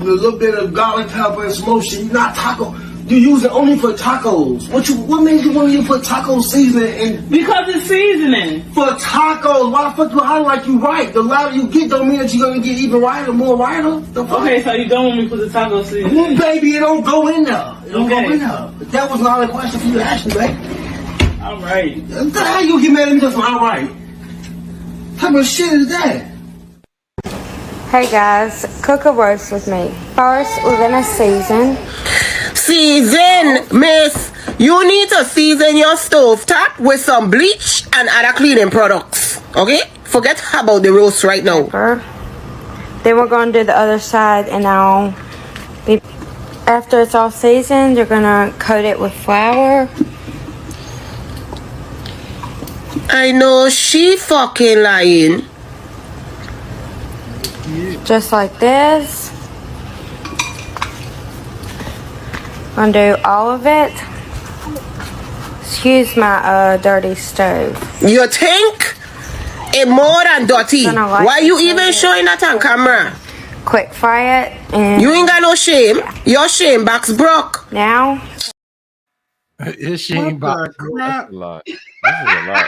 little bit of garlic pepper and some more shit. Not taco. You use it only for tacos. What made you want to put taco seasoning in?
Because it's seasoning.
For tacos. Why the fuck do I like you right? The louder you get don't mean that you're gonna get even whiter, more whiter.
Okay, so you don't want me to put the taco seasoning.
Well, baby, it don't go in there. It don't
Okay.
go in there. That was not a question for you to ask me, baby.
All right.
What the hell you get mad at me just for all right? What type of shit is that?
Hey guys, cook a roast with me. First, we're gonna season.
Season, miss. You need to season your stove top with some bleach and other cleaning products. Okay? Forget about the roast right now.
Then we're gonna do the other side, and after it's all seasoned, you're gonna coat it with flour.
I know she fucking lying.
Just like this. Gonna do all of it. Excuse my dirty stove.
You think it more than dirty? Why you even showing that on camera?
Quick fry it. And
you ain't got no shame. Your shame box broke.
Now.
His shame box.
That's a lot. This is a lot.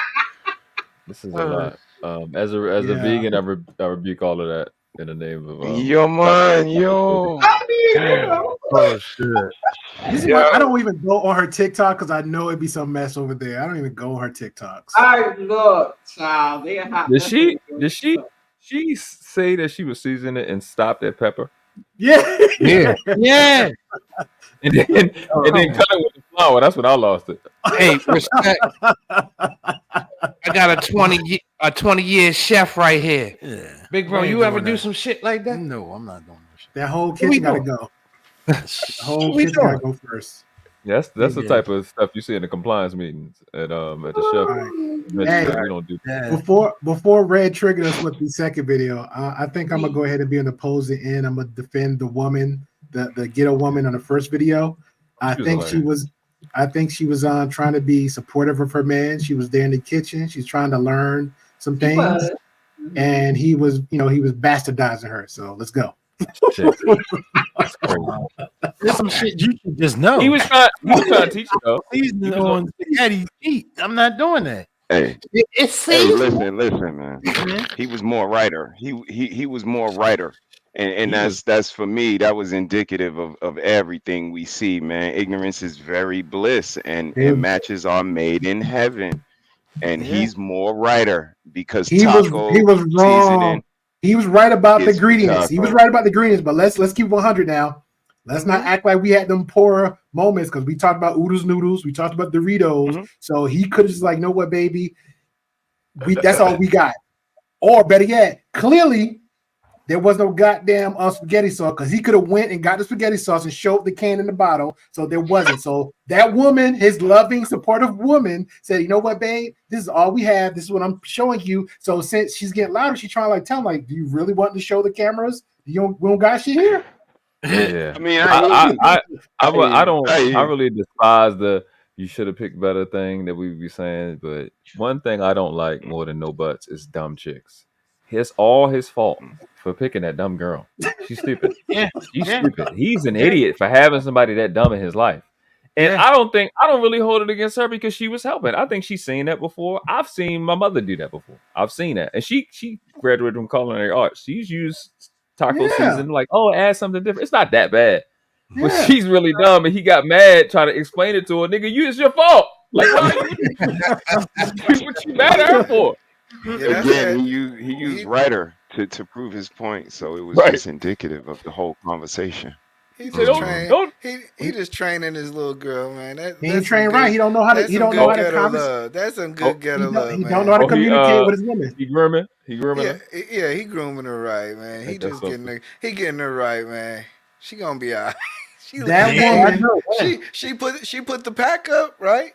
This is a lot. As a vegan, I rebuke all of that in the name of
yo man, yo.
Oh shit. This is why I don't even go on her TikTok because I know it'd be some mess over there. I don't even go on her TikToks.
I look, child. They are hot.
Did she say that she was seasoning it and stopped at pepper?
Yeah.
Yeah.
And then cut it with the flour. That's when I lost it.
Hey, respect. I got a 20-year chef right here.
Yeah.
Big bro, you ever do some shit like that?
No, I'm not doing that shit.
That whole kitchen gotta go. The whole kitchen gotta go first.
Yes, that's the type of stuff you see in the compliance meetings at the chef.
Hey,
we don't do that.
Before Red triggered us with the second video, I think I'm gonna go ahead and be on the opposing end. I'm gonna defend the woman, the ghetto woman on the first video. I think she was trying to be supportive of her man. She was there in the kitchen. She's trying to learn some things, and he was bastardizing her. So let's go.
There's some shit you should just know.
He was trying to teach you though.
Seasoning on spaghetti feet. I'm not doing that.
Hey,
it's
listen, man. He was more writer. He was more writer, and that's for me. That was indicative of everything we see, man. Ignorance is very bliss, and matches are made in heaven. And he's more writer because
he was wrong. He was right about the ingredients. He was right about the ingredients. But let's keep 100 now. Let's not act like we had them poor moments because we talked about oodles noodles, we talked about Doritos. So he could have just like, know what, baby, that's all we got. Or better yet, clearly there was no goddamn spaghetti sauce because he could have went and got the spaghetti sauce and showed the can in the bottle. So there wasn't. So that woman, his loving, supportive woman, said, "You know what, babe? This is all we have. This is what I'm showing you." So since she's getting louder, she's trying to tell him, like, "Do you really want to show the cameras? We don't got shit here."
Yeah,
I mean,
I really despise the "you should have picked better" thing that we be saying. But one thing I don't like more than no buts is dumb chicks. It's all his fault for picking that dumb girl. She's stupid. She's stupid. He's an idiot for having somebody that dumb in his life. And I don't really hold it against her because she was helping. I think she's seen that before. I've seen my mother do that before. I've seen that. And she graduated from culinary arts. She's used taco season, like, oh, add something different. It's not that bad. But she's really dumb and he got mad trying to explain it to her. Nigga, it's your fault. Like, what you mad at her for?
Again, he used writer to prove his point, so it was just indicative of the whole conversation.
He just training his little girl, man.
He ain't trained right. He don't know how to. He don't know how to conversate.
That's some good ghetto love.
He don't know how to communicate with his women.
He grooming her.
Yeah, he grooming her right, man. He just getting her right, man. She gonna be all right. She put the pack up, right?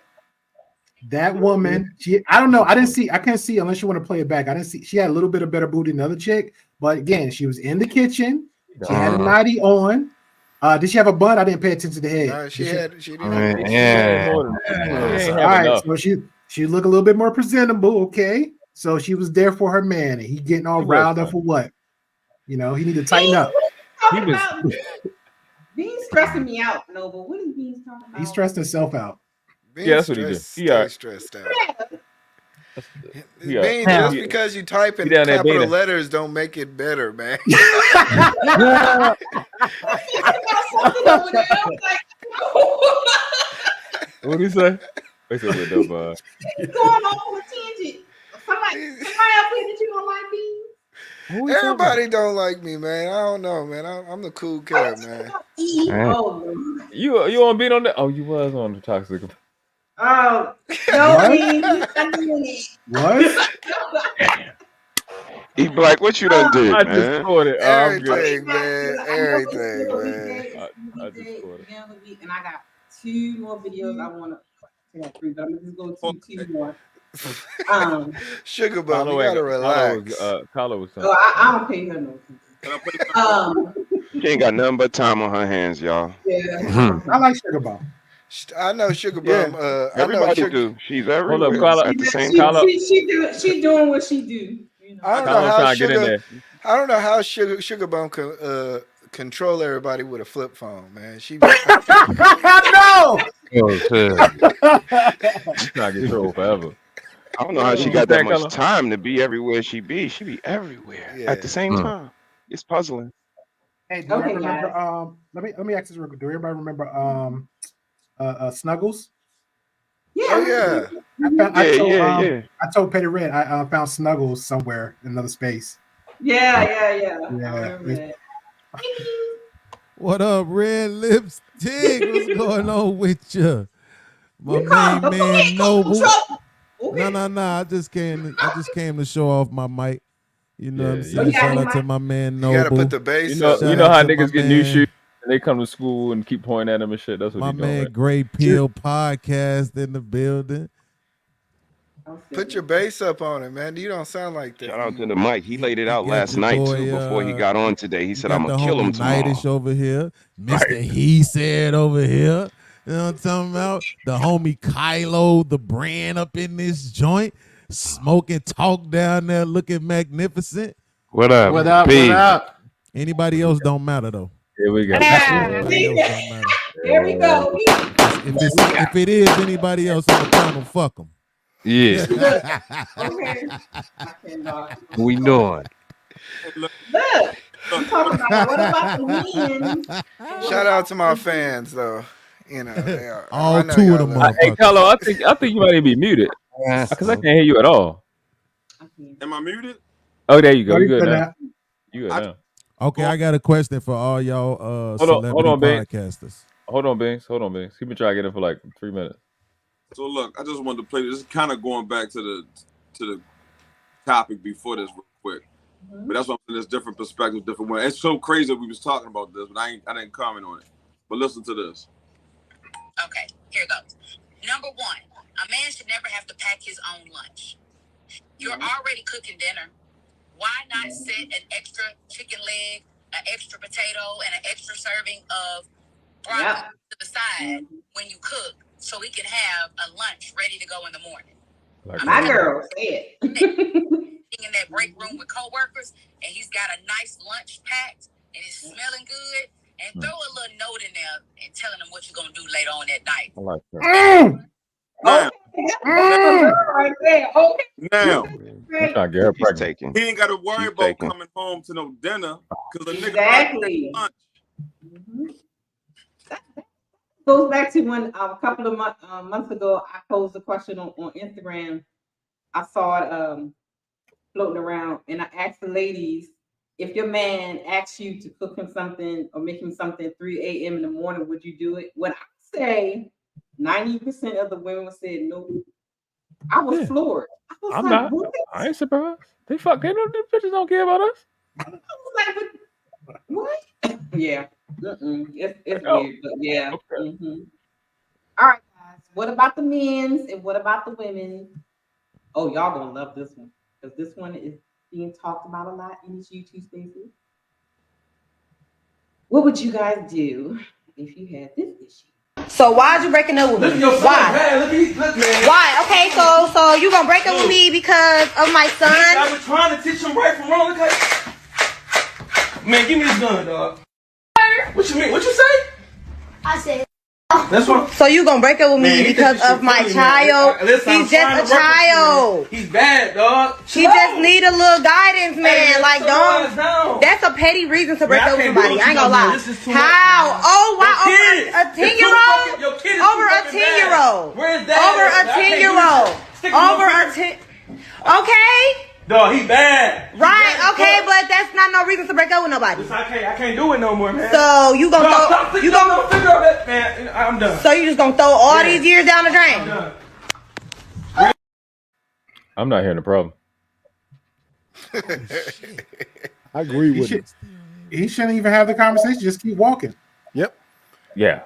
That woman, I don't know. I can't see unless you want to play it back. I didn't see. She had a little bit of better booty than the other chick, but again, she was in the kitchen. She had a nightie on. Did she have a bun? I didn't pay attention to the head.
No, she didn't have a
All right, so she looked a little bit more presentable. Okay, so she was there for her man, and he getting all riled up for what? You know, he need to tighten up.
Beans stressing me out, Noble. What is Beans talking about?
He stressed himself out.
Yeah, that's what he did.
Stay stressed out. Bean, just because you type in capital letters don't make it better, man.
What did he say? He said,
He's going on a tangent. Somebody else think that you don't like Beans?
Everybody don't like me, man. I don't know, man. I'm the cool cat, man.
You on beat on that? Oh, you was on the toxic.
Oh, no, Beans.
What?
He Black, what you done did,
I
man?
just scored it.
Everything, man. Everything, man.
I just scored it.
And I got 2 more videos I want to have 3, but I'm just going to 2 more.
Sugar Bum, you gotta relax.
Carla was
saying. I don't pay her no.
She ain't got nothing but time on her hands, y'all.
Yeah.
I like Sugar Bum.
I know Sugar Bum.
Everybody do. She's everywhere.
Hold up, Carla.
At the same time.
She doing what she do. You know?
I don't know how Sugar Bum can control everybody with a flip phone, man. She.
No.
She's not control forever.
I don't know how she got that much time to be everywhere she be. She be everywhere at the same time. It's puzzling.
Hey, do you remember? Let me ask this real quick. Do everybody remember Snuggles?
Yeah.
Oh
yeah. I told Petty Red I found Snuggles somewhere in another space.
Yeah.
What up, Red Lipstick? What's going on with you? My main man Noble. No. I just came to show off my mic. You know what I'm saying? Shout out to my man Noble.
You gotta put the bass up.
You know how niggas get new shoes and they come to school and keep pointing at them and shit. That's what
my
he doing.
Man Gray Peel podcast in the building.
Put your bass up on it, man. You don't sound like that.
Shout out to the mic. He laid it out last night too before he got on today. He said, "I'm gonna kill him tomorrow."
Nightish over here, Mr. He said over here. You know what I'm talking about? The homie Kylo, the brand up in this joint, smoking talk down there, looking magnificent.
What up?
What up?
P.
What up?
Anybody else don't matter though.
Here we go.
There we go.
If it is anybody else on the panel, fuck them.
Yeah.
Okay.
We know it.
Look. I'm talking about what about the wins?
Shout out to my fans, though. You know, they are.
All 2 of them.
Hey, Carlo, I think you might be muted because I can't hear you at all.
Am I muted?
Oh, there you go. You good now? You good now?
Okay, I got a question for all y'all celebrity podcasters.
Hold on, Beans. He been trying to get it for like 3 minutes.
So look, I just wanted to play this. Kind of going back to the topic before this real quick. But that's what I'm saying. There's different perspectives, different ways. It's so crazy that we was talking about this, but I didn't comment on it. But listen to this.
Okay, here goes. Number 1, a man should never have to pack his own lunch. You're already cooking dinner. Why not set an extra chicken leg, an extra potato, and an extra serving of broccoli to the side when you cook, so we can have a lunch ready to go in the morning?
My girl, say it.
In that break room with coworkers, and he's got a nice lunch packed, and it's smelling good. And throw a little note in there and telling them what you're gonna do later on that night.
I like that.
Right there. Okay.
Now,
he
ain't got to worry about coming home to no dinner because the nigga
exactly.
Lunch.
That goes back to when a couple of months ago I posed a question on Instagram. I saw it floating around, and I asked the ladies, if your man asks you to cook him something or make him something at 3 a.m. in the morning, would you do it? When I say 90% of the women said no, I was floored. I was
I'm
like,
not.
what?
I ain't surprised. They them bitches don't care about us.
I was like, what? Yeah. It's weird, but yeah.
Okay.
All right, What about the men's and what about the women? Oh, y'all gonna love this one because this one is being talked about a lot in these YouTube spaces. What would you guys do if you had this issue?
So why'd you breaking up with me? Why?
Man, look, man.
Why? Okay, so you gonna break up with me because of my son?
I've been trying to teach him right from wrong. Look like, man, give me this gun, dog. What you mean? What you say?
I said.
That's what.
So you gonna break up with me because of my child? He's just a child.
He's bad, dog.
He just need a little guidance, man. Like, don't. That's a petty reason to break up with somebody. I ain't gonna lie. How? Oh, why? Over a 10-year-old? Over a 10-year-old.
Where's that?
Over a 10-year-old. Over a 10. Okay.
Dog, he bad.
Right, okay, but that's not no reason to break up with nobody.
I can't do it no more, man.
So you gonna
throw? You gonna figure out that, man? I'm done.
So you just gonna throw all these years down the drain?
I'm done.
I'm not hearing the problem.
I agree with him.
He shouldn't even have the conversation. Just keep walking.
Yep.
Yeah,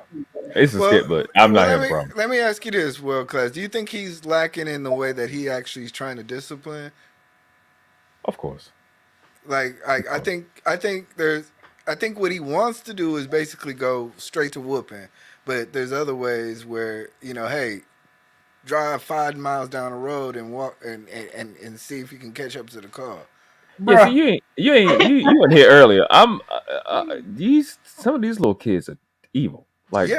it's a skip, but I'm not hearing the problem.
Let me ask you this, World Class. Do you think he's lacking in the way that he actually is trying to discipline?
Of course.
Like I think what he wants to do is basically go straight to whooping, but there's other ways where, hey, drive 5 miles down the road and walk and see if you can catch up to the car.
Yeah, see, you weren't here earlier. Some of these little kids are evil. Like,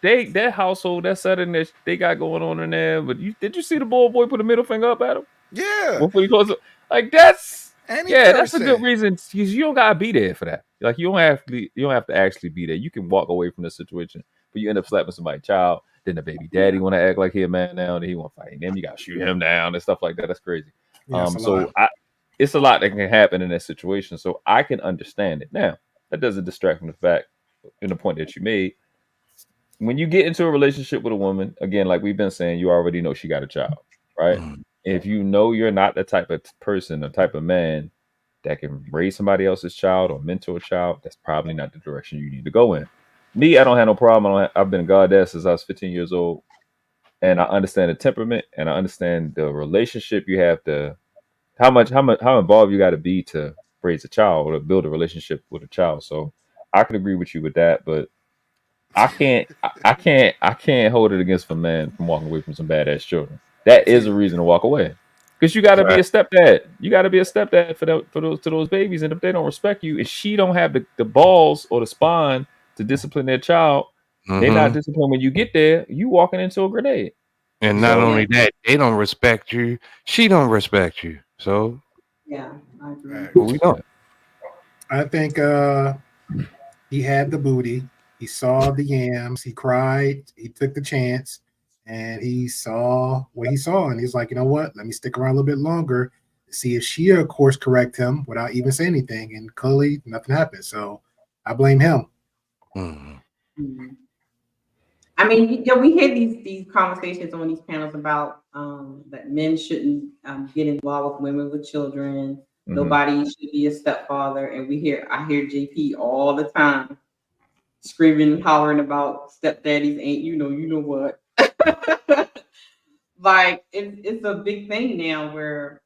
their household, that setting that they got going on in there. But did you see the boy put a middle finger up at him?
Yeah.
Before he goes, like that's
Any
that's a
person.
good reason. You don't gotta be there for that. Like you don't have to actually be there. You can walk away from the situation, but you end up slapping somebody's child. Then the baby daddy want to act like he a man now, and he want to fight him. You gotta shoot him down and stuff like that. That's crazy.
Yeah,
it's a lot that can happen in that situation. So I can understand it. Now that doesn't distract from the fact and the point that you made. When you get into a relationship with a woman, again, like we've been saying, you already know she got a child, right? If you know you're not the type of person or type of man that can raise somebody else's child or mentor a child, that's probably not the direction you need to go in. Me, I don't have no problem. I've been a goddess since I was 15 years old, and I understand the temperament and I understand the relationship you have to, how involved you got to be to raise a child or to build a relationship with a child. So I can agree with you with that, but I can't hold it against a man from walking away from some badass children. That is a reason to walk away, because you got to be a stepdad. You got to be a stepdad for those babies, and if they don't respect you, if she don't have the balls or the spine to discipline their child, they're not disciplined when you get there. You walking into a grenade.
And not only that, they don't respect you. She don't respect you. So
yeah, I agree.
But we don't.
I think he had the booty. He saw the yams. He cried. He took the chance, and he saw what he saw. And he's like, you know what? Let me stick around a little bit longer, see if she, of course, correct him without even saying anything. And clearly, nothing happened. So I blame him.
I mean, we had these conversations on these panels about that men shouldn't get involved with women with children. Nobody should be a stepfather, and I hear JP all the time screaming and hollering about stepdaddies ain't you know what. Like it's a big thing now where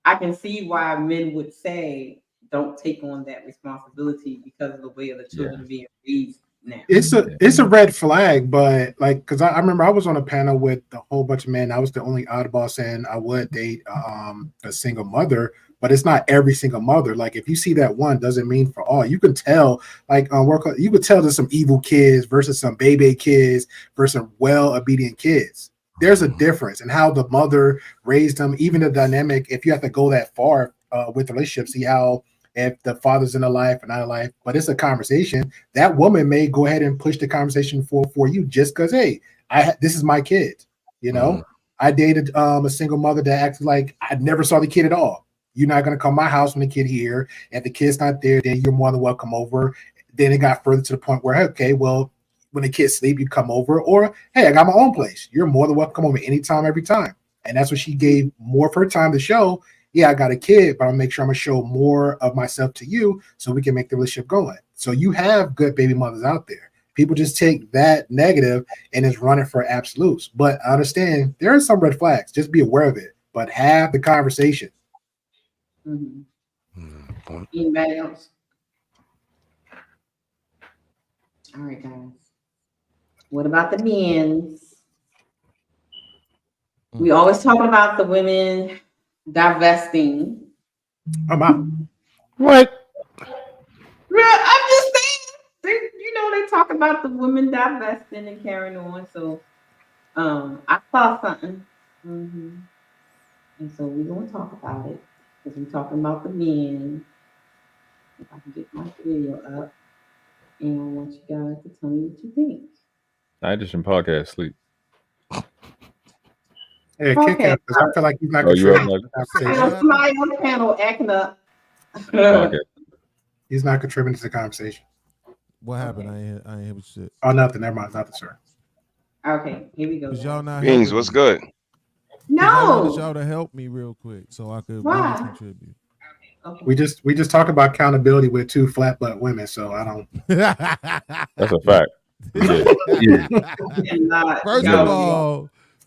I can see why men would say don't take on that responsibility because of the way of the children being raised now.
It's a red flag, but like, because I remember I was on a panel with a whole bunch of men. I was the only oddball saying I would date a single mother, but it's not every single mother. Like if you see that one, doesn't mean for all. You can tell, like you could tell there's some evil kids versus some baby kids versus some well-obedient kids. There's a difference in how the mother raised them, even the dynamic. If you have to go that far with the relationship, see how if the father's in a life or not a life, but it's a conversation. That woman may go ahead and push the conversation for you just because, hey, this is my kid. You know, I dated a single mother that acted like I never saw the kid at all. You're not going to come to my house when the kid here. If the kid's not there, then you're more than welcome over. Then it got further to the point where, okay, well, when the kids sleep, you come over. Or, hey, I got my own place. You're more than welcome over anytime, every time. And that's what she gave more of her time to show. Yeah, I got a kid, but I'll make sure I'm going to show more of myself to you so we can make the relationship going. So you have good baby mothers out there. People just take that negative and just run it for absolutes. But I understand there are some red flags. Just be aware of it. But have the conversation.
Anybody else? All right, guys. What about the men's? We always talking about the women divesting.
I'm out.
What?
I'm just saying. They talk about the women divesting and carrying on. So, I saw something, and so we're gonna talk about it because we're talking about the men. If I can get my video up, and I want you guys to tell me what you think.
I just in podcast sleep.
Hey, kick out because I feel like he's not
Oh, you up,
contributing to the conversation.
Somebody on the panel acting up.
He's not contributing to the conversation.
What happened? I ain't hear what you said.
Oh, nothing. Never mind. Nothing, sir.
Okay, here we go.
Y'all not
Beans, what's good?
I wanted y'all to help me real quick so I could really contribute.
Okay.
We just talk about accountability with two flat butt women, so I don't.
That's a fact.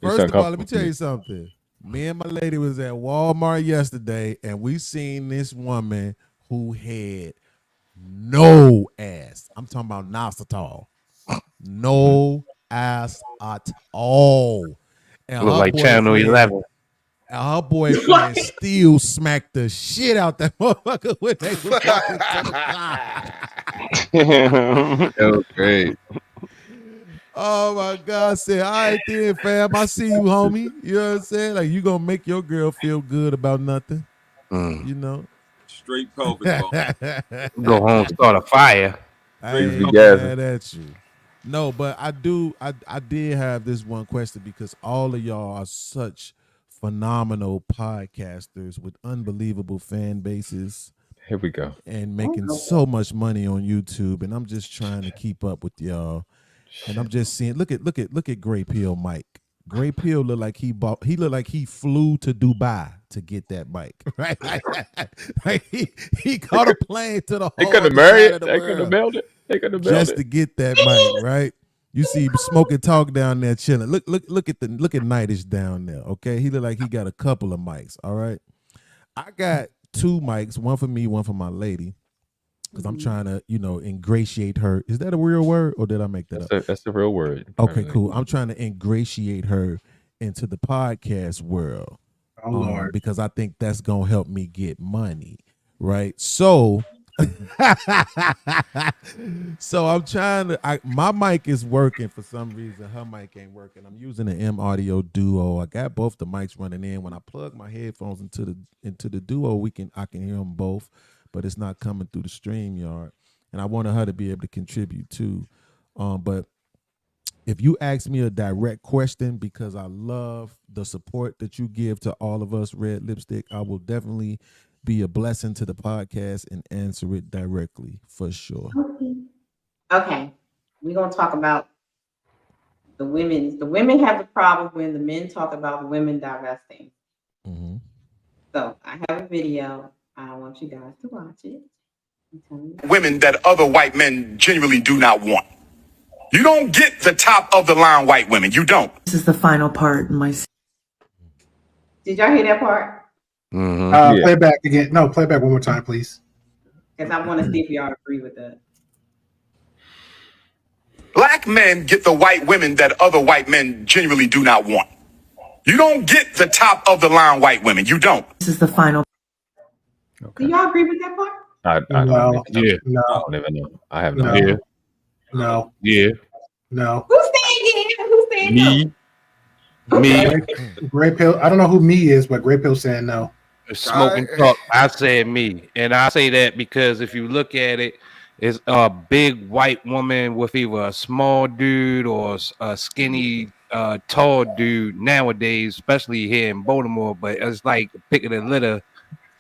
First of all, let me tell you something. Me and my lady was at Walmart yesterday, and we seen this woman who had no ass. I'm talking about not at all. No ass at all. And
look like Channel 11.
And her boyfriend still smacked the shit out that motherfucker when they was walking to the car.
That was great.
Oh my God! I said, all right then, fam. I see you, homie. You know what I'm saying? Like, you gonna make your girl feel good about nothing. You know?
Straight pelvic bone.
Go home, start a fire.
I ain't mad at you. No, but I did have this one question because all of y'all are such phenomenal podcasters with unbelievable fan bases.
Here we go.
And making so much money on YouTube, and I'm just trying to keep up with y'all. And I'm just seeing, look at Gray Pill Mike. Gray Pill looked like he flew to Dubai to get that mic, right? Like he caught a plane to the whole
They could have married it. They could have mailed it. They could have mailed
just
it.
to get that mic, right? You see Smoking Talk down there chilling. Look at Nightish down there. Okay, he look like he got a couple of mics. All right, I got two mics, one for me, one for my lady. Because I'm trying to, ingratiate her. Is that a real word, or did I make that up?
That's the real word.
Okay, cool. I'm trying to ingratiate her into the podcast world.
Oh, Lord.
Because I think that's going to help me get money, right? So, I'm trying to, my mic is working for some reason. Her mic ain't working. I'm using an M Audio Duo. I got both the mics running in. When I plug my headphones into the Duo, I can hear them both. But it's not coming through the StreamYard. And I wanted her to be able to contribute too. But if you ask me a direct question, because I love the support that you give to all of us, Red Lipstick, I will definitely be a blessing to the podcast and answer it directly for sure.
Okay. We're going to talk about the women. The women have a problem when the men talk about the women divesting.
Mm-hmm.
So I have a video. I want you guys to watch it.
Women that other white men genuinely do not want. You don't get the top of the line white women. You don't.
This is the final part in my.
Did y'all hear that part?
Play back again. No, play back one more time, please.
Because I want to see if y'all agree with that.
Black men get the white women that other white men genuinely do not want. You don't get the top of the line white women. You don't.
This is the final.
Do y'all agree with that part?
I
No.
yeah.
No.
I don't even know. I have no
No.
idea.
No.
Yeah.
No.
Who's saying yeah? Who's saying no?
Me.
Gray Pill. I don't know who me is, but Gray Pill saying no.
Smoking Talk. I said me, and I say that because if you look at it, it's a big white woman with either a small dude or a skinny, tall dude nowadays, especially here in Baltimore. But it's like picking a litter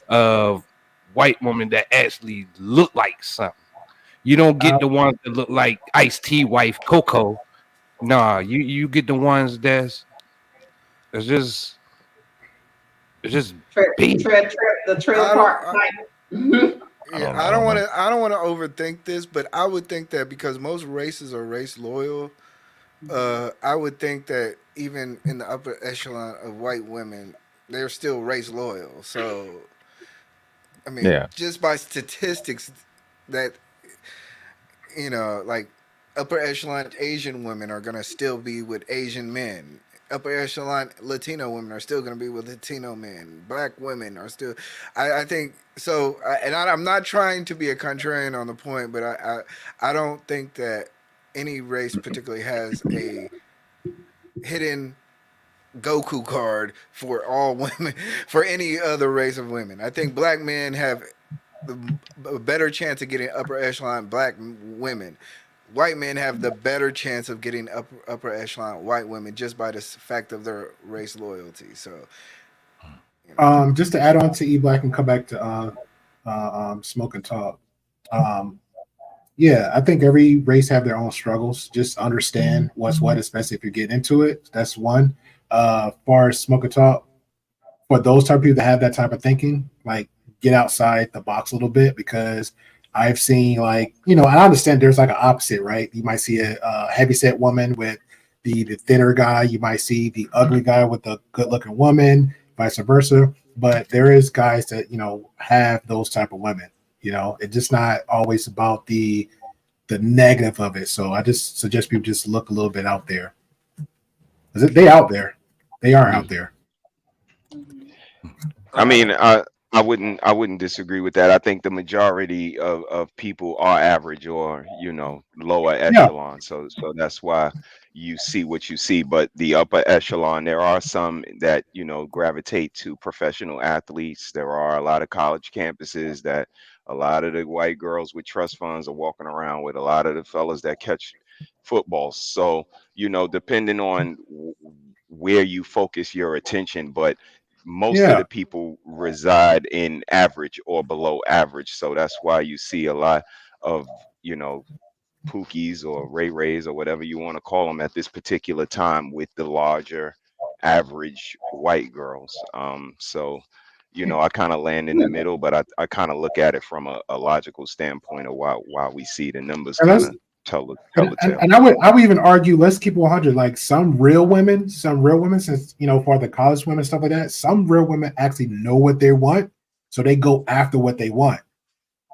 of white women that actually look like something. You don't get the ones that look like Ice-T wife Coco. Nah, you get the ones that's just
the trailer park type.
I don't want to overthink this, but I would think that because most races are race loyal, I would think that even in the upper echelon of white women, they're still race loyal. So, I mean, just by statistics, that like upper echelon Asian women are gonna still be with Asian men. Upper echelon Latino women are still going to be with Latino men. Black women are still. I think so. I'm not trying to be a contrarian on the point, but I don't think that any race particularly has a hidden Goku card for all women, for any other race of women. I think black men have a better chance of getting upper echelon black women. White men have the better chance of getting upper echelon white women just by the fact of their race loyalty. So,
just to add on to E Black and come back to Smoke and Talk. Yeah, I think every race have their own struggles. Just understand what's what, especially if you get into it. That's one. Far as Smoke and Talk, for those type of people that have that type of thinking, like get outside the box a little bit, because I've seen, like, I understand there's like an opposite, right? You might see a heavyset woman with the thinner guy. You might see the ugly guy with the good looking woman, vice versa. But there is guys that, have those type of women. It's just not always about the negative of it. So I just suggest people just look a little bit out there. They out there. They are out there.
I mean, I wouldn't disagree with that. I think the majority of people are average or lower echelon. So that's why you see what you see. But the upper echelon, there are some that gravitate to professional athletes. There are a lot of college campuses that a lot of the white girls with trust funds are walking around with. A lot of the fellas that catch footballs. So depending on where you focus your attention, but most of the people reside in average or below average. So that's why you see a lot of, Pookies or Ray Rays or whatever you want to call them at this particular time with the larger average white girls. So, I kind of land in the middle, but I kind of look at it from a logical standpoint of why we see the numbers kind of tell the tale.
And I would even argue, let's keep it 100. Like some real women, since for the college women, stuff like that, some real women actually know what they want, so they go after what they want.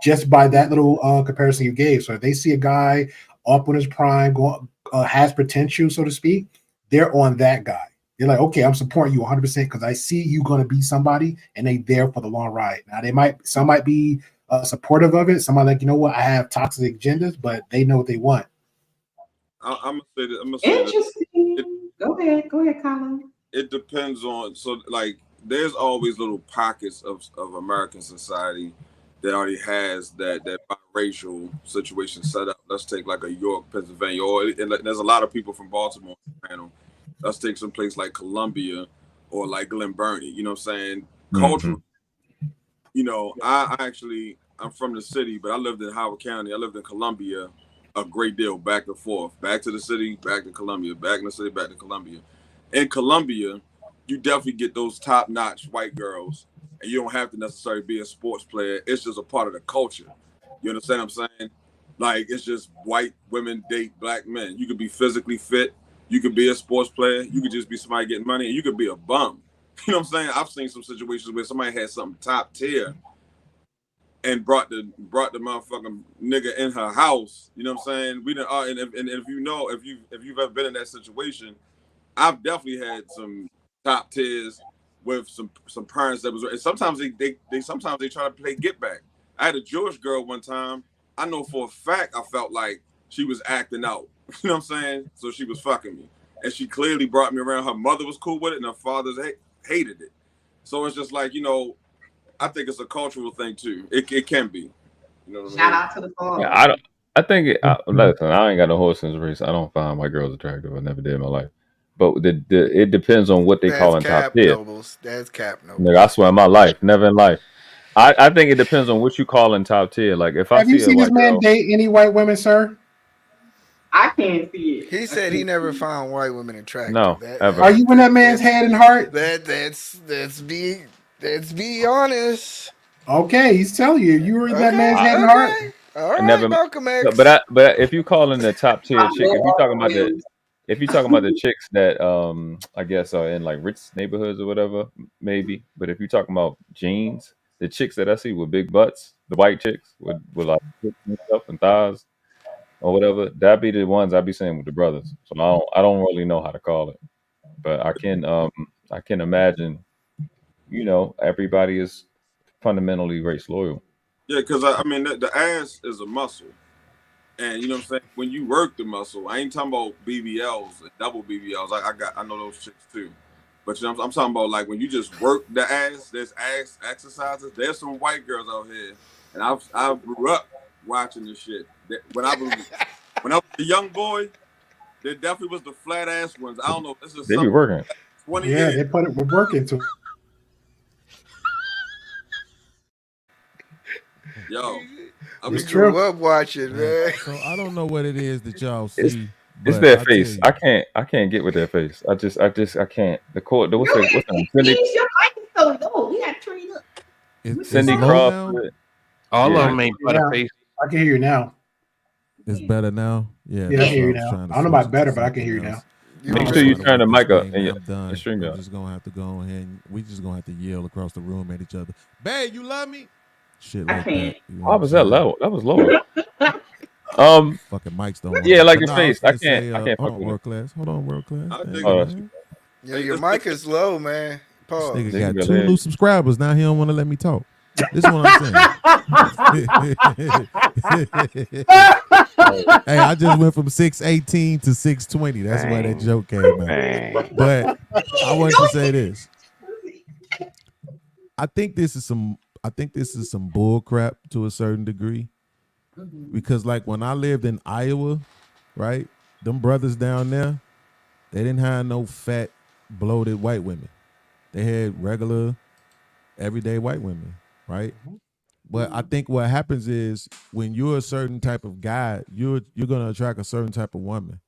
Just by that little comparison you gave. So if they see a guy up on his prime, has potential, so to speak, they're on that guy. They're like, okay, I'm supporting you 100% because I see you going to be somebody, and they there for the long ride. Now some might be supportive of it. Somebody like, I have toxic agendas, but they know what they want.
I'm gonna say this.
Interesting. Go ahead, Colin.
It depends on. So like, there's always little pockets of American society that already has that biracial situation set up. Let's take like a York, Pennsylvania, and there's a lot of people from Baltimore on the panel. Let's take some place like Columbia or like Glen Burnie. You know what I'm saying? Culture. I'm from the city, but I lived in Howard County. I lived in Columbia a great deal, back and forth, back to the city, back to Columbia, back in the city, back to Columbia. In Columbia, you definitely get those top-notch white girls, and you don't have to necessarily be a sports player. It's just a part of the culture. You understand what I'm saying? Like, it's just white women date black men. You could be physically fit. You could be a sports player. You could just be somebody getting money, and you could be a bum. You know what I'm saying? I've seen some situations where somebody had something top tier and brought the motherfucking nigga in her house. You know what I'm saying? We didn't. And if you've ever been in that situation, I've definitely had some top tiers with some parents that was. And sometimes they try to play get back. I had a Jewish girl one time. I know for a fact I felt like she was acting out. You know what I'm saying? So she was fucking me, and she clearly brought me around. Her mother was cool with it, and her father's hated it. So it's just like, I think it's a cultural thing too. It can be. You know what
Shout out to the father.
Yeah, I think listen, I ain't got no horse in this race. I don't find white girls attractive. I never did in my life. But it depends on what they call in top tier.
That's cap nobles.
Nigga, I swear in my life, never in life. I think it depends on what you call in top tier. Like if I
have
see
you seen
a
this man date any white women, sir?
I can't see it.
He said he never found white women attractive.
No, ever.
Are you in that man's head and heart?
Let's be honest.
Okay, he's telling you, you were in that man's head and heart.
Okay. All
I
right,
never,
Malcolm X.
but if you calling the top tier
I
chick,
know all Williams.
if you talking about the chicks that I guess are in like rich neighborhoods or whatever, maybe. But if you talking about jeans, the chicks that I see with big butts, the white chicks with like hips and stuff and thighs or whatever, that be the ones I be saying with the brothers. So I don't really know how to call it, but I can imagine, everybody is fundamentally race loyal.
Yeah, because I mean the ass is a muscle, and you know what I'm saying. When you work the muscle, I ain't talking about BBLs and double BBLs. I know those chicks too, but you know I'm talking about like when you just work the ass. There's ass exercises. There's some white girls out here, and I grew up watching this shit. When I was a young boy, there definitely was the flat ass ones. I don't know. This is
They be
something
working.
20
Yeah,
years.
they put it with work into it.
Yo,
We grew up watching, man.
So I don't know what it is that y'all
It's
see.
it's
but
their
I tell
face.
you,
I can't get with their face. I can't. What's
Your
her Cindy
mic is so low. We got to turn it up.
it's
Cindy
low now.
Crawford.
All
Yeah.
of them ain't butterface.
I can hear you now.
It's better now. Yeah,
Yeah, I
that's
can hear
what
you
I was
now.
trying to
I don't know
switch
about
it
better,
to
but I can hear you
something
now.
else.
Make
I'm
sure you
gonna
turn the
go
mic
this
up
way,
in
man.
your
I'm done.
stream
I'm
yard.
just gonna have to go ahead. We just gonna have to yell across the room at each other. Babe, you love me? Shit
I
like
can't.
that. You know
Why
what I'm
was that
saying?
low? That was lower.
Fucking mics don't
Yeah,
work.
like
But
your
no, I was
face. I
gonna
can't.
say,
I can't
hold
fuck
on,
with it.
world class. Hold on, world class.
I
Damn,
dig
Oh,
it.
that's
man.
Yeah, your mic is low, man.
This
Pause.
nigga
Nigga
got
better
2
hear
new
you.
subscribers. Now he don't want to let me talk. This is what I'm saying. Hey, I just went from 618 to 620. That's why that
Bang,
joke came out.
bang.
But I wanted to say this. I think this is some bull crap to a certain degree. Because like when I lived in Iowa, right? Them brothers down there, they didn't have no fat, bloated white women. They had regular, everyday white women, right? But I think what happens is when you're a certain type of guy, you're gonna attract a certain type of woman,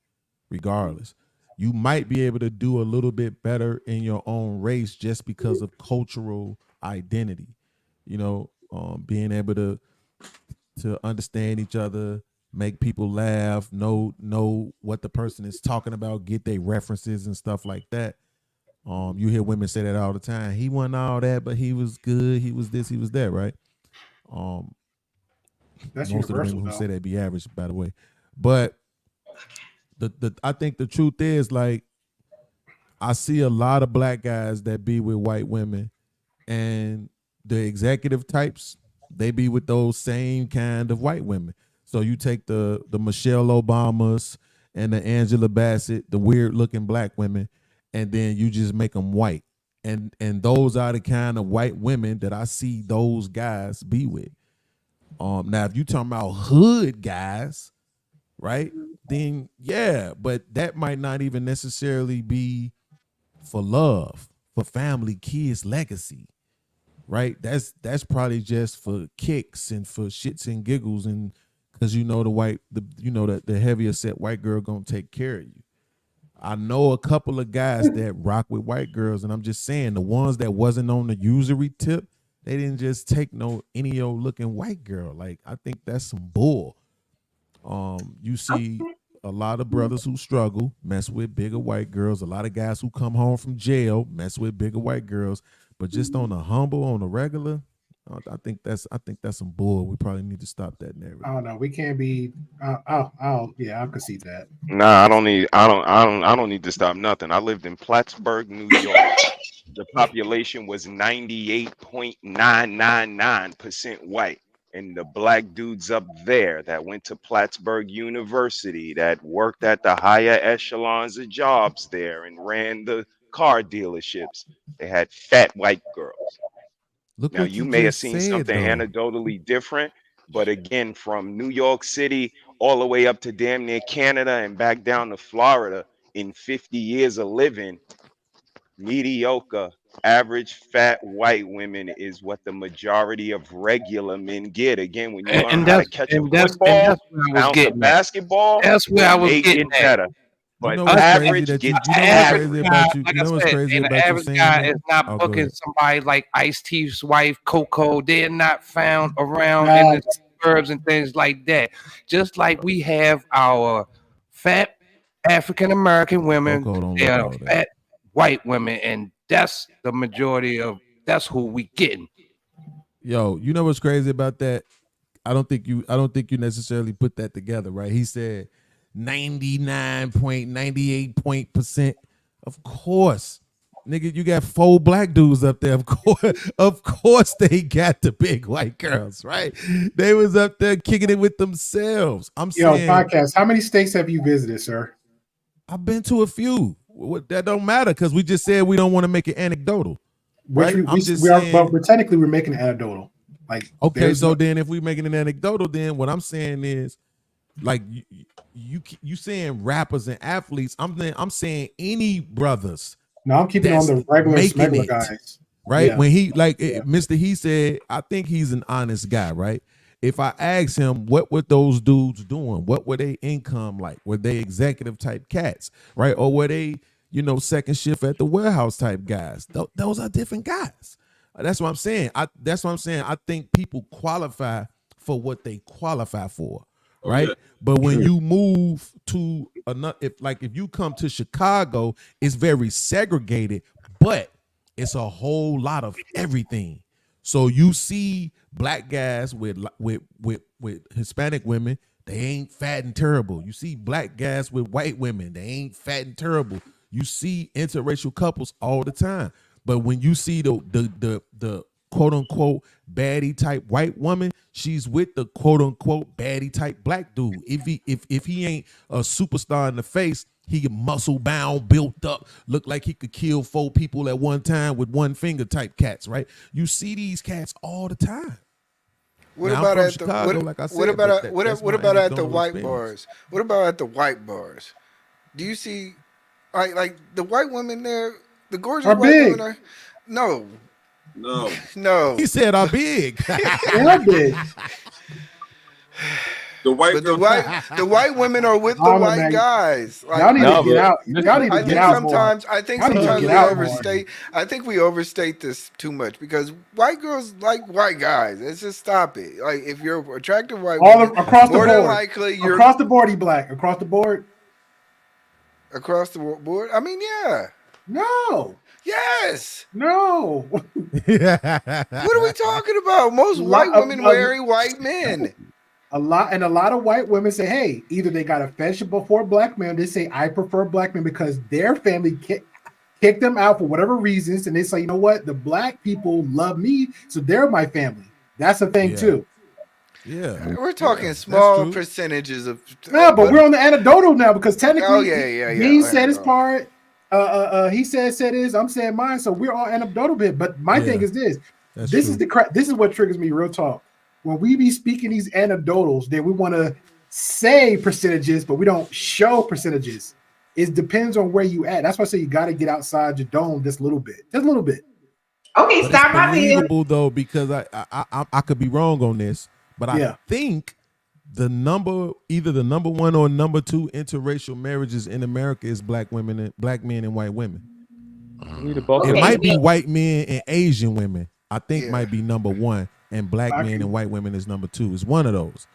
regardless. You might be able to do a little bit better in your own race just because of cultural identity. Being able to understand each other, make people laugh, know what the person is talking about, get their references and stuff like that. You hear women say that all the time. He wasn't all that, but he was good. He was this, he was that, right?
That's
Most of the
universal,
women who
though.
say they be average, by the way. But the I think the truth is, like, I see a lot of black guys that be with white women, and the executive types, they be with those same kind of white women. So you take the Michelle Obamas and the Angela Bassett, the weird looking black women, and then you just make them white. And those are the kind of white women that I see those guys be with. Now if you talking about hood guys, right? Then yeah, but that might not even necessarily be for love, for family, kids, legacy, right? That's probably just for kicks and for shits and giggles, and because the heavier set white girl gonna take care of you. I know a couple of guys that rock with white girls, and I'm just saying the ones that wasn't on the usury tip, they didn't just take any old looking white girl. Like, I think that's some bull. You see a lot of brothers who struggle mess with bigger white girls. A lot of guys who come home from jail mess with bigger white girls. But just on a humble, on a regular, I think that's some bull. We probably need to stop that narrative.
I don't know. We can't be. Yeah, I'll concede that.
Nah, I don't need to stop nothing. I lived in Plattsburgh, New York. The population was 98.999% white. And the black dudes up there that went to Plattsburgh University, that worked at the higher echelons of jobs there and ran the car dealerships, they had fat white girls.
Look
Now,
what
you
you
may have
just
seen
said,
something
though.
anecdotally different, but again, from New York City all the way up to damn near Canada and back down to Florida, in 50 years of living, mediocre, average fat white women is what the majority of regular men get. Again, when you learn
And
how to
that's
catch a
and that's and
football,
that's where I was
bounce a
getting at.
basketball,
That's where
they
I was
make
getting
it
at.
better. But
know what's crazy
average
that you
gets
know what's
average.
crazy about you.
Like
You
I
know what's
said,
crazy
and the
about you
average
saying
guy
that?
is not
Oh, go
booking
ahead.
somebody like Ice-T's wife, Coco. They're not found around in the
Facts.
suburbs and things like that. Just like we have our fat African American women,
Coco don't
they
look
are
all that.
fat white women, and that's the majority of that's who we getting.
Yo, you know what's crazy about that? I don't think you necessarily put that together, right? He said 99.98%. Of course. Nigga, you got 4 black dudes up there. Of course they got the big white girls, right? They was up there kicking it with themselves. I'm saying
podcast. How many states have you visited, sir?
I've been to a few. That don't matter because we just said we don't want to make it anecdotal.
Which
right?
but we're technically we're making it anecdotal. Like
okay, so then if we're making it anecdotal, then what I'm saying is like you saying rappers and athletes. I'm saying any brothers.
No, I'm keeping on the regular guys.
Right?
Yeah.
When he Mr. He said, I think he's an honest guy, right? If I ask him what were those dudes doing, what were their income like? Were they executive type cats, right? Or were they, second shift at the warehouse type guys? Those are different guys. That's what I'm saying. I think people qualify for what they qualify for, right?
Okay.
But when you move to another, if you come to Chicago, it's very segregated, but it's a whole lot of everything. So you see black guys with Hispanic women, they ain't fat and terrible. You see black guys with white women, they ain't fat and terrible. You see interracial couples all the time. But when you see the quote unquote baddie type white woman, she's with the quote unquote baddie type black dude. If he ain't a superstar in the face, he get muscle bound, built up, look like he could kill 4 people at one time with one finger type cats, right? You see these cats all the time.
What
now,
about at
Chicago,
the
like I said,
what about what about at the white
experience.
bars? What about at the white bars? Do you see like the white women there? The gorgeous
are
white
big.
women are no.
He said are big.
They're big.
The white women are with the white guys. Like,
y'all need to get out. Y'all need to get out more.
I think sometimes we overstate. I think we overstate this too much because white girls like white guys. Let's just stop it. Like if you're an attractive white woman,
across the
more
board,
than likely you're
across the board. He black across the board.
Across the board. I mean, yeah.
No.
Yes.
No.
What are we talking about? Most white women marry white men.
A lot of white women say, hey, either they got affection before black men, they say, I prefer black men because their family kicked them out for whatever reasons. And they say, you know what? The black people love me, so they're my family. That's a thing too.
Yeah.
We're talking small percentages of
no, but we're on the anecdotal now because technically he said his part. He said his, I'm saying mine, so we're all anecdotal bit. But my thing is this. This is what triggers me, real talk. When we be speaking these anecdotals, then we want to say percentages, but we don't show percentages. It depends on where you at. That's why I say you got to get outside your dome just a little bit.
Okay,
but
stop right there.
It's believable though, because I could be wrong on this, but I think either the number 1 or number 2 interracial marriages in America is black men and white women. It might be white men and Asian women. I think might be number 1. And black men and white women is number 2. It's one of those.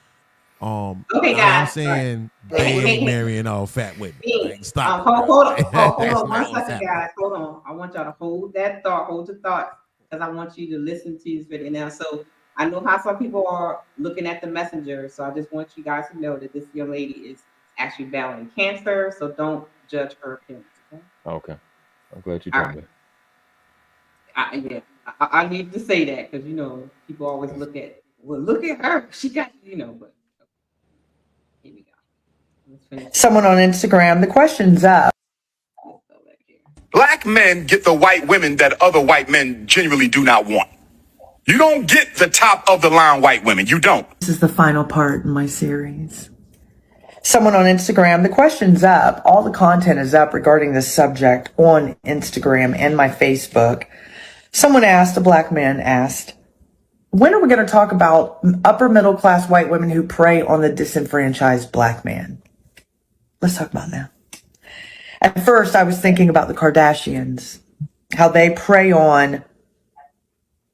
Okay, guys.
I'm saying they ain't marrying all fat women. Like, stop.
Hold on 1 second, guys. Hold on. I want y'all to hold that thought. Hold your thought, because I want you to listen to this video now. So I know how some people are looking at the messenger. So I just want you guys to know that this young lady is actually battling cancer. So don't judge her appearance.
Okay. I'm glad you told me.
I need to say that because people always look at her. She got but here we go. Let's finish.
Someone on Instagram, the question's up.
Black men get the white women that other white men genuinely do not want. You don't get the top of the line white women. You don't.
This is the final part in my series. Someone on Instagram, the question's up. All the content is up regarding this subject on Instagram and my Facebook. Someone asked, a black man asked, when are we going to talk about upper middle class white women who prey on the disenfranchised black man? Let's talk about that. At first, I was thinking about the Kardashians, how they prey on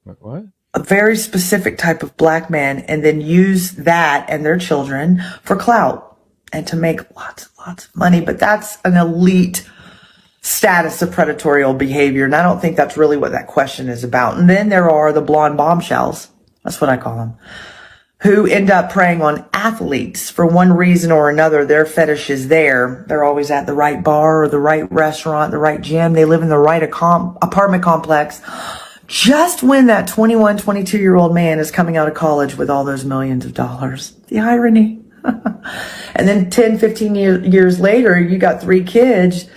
What?
a very specific type of black man and then use that and their children for clout and to make lots and lots of money. But that's an elite status of predatory behavior. And I don't think that's really what that question is about. And then there are the blonde bombshells. That's what I call them, who end up preying on athletes for one reason or another. Their fetish is there. They're always at the right bar or the right restaurant, the right gym. They live in the right apartment complex. Just when that 21, 22-year-old man is coming out of college with all those millions of dollars. The irony. And then 10, 15 years later, you got 3 kids.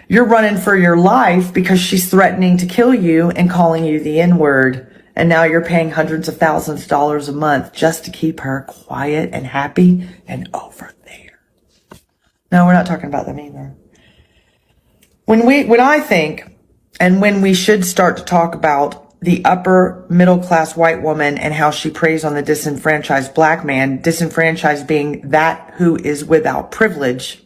You're running for your life because she's threatening to kill you and calling you the N-word. And now you're paying hundreds of thousands of dollars a month just to keep her quiet and happy and over there. No, we're not talking about them either. When I think, and when we should start to talk about the upper middle class white woman and how she preys on the disenfranchised black man, disenfranchised being that who is without privilege,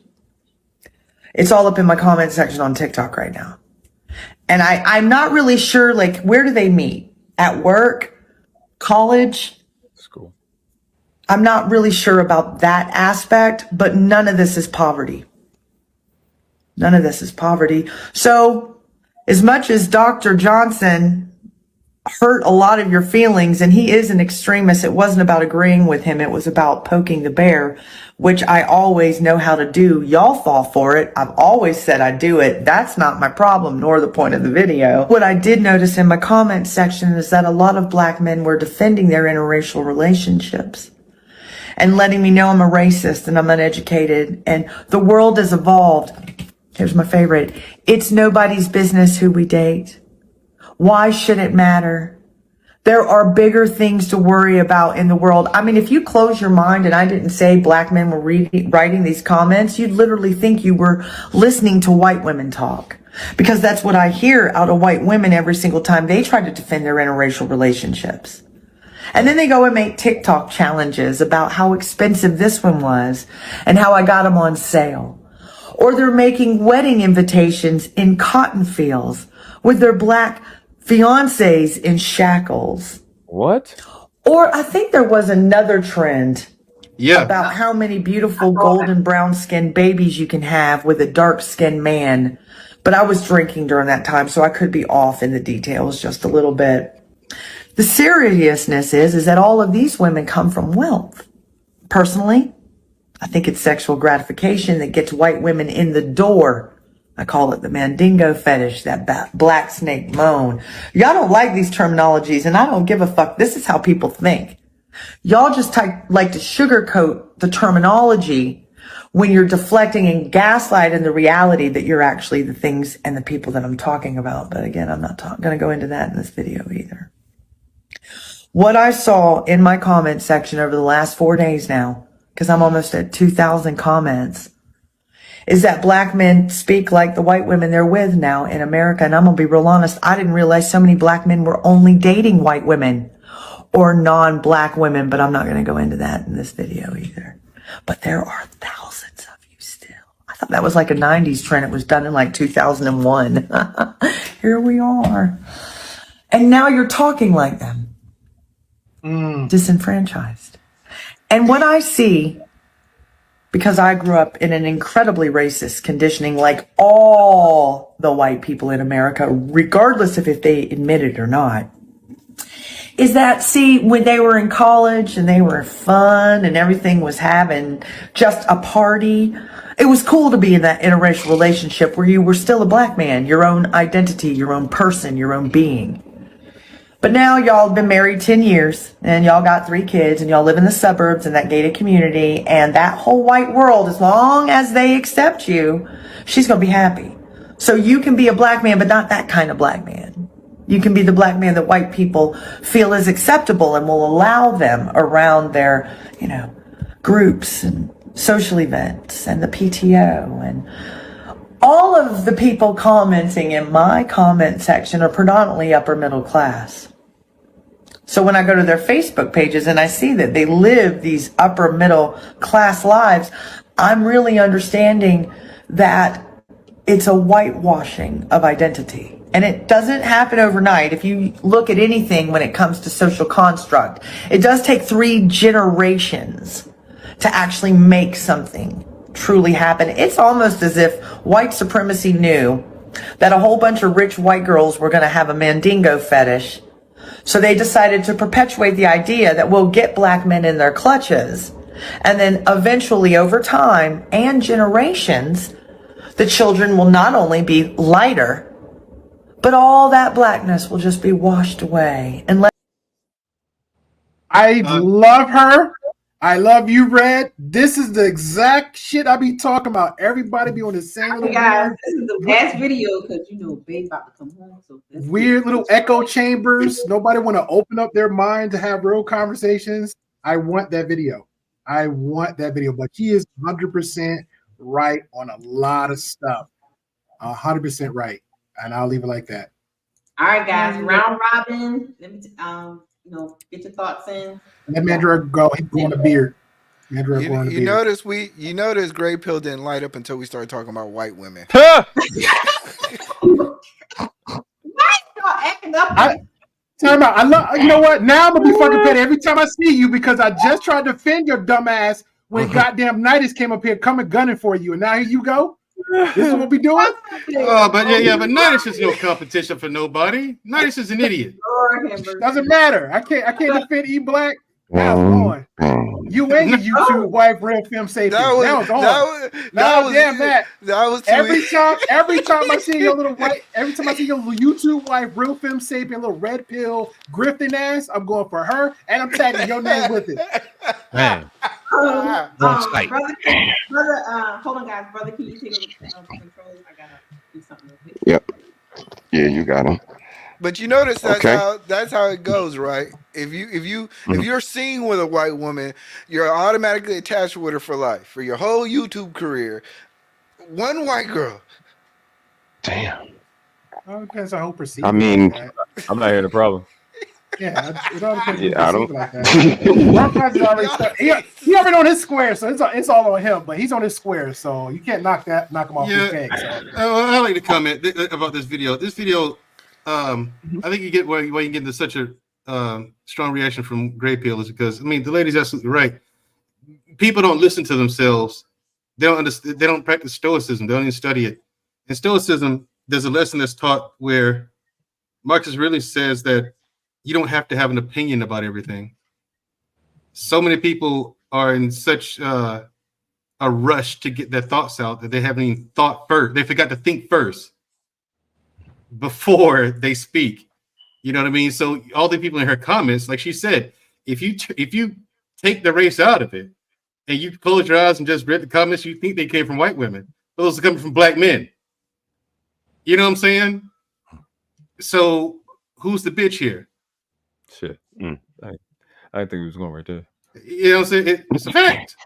it's all up in my comment section on TikTok right now. And I'm not really sure, like, where do they meet? At work, college,
school.
I'm not really sure about that aspect, but none of this is poverty. None of this is poverty. So as much as Dr. Johnson hurt a lot of your feelings, and he is an extremist, it wasn't about agreeing with him. It was about poking the bear, which I always know how to do. Y'all fall for it. I've always said I do it. That's not my problem, nor the point of the video. What I did notice in my comment section is that a lot of black men were defending their interracial relationships and letting me know I'm a racist and I'm uneducated and the world has evolved. Here's my favorite. It's nobody's business who we date. Why should it matter? There are bigger things to worry about in the world. I mean, if you close your mind, and I didn't say black men were writing these comments, you'd literally think you were listening to white women talk. Because that's what I hear out of white women every single time they try to defend their interracial relationships. And then they go and make TikTok challenges about how expensive this one was and how I got them on sale. Or they're making wedding invitations in cotton fields with their black fiancés in shackles.
What?
Or I think there was another trend about how many beautiful golden brown skinned babies you can have with a dark skinned man. But I was drinking during that time, so I could be off in the details just a little bit. The seriousness is that all of these women come from wealth. Personally, I think it's sexual gratification that gets white women in the door. I call it the mandingo fetish, that black snake moan. Y'all don't like these terminologies, and I don't give a fuck. This is how people think. Y'all just like to sugarcoat the terminology when you're deflecting and gaslighting the reality that you're actually the things and the people that I'm talking about. But again, I'm not going to go into that in this video either. What I saw in my comment section over the last 4 days now, because I'm almost at 2,000 comments, is that black men speak like the white women they're with now in America. And I'm going to be real honest, I didn't realize so many black men were only dating white women or non-black women, but I'm not going to go into that in this video either. But there are thousands of you still. I thought that was like a 90s trend. It was done in like 2001. Here we are. And now you're talking like them. Disenfranchised. And what I see, because I grew up in an incredibly racist conditioning like all the white people in America, regardless of if they admit it or not, is that, see, when they were in college and they were fun and everything was having just a party, it was cool to be in that interracial relationship where you were still a black man, your own identity, your own person, your own being. But now y'all have been married 10 years and y'all got 3 kids and y'all live in the suburbs in that gated community, and that whole white world, as long as they accept you, she's going to be happy. So you can be a black man, but not that kind of black man. You can be the black man that white people feel is acceptable and will allow them around their, groups and social events and the PTO. And all of the people commenting in my comment section are predominantly upper middle class. So when I go to their Facebook pages and I see that they live these upper middle class lives, I'm really understanding that It's a whitewashing of identity. And it doesn't happen overnight. If you look at anything when it comes to social construct, it does take 3 generations to actually make something truly happen. It's almost as if white supremacy knew that a whole bunch of rich white girls were going to have a mandingo fetish. So they decided to perpetuate the idea that we'll get black men in their clutches. And then eventually over time and generations, the children will not only be lighter, but all that blackness will just be washed away. And
I love her. I love you, Red. This is the exact shit I be talking about. Everybody be on the same little
guys, this is the last video because babe about to come home. So
weird little echo chambers. Nobody want to open up their mind to have real conversations. I want that video. But she is 100% right on a lot of stuff. 100% right. And I'll leave it like that.
All right, guys, round robin. Let me get your thoughts in.
Let Mandra go. He's growing a beard. Mandra growing a beard.
You notice Gray Pill didn't light up until we started talking about white women.
Why y'all acting up?
Time out. I love. You know what? Now I'm gonna be fucking petty every time I see you because I just tried to defend your dumb ass when goddamn Nitis came up here coming gunning for you, and now here you go. This is what we doing?
But Nitis is no competition for nobody. Nitis is an idiot.
Doesn't matter. I can't defend E Black. Now it's on. You ain't a YouTube wife, real film safety. Now it's on. That was every time I see your little white, every time I see your little YouTube wife, real film sapien, little red pill grifting ass, I'm going for her, and I'm tagging your name with it.
Man.
Brother, hold on, guys. Brother, can you take over controls? I gotta do something real quick.
Yep. Yeah, you got him.
But you notice that's how it goes, right? If you're seen with a white woman, you're automatically attached with her for life, for your whole YouTube career. One white girl.
Damn.
Well, it depends on how perceived.
I mean,
like
I'm not hearing the problem.
Yeah, it all depends.
Yeah, I don't.
Like that. He already on his square, so it's all on him. But he's on his square, so you can't knock him off his peg. So.
I like to comment about this video. This video, I think you get why you get into such a strong reaction from Gray Pill is because the lady's absolutely right. People don't listen to themselves. They don't understand. They don't practice stoicism. They don't even study it. In stoicism, there's a lesson that's taught where Marcus really says that you don't have to have an opinion about everything. So many people are in such a rush to get their thoughts out that they haven't even thought first. They forgot to think first before they speak. You know what I mean? So all the people in her comments, like she said, if you take the race out of it and you close your eyes and just read the comments, you think they came from white women. Those are coming from black men. You know what I'm saying? So who's the bitch here?
Shit. I think he was going right there.
You know what I'm saying? It's a fact.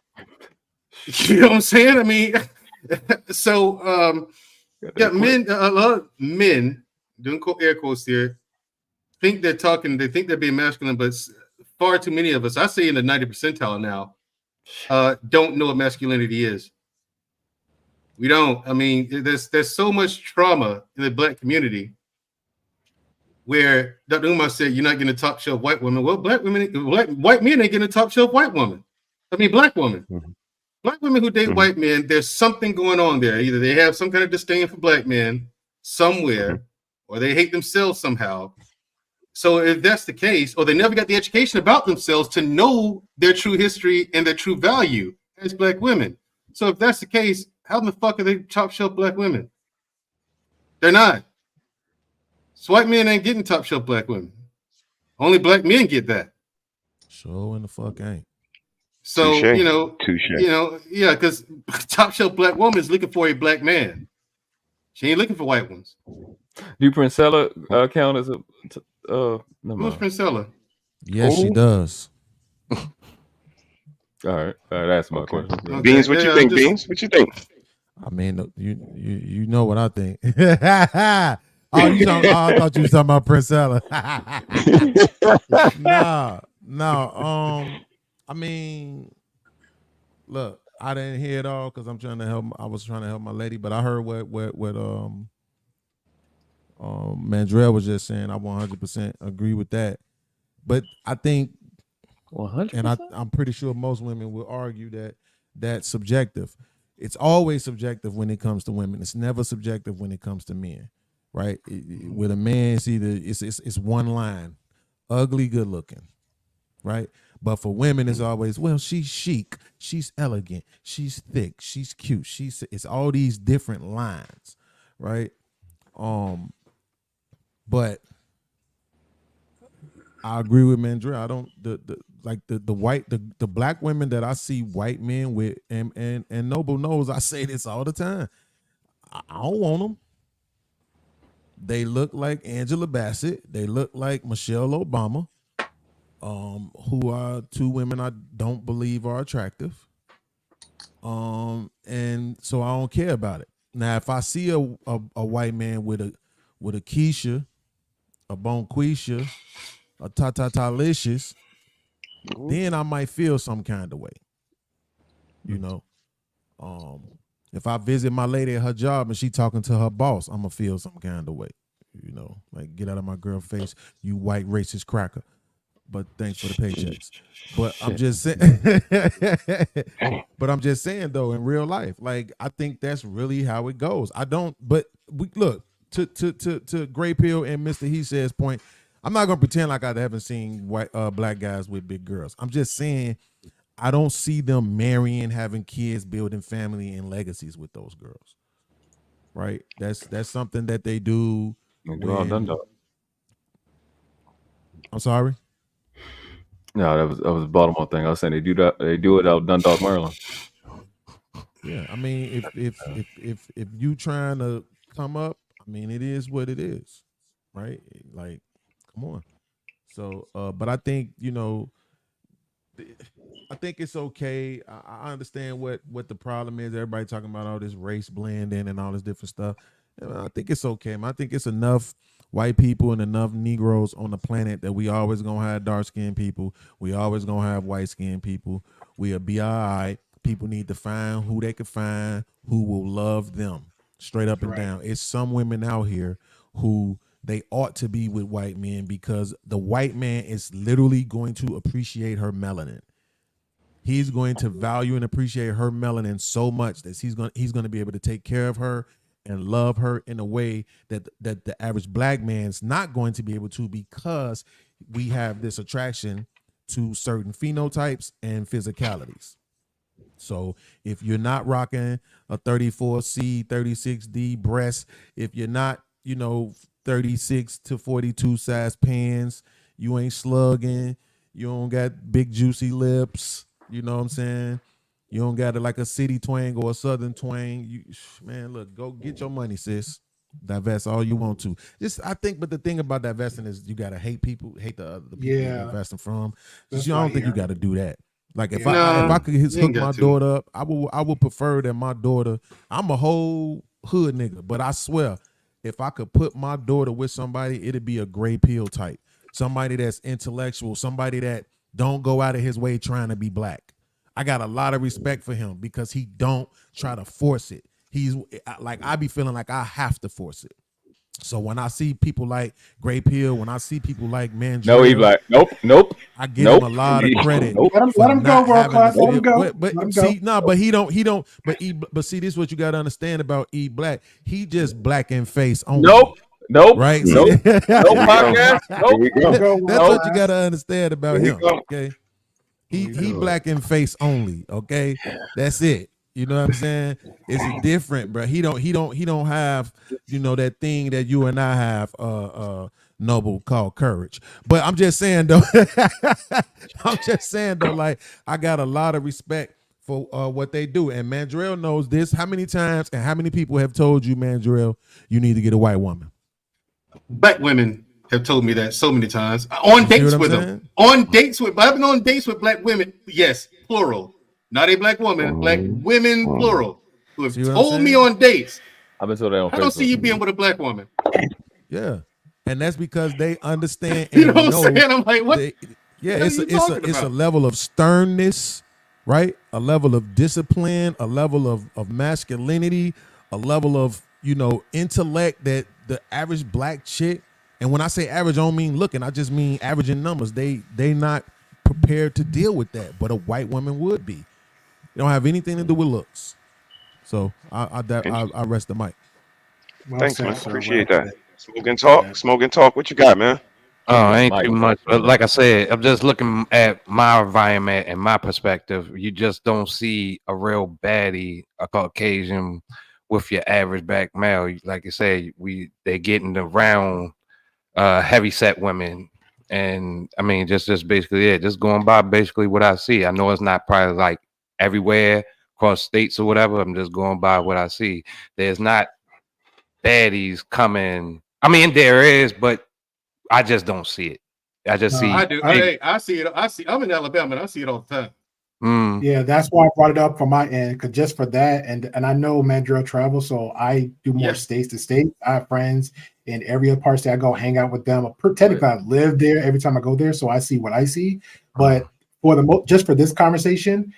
You know what I'm saying? I mean, so men, a lot of men, doing air quotes here, think they're talking, they think they're being masculine, but far too many of us, I say in the 90th percentile now, don't know what masculinity is. We don't. I mean, there's so much trauma in the black community where Dr. Umar said you're not getting a top shelf white woman. Well, white men ain't getting a top shelf white woman. I mean, black woman. Mm-hmm. Black women who date white men, there's something going on there. Either they have some kind of disdain for black men somewhere, or they hate themselves somehow. So if that's the case, or they never got the education about themselves to know their true history and their true value as black women. So if that's the case, how the fuck are they top shelf black women? They're not. So white men ain't getting top shelf black women. Only black men get that.
Sure in the fuck ain't.
So
Touché.
Yeah, because top shelf black woman is looking for a black man. She ain't looking for white ones.
Do Princella count as a?
Who's Princella?
Yes, she does.
All right, that's my question.
Okay. Beans, what you think? Beans, what you think?
I mean, you know what I think. I thought you were talking about Princella. No. I mean, look, I didn't hear it all because I'm trying to help. I was trying to help my lady, but I heard what Mandrell was just saying. I 100% agree with that. But I think,
100%.
and I'm pretty sure most women will argue that that's subjective. It's always subjective when it comes to women. It's never subjective when it comes to men, right? With a man, it's one line: ugly, good looking, right? But for women, it's always, well, she's chic, she's elegant, she's thick, she's cute, it's all these different lines, right? But I agree with Mandra. I don't the black women that I see white men with, and Noble knows I say this all the time. I don't want them. They look like Angela Bassett. They look like Michelle Obama. Who are two women I don't believe are attractive. And so I don't care about it. Now, if I see a white man with a Keisha, a Bonquisha, a Tatalicious, then I might feel some kind of way. You know, if I visit my lady at her job and she talking to her boss, I'm gonna feel some kind of way. You know, like, get out of my girl face, you white racist cracker. But thanks for the paychecks. But I'm just saying. But I'm just saying though, in real life, like, I think that's really how it goes. I don't. But we look to Gray Pill and Mr. He Says point. I'm not gonna pretend like I haven't seen black guys with big girls. I'm just saying I don't see them marrying, having kids, building family and legacies with those girls. Right? That's something that they do. I'm sorry.
No, that was a Baltimore thing. I was saying they do it out Dundalk, Maryland.
Yeah, I mean, if you trying to come up, I mean, it is what it is, right? Like, come on. So, but I think, you know, I think it's okay. I understand what the problem is. Everybody talking about all this race blending and all this different stuff. I think it's okay. I think it's enough white people and enough Negroes on the planet that we always gonna have dark skinned people. We always gonna have white skinned people. We'll be all right. People need to find who they can find who will love them straight up and down. It's some women out here who they ought to be with white men because the white man is literally going to appreciate her melanin. He's going to value and appreciate her melanin so much that he's going to be able to take care of her and love her in a way that the average black man's not going to be able to, because we have this attraction to certain phenotypes and physicalities. So if you're not rocking a 34C, 36D breast, if you're not, 36 to 42 size pants, you ain't slugging, you don't got big juicy lips, you know what I'm saying? You don't got it like a city twang or a southern twang. Man, look, go get your money, sis. Divest all you want to. But the thing about divesting is you gotta hate the other people you're investing from. I don't think you gotta do that. Like if I could hook my daughter up, I would prefer that my daughter. I'm a whole hood nigga, but I swear, if I could put my daughter with somebody, it'd be a Gray Pill type, somebody that's intellectual, somebody that don't go out of his way trying to be black. I got a lot of respect for him because he don't try to force it. He's like, I be feeling like I have to force it. So when I see people like Gray Pill, when I see people like Mandrell,
no, he like, nope.
I give him a lot of credit.
Let him go, world class. Let him go.
But see, no, but he don't. But see, this is what you got to understand about E Black. He just black in face only.
Nope.
Right?
Nope. Podcast. Nope.
That's what you got to understand about him. Okay. He black in face only. Okay. That's it. You know what I'm saying? It's different, bro. He don't have, that thing that you and I have, Noble, called courage. But I'm just saying though, like, I got a lot of respect for what they do. And Mandrell knows this. How many times and how many people have told you, Mandrell, you need to get a white woman?
Black women have told me that so many times. On dates with them. I've been on dates with black women. Yes, plural. Not a black woman, black women, plural, who have told me on dates.
I've been told that on
I don't see you being with a black woman.
Yeah, and that's because they understand.
You know what I'm saying? I'm like, what?
It's a level of sternness right? A level of discipline, a level of masculinity, a level of, intellect that the average black chick, and when I say average, I don't mean looking, I just mean average in numbers. They not prepared to deal with that, but a white woman would be. It don't have anything to do with looks. So I rest the mic.
Well
Thanks,
said,
man.
sir.
Appreciate
Well
that.
said.
Smoke and talk. What you got, man?
Ain't too much. But like I said, I'm just looking at my environment and my perspective. You just don't see a real baddie, a Caucasian, with your average black male. Like you say, they getting around heavy set women. And I mean, just basically it. Just going by basically what I see. I know it's not probably like everywhere across states or whatever. I'm just going by what I see. There's not baddies coming. I mean, there is, but I just don't see it. I just see.
I do. I see it. I'm in Alabama, and I see it all the time.
Yeah, that's why I brought it up from my end, because just for that, and I know Mandrill travel, so I do more states to state. I have friends in every other part state. I go hang out with them. Technically, I live there every time I go there, so I see what I see. But for just for this conversation,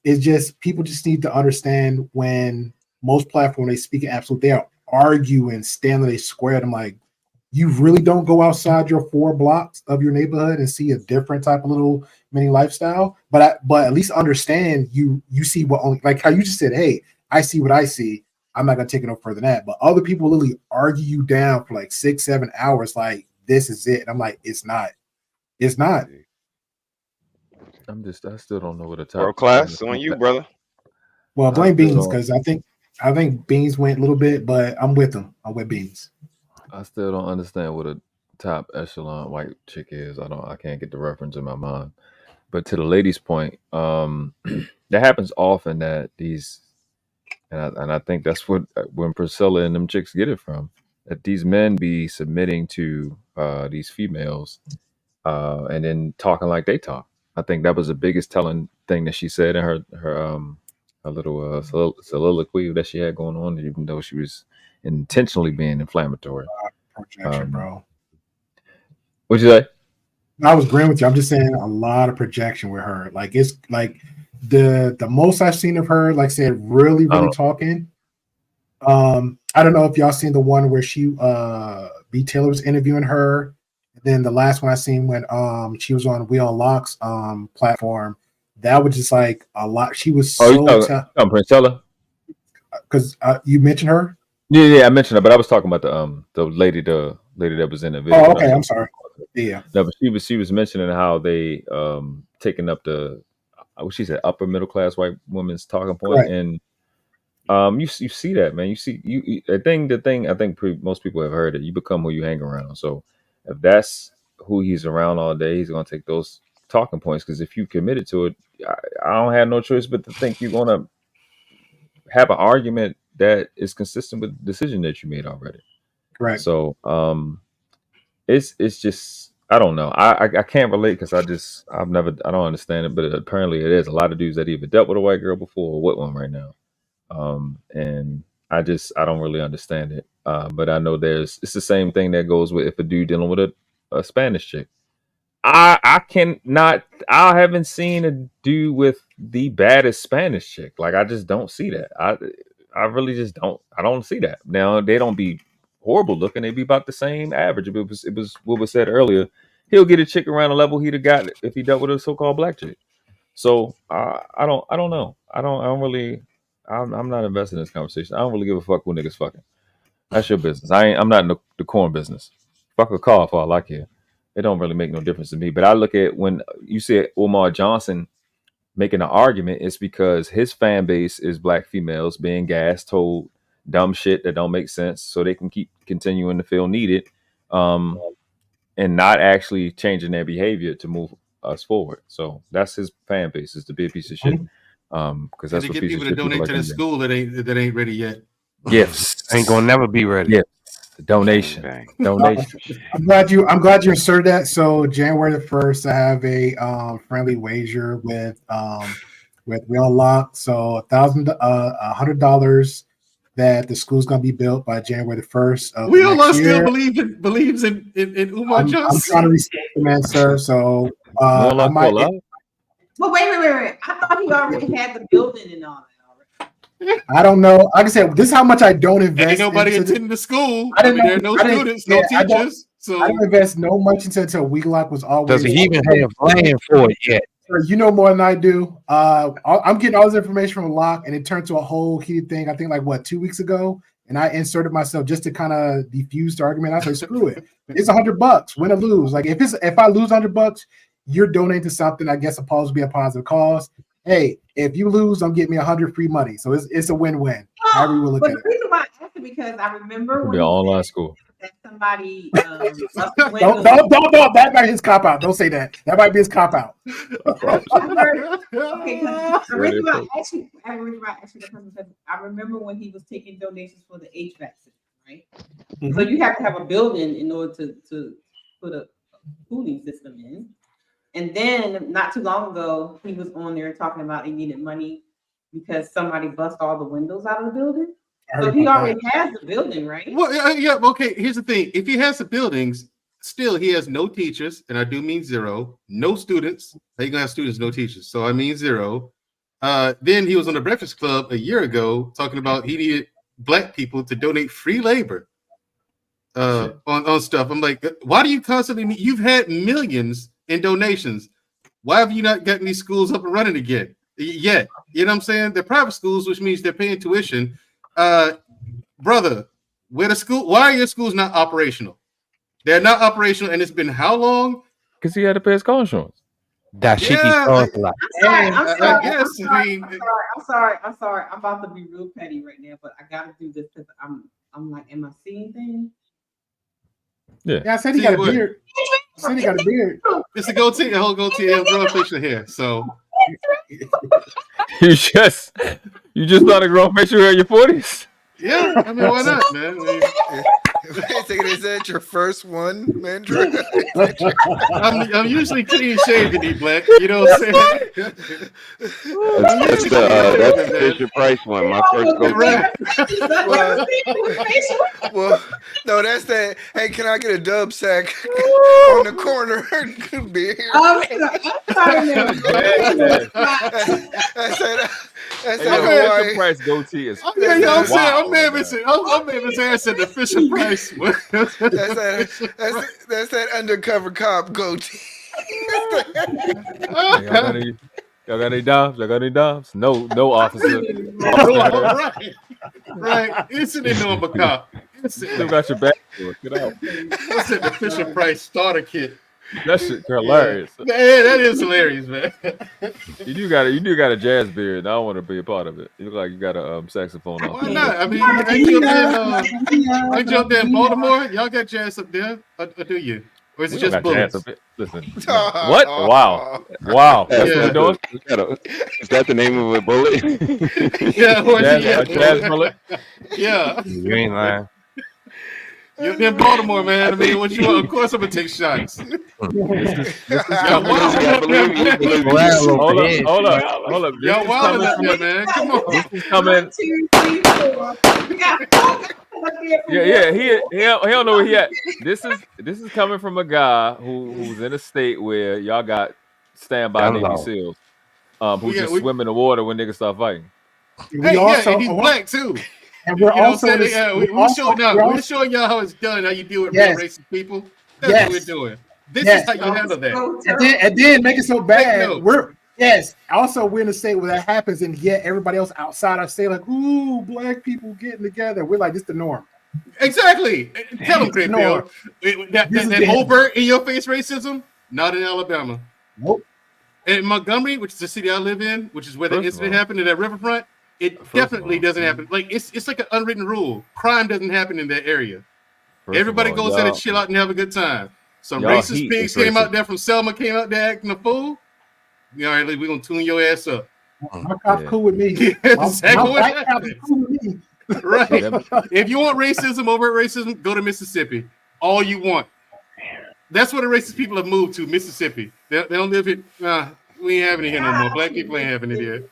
it's just people just need to understand when most platforms they speak in absolute, they are arguing, standing they squared. I'm like, you really don't go outside your 4 blocks of your neighborhood and see a different type of little mini lifestyle, but at least understand you see what only, like how you just said, hey, I see what I see. I'm not gonna take it no further than that. But other people literally argue you down for like 6-7 hours, like this is it. And I'm like, it's not. It's not.
I still don't know what a top
World class on you, brother.
Well, blame Beans, because I think Beans went a little bit, but I'm with him. I'm with Beans.
I still don't understand what a top echelon white chick is. I can't get the reference in my mind. But to the lady's point, that happens often that these, and I think that's when Priscilla and them chicks get it from, that these men be submitting to these females and then talking like they talk. I think that was the biggest telling thing that she said in her little soliloquy that she had going on, even though she was intentionally being inflammatory.
Projection, bro.
What'd you say?
I was agreeing with you. I'm just saying a lot of projection with her. Like it's like the most I've seen of her, like I said, really talking. I don't know if y'all seen the one where she B. Taylor was interviewing her. And then the last one I seen when she was on We Unlock's platform. That was just like a lot. She was
Priscilla?
Because you mentioned her.
Yeah, I mentioned her, but I was talking about the lady that was in the video.
Oh, okay. I'm sorry. Yeah.
No, but she was mentioning how they taking up the what she said upper middle class white women's talking point, right. And you see that, man. You see the thing. I think most people have heard it. You become who you hang around. So if that's who he's around all day, he's gonna take those talking points. Because if you committed to it, I don't have no choice but to think you're gonna have an argument that is consistent with the decision that you made already.
Right.
So it's just I don't know. I can't relate because I don't understand it, but apparently it is a lot of dudes that either dealt with a white girl before or with one right now. And I don't really understand it. But I know it's the same thing that goes with if a dude dealing with a Spanish chick. I haven't seen a dude with the baddest Spanish chick. Like I just don't see that. I really just don't. I don't see that. Now they don't be horrible looking. They be about the same average. It was what was said earlier. He'll get a chick around the level he'd have got if he dealt with a so-called black chick. So I don't know. I'm not invested in this conversation. I don't really give a fuck who niggas fucking. That's your business. I'm not in the corn business. Fuck a car for all I care. It don't really make no difference to me. But I look at when you see Omar Johnson making an argument, it's because his fan base is black females being told dumb shit that don't make sense so they can keep continuing to feel needed and not actually changing their behavior to move us forward. So that's his fan base, is to be a piece of shit. Because that's
to
what
get people to donate to the school that ain't ready yet.
Gifts
ain't gonna never be ready.
Yes. Donation.
I'm glad you inserted that. So January the 1st, I have a friendly wager with We Unlock. So $100 that the school's gonna be built by January the 1st.
We Unlock still believes in Umar Johnson.
I'm trying to respect the man, sir. So I might.
But wait. I thought he already had the building and all that.
I don't know. Like I said, this is how much I don't invest.
Ain't nobody
into
attending the school.
I didn't know.
There are no students, no teachers.
I didn't invest no much until Wheelock was always.
Does he even have land for it yet?
You know more than I do. I'm getting all this information from Locke, and it turned to a whole heated thing. I think 2 weeks ago, and I inserted myself just to kind of defuse the argument. I said, "Screw it, it's $100, win or lose. Like if I lose $100, you're donating to something. I guess supposed to be a positive cause. Hey, if you lose, I'm getting me 100 free money. So it's a win-win. However you will look at it.
The reason why I asked it because I remember
It'll
when
be an online school.
that somebody
Don't. That might be his cop out. Don't say that. That might be his cop out.
Okay, the reason why I asked you because I remember when he was taking donations for the HVAC system, right? So you have to have a building in order to put a cooling system in. And then not too long ago, he was on there talking about he needed money because somebody bust all the windows out of the building. So he already has the building, right?
Well, yeah. Okay. Here's the thing: if he has the buildings, still he has no teachers, and I do mean zero. No students. How you gonna have students, no teachers? So I mean zero. Then he was on the Breakfast Club a year ago talking about he needed Black people to donate free labor on stuff. I'm like, why do you constantly need? You've had millions in donations. Why have you not gotten these schools up and running again yet? You know what I'm saying? They're private schools, which means they're paying tuition. Brother, where the school? Why are your schools not operational? They're not operational, and it's been how long?
Because he had to pay his car insurance.
That shit be cost a lot.
I'm sorry. I'm about to be real petty right now, but I gotta do this because I'm like, am I seeing things?
Yeah.
I said he got a beard. I said he got a beard.
It's a goatee, a whole goatee, and growing facial hair. So
you just started growing facial hair in your 40s?
Yeah, I mean, why not, man?
Is that your first one, Mandra?
I'm usually clean shaven, Black. You know what I'm saying?
That's the Fisher Price one. My first go.
Well, no, that's that. Hey, can I get a dub sack on the corner? Beer. That's that
Fisher Price goatee is.
Yeah, you know what I'm saying? I'm mad his ass at the Fisher Price.
That's that undercover cop goatee.
Y'all got any dimes? No, officer.
Right. Isn't it no cop?
Still got your back. Get out.
What's it? The Fisher Price starter kit.
That shit hilarious.
Yeah, that is hilarious, man.
You do got a jazz beard. I don't want to be a part of it. You look like you got a saxophone off.
Why not? I mean, I jumped there in Baltimore. Y'all got jazz up there, or do you? Or is it just bullets?
Listen. What? Wow. That's what we're doing?
Is that the name of a bullet?
Yeah.
A jazz bullet?
Yeah.
You ain't lying.
You're in Baltimore, man. I mean, what you want? Of course, I'm gonna take shots.
Hold up.
Y'all wild up there, man. Come on.
This is coming.
1, 2, 3, 4. We got 4.
Yeah. He don't know where he at. This is coming from a guy who's in a state where y'all got standby Navy SEALs, who just swim in the water when niggas start fighting.
And he's Black too.
And we're also
we're showing y'all how it's done, how you deal with real racist people. That's what we're doing. This is how you handle that.
And then make it so bad. We're in a state where that happens, and yet everybody else outside our state like, ooh, Black people getting together. We're like, this is the norm.
Exactly. Tell them, Chris Bill. That overt in your face racism, not in Alabama.
Nope.
In Montgomery, which is the city I live in, which is where the incident happened in that riverfront. It definitely doesn't happen. Like it's like an unwritten rule. Crime doesn't happen in that area. Everybody goes there to chill out and have a good time. Some racist pigs came out there from Selma, came out there acting a fool. All right, we're gonna tune your ass up.
My cop's cool with me.
Exactly what
my cop is cool with me.
Right. If you want racism, overt racism, go to Mississippi. All you want. That's where the racist people have moved to, Mississippi. They don't live it. We ain't having it here no more. Black people ain't having it here.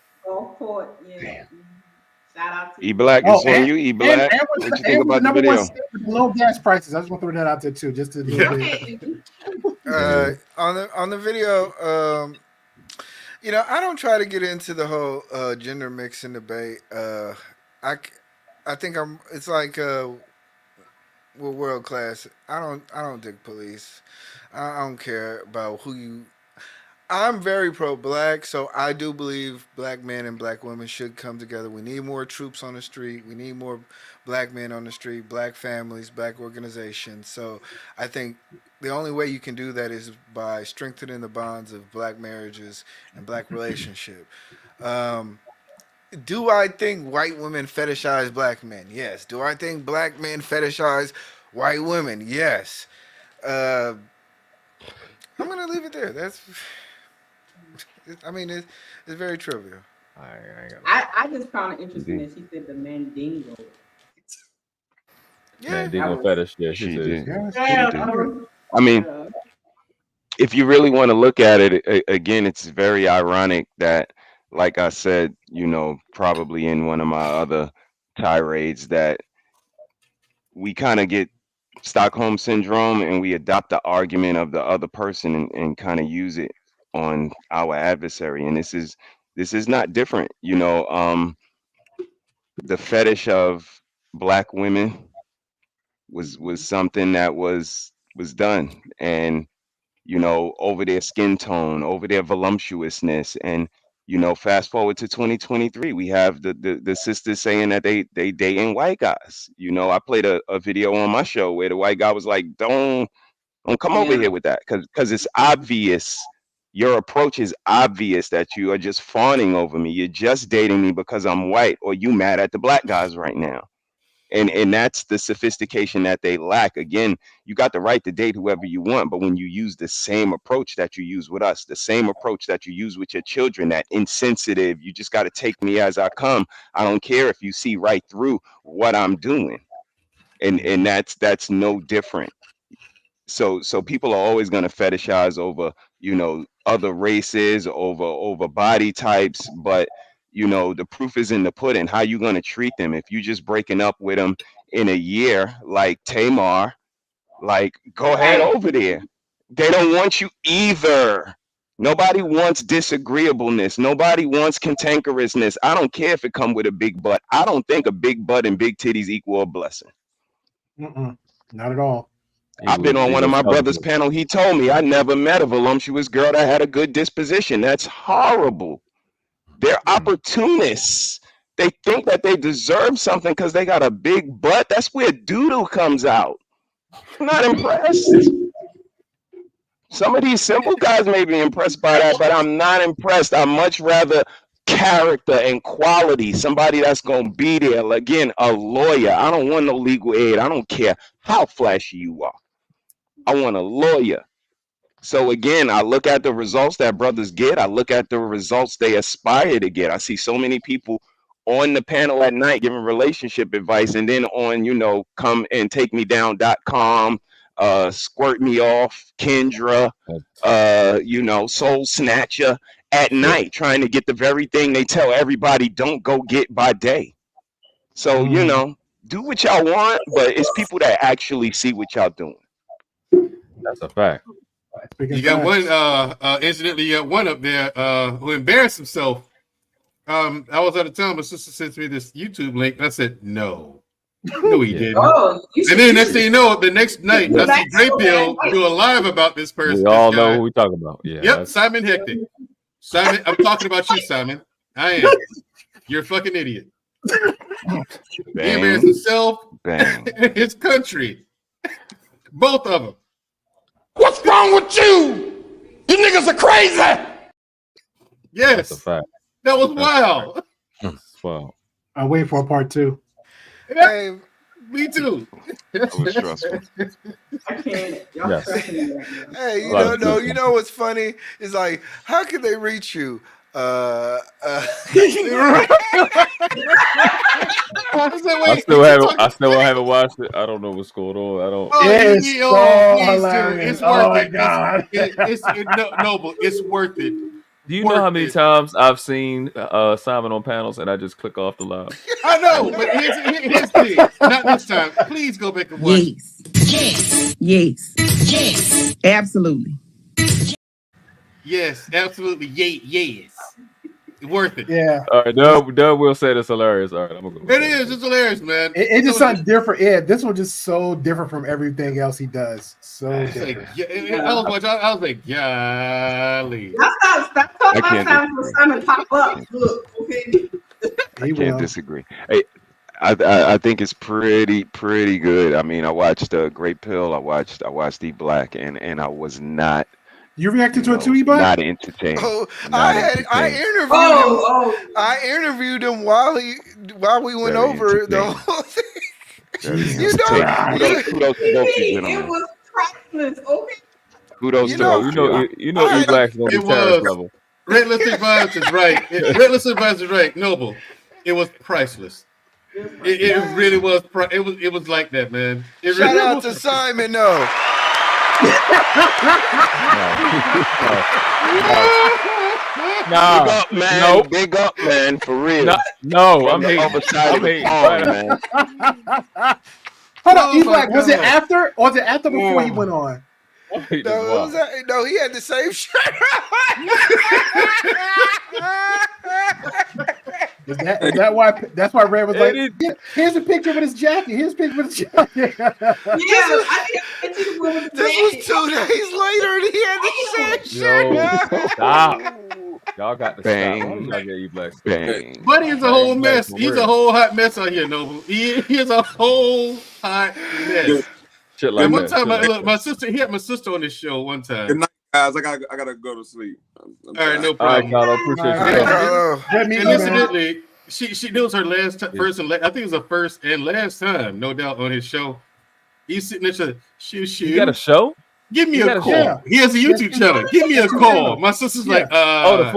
Shout out to
E-Black is on you, E-Black. What you think about the video?
Low gas prices. I just want to throw that out there too, just to
on the video. You know, I don't try to get into the whole gender mixing debate. I think I'm. It's like we're world class. I don't dig police. I don't care about who you. I'm very pro-black, so I do believe black men and black women should come together. We need more troops on the street. We need more black men on the street, black families, black organizations. So I think the only way you can do that is by strengthening the bonds of black marriages and black relationship. Do I think white women fetishize black men? Yes. Do I think black men fetishize white women? Yes. I'm gonna leave it there. It's very trivial.
I just found it interesting that she said the mandingo.
Mandingo fetish. Yeah,
She
said.
did. I mean, if you really want to look at it, again, it's very ironic that, like I said, probably in one of my other tirades, that we kind of get Stockholm syndrome and we adopt the argument of the other person and kind of use it on our adversary. And this is not different. The fetish of black women was something that was done, and over their skin tone, over their voluptuousness. And fast forward to 2023, we have the sisters saying that they dating white guys. I played a video on my show where the white guy was like, don't come over here with that, because it's obvious. Your approach is obvious that you are just fawning over me. You're just dating me because I'm white, or you mad at the black guys right now. And that's the sophistication that they lack. Again, you got the right to date whoever you want, but when you use the same approach that you use with us, the same approach that you use with your children, that insensitive, you just got to take me as I come. I don't care if you see right through what I'm doing. And that's no different. So people are always going to fetishize over, other races, over body types, but the proof is in the pudding. How you going to treat them? If you just breaking up with them in a year, like Tamar, like, go ahead over there. They don't want you either. Nobody wants disagreeableness. Nobody wants cantankerousness. I don't care if it come with a big butt. I don't think a big butt and big titties equal a blessing.
Not at all.
I've been on one of my brother's panel. He told me I never met a voluptuous girl that had a good disposition. That's horrible. They're opportunists. They think that they deserve something because they got a big butt. That's where doodle comes out. I'm not impressed. Some of these simple guys may be impressed by that, but I'm not impressed. I much rather character and quality. Somebody that's going to be there. Again, a lawyer. I don't want no legal aid. I don't care how flashy you are. I want a lawyer. So again, I look at the results that brothers get. I look at the results they aspire to get. I see so many people on the panel at night giving relationship advice, and then on, come and take me down.com, squirt me off, Kendra, Soul Snatcher at night, trying to get the very thing they tell everybody don't go get by day. So, do what y'all want, but it's people that actually see what y'all doing.
That's a fact.
You got one, incidentally, you got one up there who embarrassed himself. I was out of town, my sister sent me this YouTube link, and I said, no, he didn't. And then next thing you know, the next night, I see Great Deal do a live about this person.
We all know who we talking about. Yeah.
Yep, Simon Hector. Simon, I'm talking about you, Simon. I am. You're a fucking idiot. He embarrassed himself and his country. Both of them.
What's wrong with you? You niggas are crazy.
Yes.
That's a fact.
That was wild.
Wow.
I'm waiting for a part 2.
Hey,
me too.
That was stressful.
I can't. Y'all
Yes.
stressing me right now.
Hey, you know what's funny? It's like, how can they reach you?
I still haven't watched it. I don't know what's going on. I don't.
It's worth it. Noble, it's worth it.
Do you know how many times I've seen Simon on panels and I just click off the live?
I know, but here's the thing. Not this time. Please go back and watch.
Yes, absolutely.
Yes, absolutely. Yes. Worth it.
Yeah.
All right, Doug will say it's hilarious. All right, I'm gonna go.
It is. It's hilarious, man.
It's just something different. Yeah, this was just so different from everything else he does. So different.
I was like, golly.
Stop talking about Simon pop up. Look, okay.
I can't disagree. Hey, I think it's pretty good. I mean, I watched Great Pill. I watched E Black, and I was not.
You reacted to it too, E-Black?
Not entertained.
Oh,
Not
I
entertained.
interviewed him. I interviewed him while we went
Very
over the
entertaining.
whole thing.
Kudos to both you gentlemen.
It was priceless. Okay.
Kudos to both
you know E Black's gonna be terrorist level.
Red Lipstick Violence is right. Red Lipstick Violence is right. Noble. It was priceless. It really was. It was like that, man.
Shout out to Simon, though.
Big up, man.
Nope.
Big up, man. For real.
No, I'm
the
hating.
other side of the pond, man.
Hold on, E-Black. Was it after or was it after before he went on?
No, he had the same shirt.
Is that why? That's why Red was like, "Here's a picture with his jacket. Here's a picture with his jacket."
This was 2 days later, and he had the same shirt.
Stop. Y'all got to
Bang.
stop. Y'all get E Black.
Bang.
Buddy is a whole mess. He's a whole hot mess out here, Noble. He is a whole hot mess.
Shit like
one
that.
time, look, my sister. He had my sister on this show one time.
Good night, guys. I gotta go to sleep.
All right, no problem.
All right, Carlo, appreciate you.
And incidentally, she was her last first and I think it was her first and last time, no doubt, on his show. He's sitting there saying, "Shoo."
You got a show?
Give me
You
a
got a
call.
show?
He has a YouTube channel. Give me a call. My sister's like,
the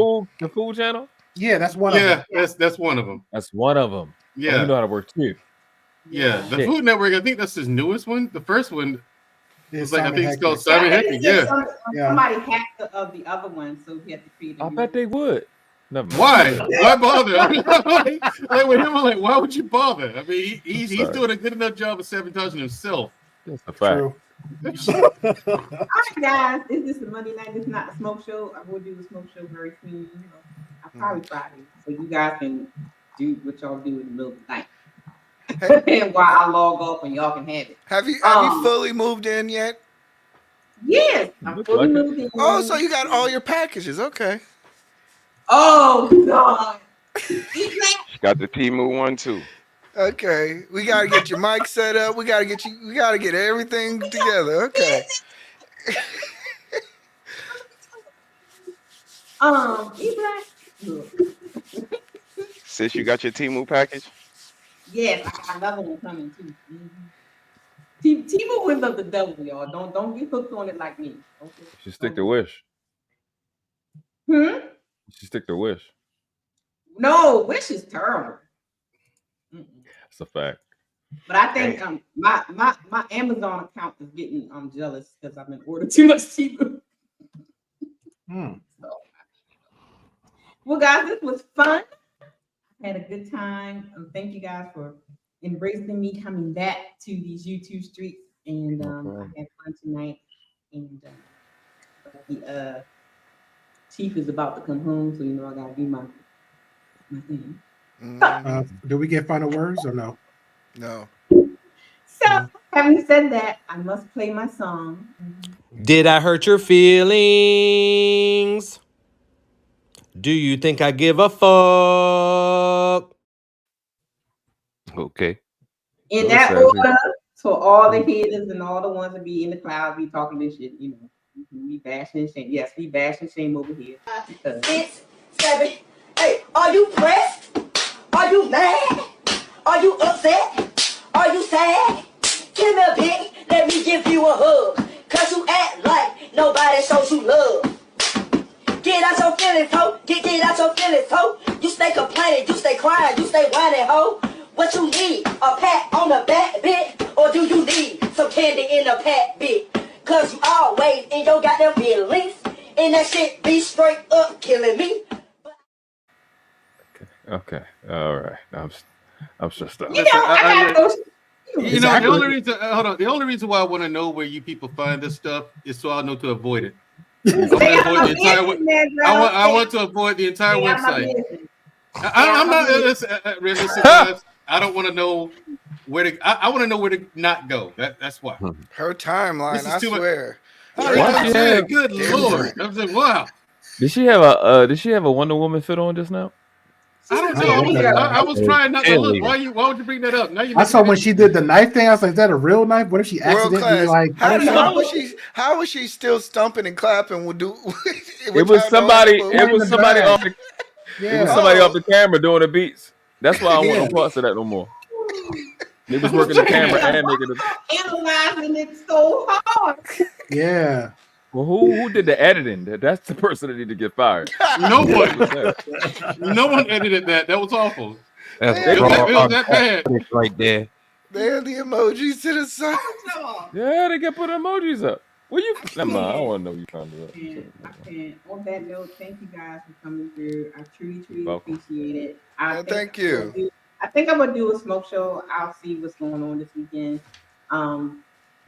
food channel?
Yeah, that's one of them.
Yeah, that's one of them.
That's one of them.
Yeah.
Oh, you know how to work too.
Yeah, the
Shit.
Food Network. I think that's his newest one. The first one is like I think it's called
I
Simon
think
Hector.
he said
Yeah.
Somebody hacked the other one, so he had to create.
I bet they would. Never mind.
Why? Why bother? like with him, I'm like, why would you bother? I mean, he's doing a good enough job of sabotaging himself.
That's a fact.
All right, guys, this is the Monday night. This is not a smoke show. I will do the smoke show very soon. You know, I probably Friday, so you guys can do what y'all do in the middle of the night. And while I log off, and y'all can have it.
Have you fully moved in yet?
Yes, I'm fully moved in.
Oh, so you got all your packages? Okay.
Oh God.
Got the Temu one too.
Okay, we gotta get your mic set up. We gotta get everything together. Okay.
Sis, you got your Temu package?
Yes, I got another one coming too. Temu wins up the devil, y'all. Don't get hooked on it like me. Okay.
You should stick to Wish.
You
should stick to Wish.
No, Wish is terrible.
That's a fact.
But I think my Amazon account is getting jealous because I've been ordering too much Temu. So. Well, guys, this was fun. I had a good time. Thank you guys for embracing me coming back to these YouTube streets, and I had fun tonight. And the chief is about to come home, so you know I gotta do my thing.
Do we get final words or no?
No.
So, having said that, I must play my song.
Did I hurt your feelings? Do you think I give a fuck?
Okay.
In that order, so all the haters and all the ones that be in the cloud be talking this shit, you know. We bashing and shame. Yes, we bashing shame over here.
6, 7, 8. Are you pressed? Are you mad? Are you upset? Are you sad? Give me a pic, let me give you a hug. Cause you act like nobody shows you love. Get out your feelings, ho. Get out your feelings, ho. You stay complaining, you stay crying, you stay whining, ho. What you need? A pat on the back, bit? Or do you need some candy in a pack, bit? Cause you always in your goddamn feelings. And that shit be straight up killing me.
Okay. All right. I'm stressed out.
You know, I got those.
You know, the only reason hold on. The only reason why I want to know where you people find this stuff is so I'll know to avoid it. I want to avoid the entire website. I'm not. Listen, guys, I don't want to know where to. I want to know where to not go. That's why.
Her timeline, I swear.
Good Lord! I was like, wow.
Did she have a Wonder Woman fit on just now?
I don't know. I was trying not to look. Why would you bring that up? Now you.
I saw when she did the knife thing. I was like, "Is that a real knife? What if she accidentally like?"
How was she still stumping and clapping?
It was somebody. It was somebody off the. It was somebody off the camera doing the beats. That's why I don't want no parts of that no more. They was working the camera and making it.
Analyzing it so hard.
Yeah.
Well, who did the editing? That's the person that need to get fired.
No one. No one edited that. That was awful.
That's
it was that bad.
Right there.
There the emojis to the side.
Yeah, they can put emojis up. Well, you. Never mind. I don't want to know what you're trying to do.
And on that note, thank you guys for coming through. I truly
welcome.
appreciate it.
Thank you.
I think I'm gonna do a smoke show. I'll see what's going on this weekend.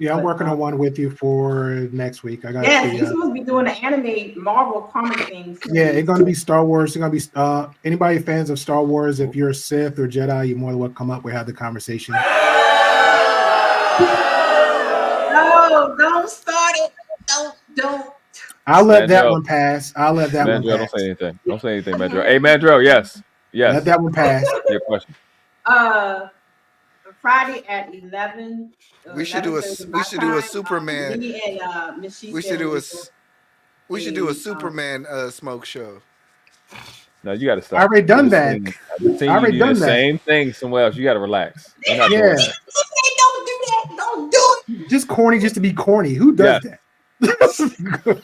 Yeah, I'm working on one with you for next week. I got.
Yes, you're supposed to be doing the anime Marvel comic things.
Yeah, it's gonna be Star Wars. It's gonna be anybody fans of Star Wars. If you're a Sith or Jedi, you're more than welcome to come up. We have the conversation.
No, don't start it. Don't.
I'll let that one pass. I'll let that one pass.
Don't say anything. Don't say anything, Mandrell. Hey, Mandrell, yes.
Let that one pass.
Your question.
Friday at 11.
We should do a Superman. We should do a Superman smoke show.
No, you got to stop.
I already done that.
I've been seeing you do the same thing somewhere else. You got to relax.
Yeah.
Don't do that. Don't do it.
Just corny, just to be corny. Who does that?
Don't do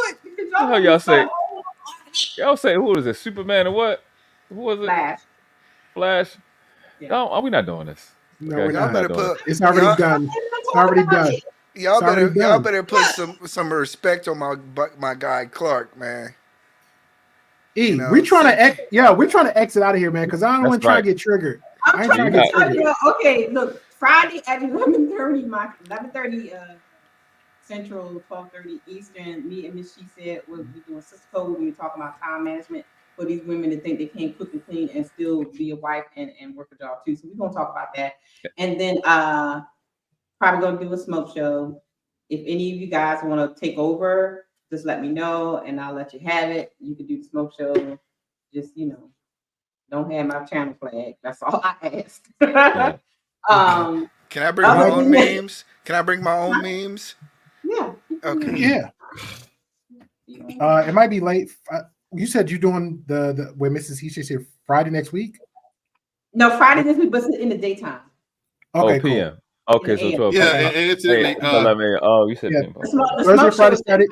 it.
How y'all say? Y'all say who is it? Superman or what? Who was it?
Flash.
Yeah. No, we're not doing this.
No,
okay?
y'all better put. It's already done. It's already done.
Y'all better put some respect on my guy Clark, man.
We're trying to exit out of here, man, because I don't want to try to get triggered.
I'm trying to get triggered. Okay, look, Friday at 11:30 Central, 12:30 Eastern. Me and Miss She said we'll be doing sister code. We were talking about time management for these women that think they can't cook and clean and still be a wife and work a job too. So we're gonna talk about that, and then probably gonna do a smoke show. If any of you guys want to take over, just let me know and I'll let you have it. You can do the smoke show. Just don't have my channel flag. That's all I ask.
Can I bring my own memes? Can I bring my own memes?
Yeah.
Okay.
Yeah. It might be late. You said you're doing the where Mrs. Heisha said Friday next week?
No, Friday this week, but in the daytime.
Okay,
PM. Okay, so 12.
Yeah, and it's
11. Oh, you said
Thursday, Friday, Saturday.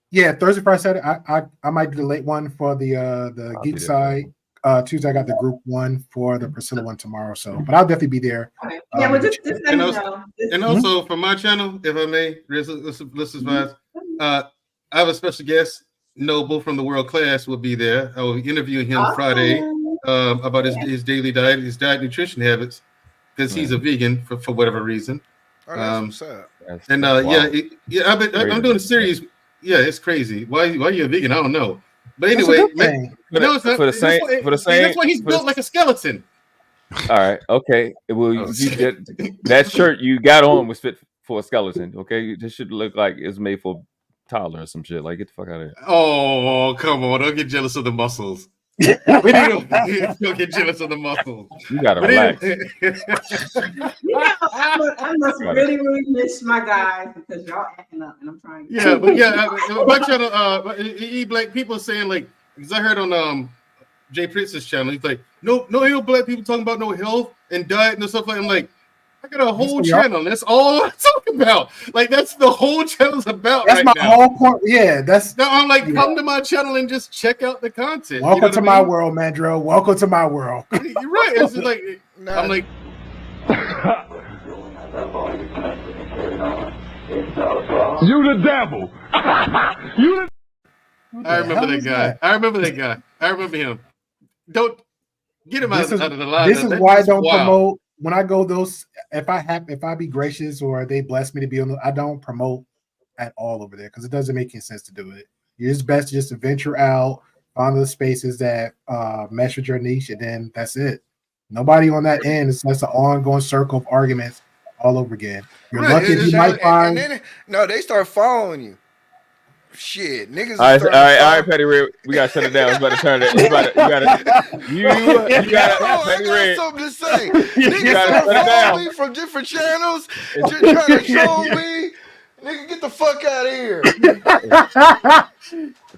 Yeah, Thursday, Friday, Saturday. I might do the late one for the geek side. Tuesday, I got the group one for the Priscilla one tomorrow. So, but I'll definitely be there.
Okay. Yeah, well, just let me know.
And also for my channel, if I may, listeners, I have a special guest. Noble from the World Class will be there. I will be interviewing him Friday about his daily diet, his diet nutrition habits, because he's a vegan for whatever reason.
Oh, that's what's up.
I'm doing a series. Yeah, it's crazy. Why are you a vegan? I don't know. But anyway, no, it's not.
For the same.
That's why he's built like a skeleton.
All right. Okay. Well, that shirt you got on was fit for a skeleton. Okay, this should look like it's made for toddler or some shit. Like, get the fuck out of here.
Oh, come on! Don't get jealous of the muscles. Don't get jealous of the muscles.
You gotta relax.
I must really miss my guys because y'all acting up, and I'm trying.
My channel, black people saying like, because I heard on Jay Prince's channel, he's like, no black people talking about no health and diet and stuff like. I'm like, I got a whole channel. That's all I talk about. Like, that's the whole channel's about.
That's my whole point. Yeah, that's.
No, I'm like, come to my channel and just check out the content.
Welcome to my world, Mandro. Welcome to my world.
You're right. It's just like, I'm like.
You the devil.
I remember that guy. I remember him. Don't get him out of the line.
This is why I don't promote. When I go those, if I be gracious or they bless me to be on, I don't promote at all over there because it doesn't make any sense to do it. It's best just to venture out, find the spaces that mesh with your niche, and then that's it. Nobody on that end. It's just an ongoing circle of arguments all over again. You're lucky if you might find.
And then, no, they start following you. Shit, niggas.
All right, Petty Red. We gotta shut it down. It's about to turn it. You gotta Petty Red.
I got something to say. Niggas start following me from different channels, just trying to troll me. Nigga, get the fuck out of here.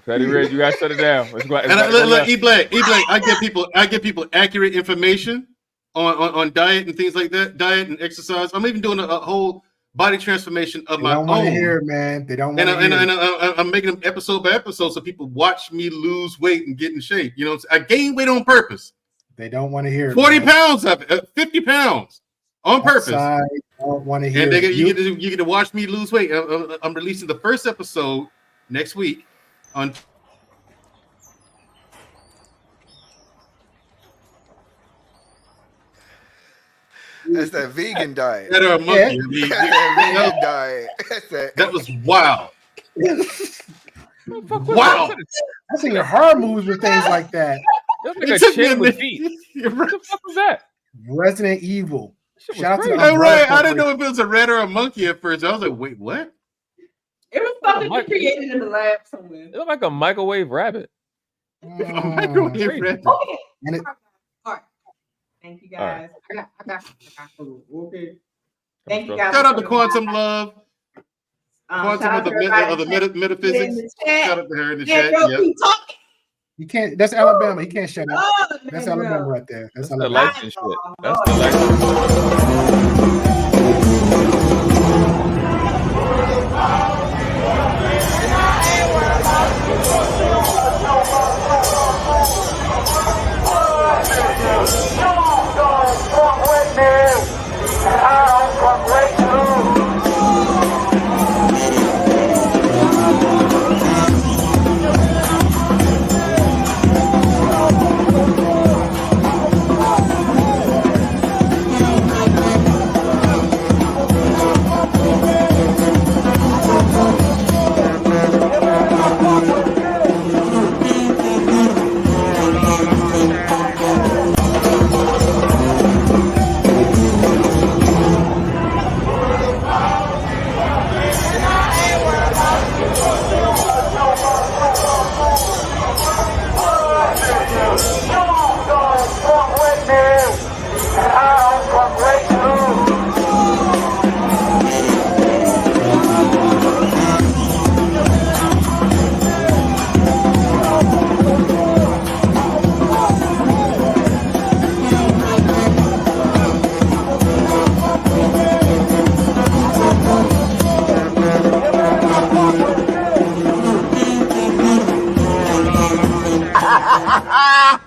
Petty Red, you gotta shut it down. Look,
E-Black, I give people accurate information on diet and things like that, diet and exercise. I'm even doing a whole body transformation of my own.
They don't want to hear it, man. They don't want to hear
it. I'm making them episode by episode so people watch me lose weight and get in shape. You know, I gain weight on purpose.
They don't want to hear it.
40 pounds of it, 50 pounds on purpose.
I don't want to hear
and
it.
You get to watch me lose weight. I'm releasing the first episode next week on.
That's that vegan diet.
That's that
vegan diet.
That was wild.
Wow. I've seen horror movies with things like that.
That's like a chin with feet. What the fuck was that?
Resident Evil. Shout out to
the right. I didn't know if it was a rat or a monkey at first. I was like, wait, what?
It was something you created in the lab somewhere.
It looked like a microwave rabbit.
A microwave rabbit.
Okay.
And it,
all right. Thank you guys.
Right.
I got food. Okay. Thank you guys.
Shout out to Quantum Love. Quantum of the metaphysics. Shout out to her in the chat. Yep.
You can't. That's Alabama. He can't shut up. That's Alabama right there. That's
the
Alabama.
license shit. That's the license.
Ha ha ha!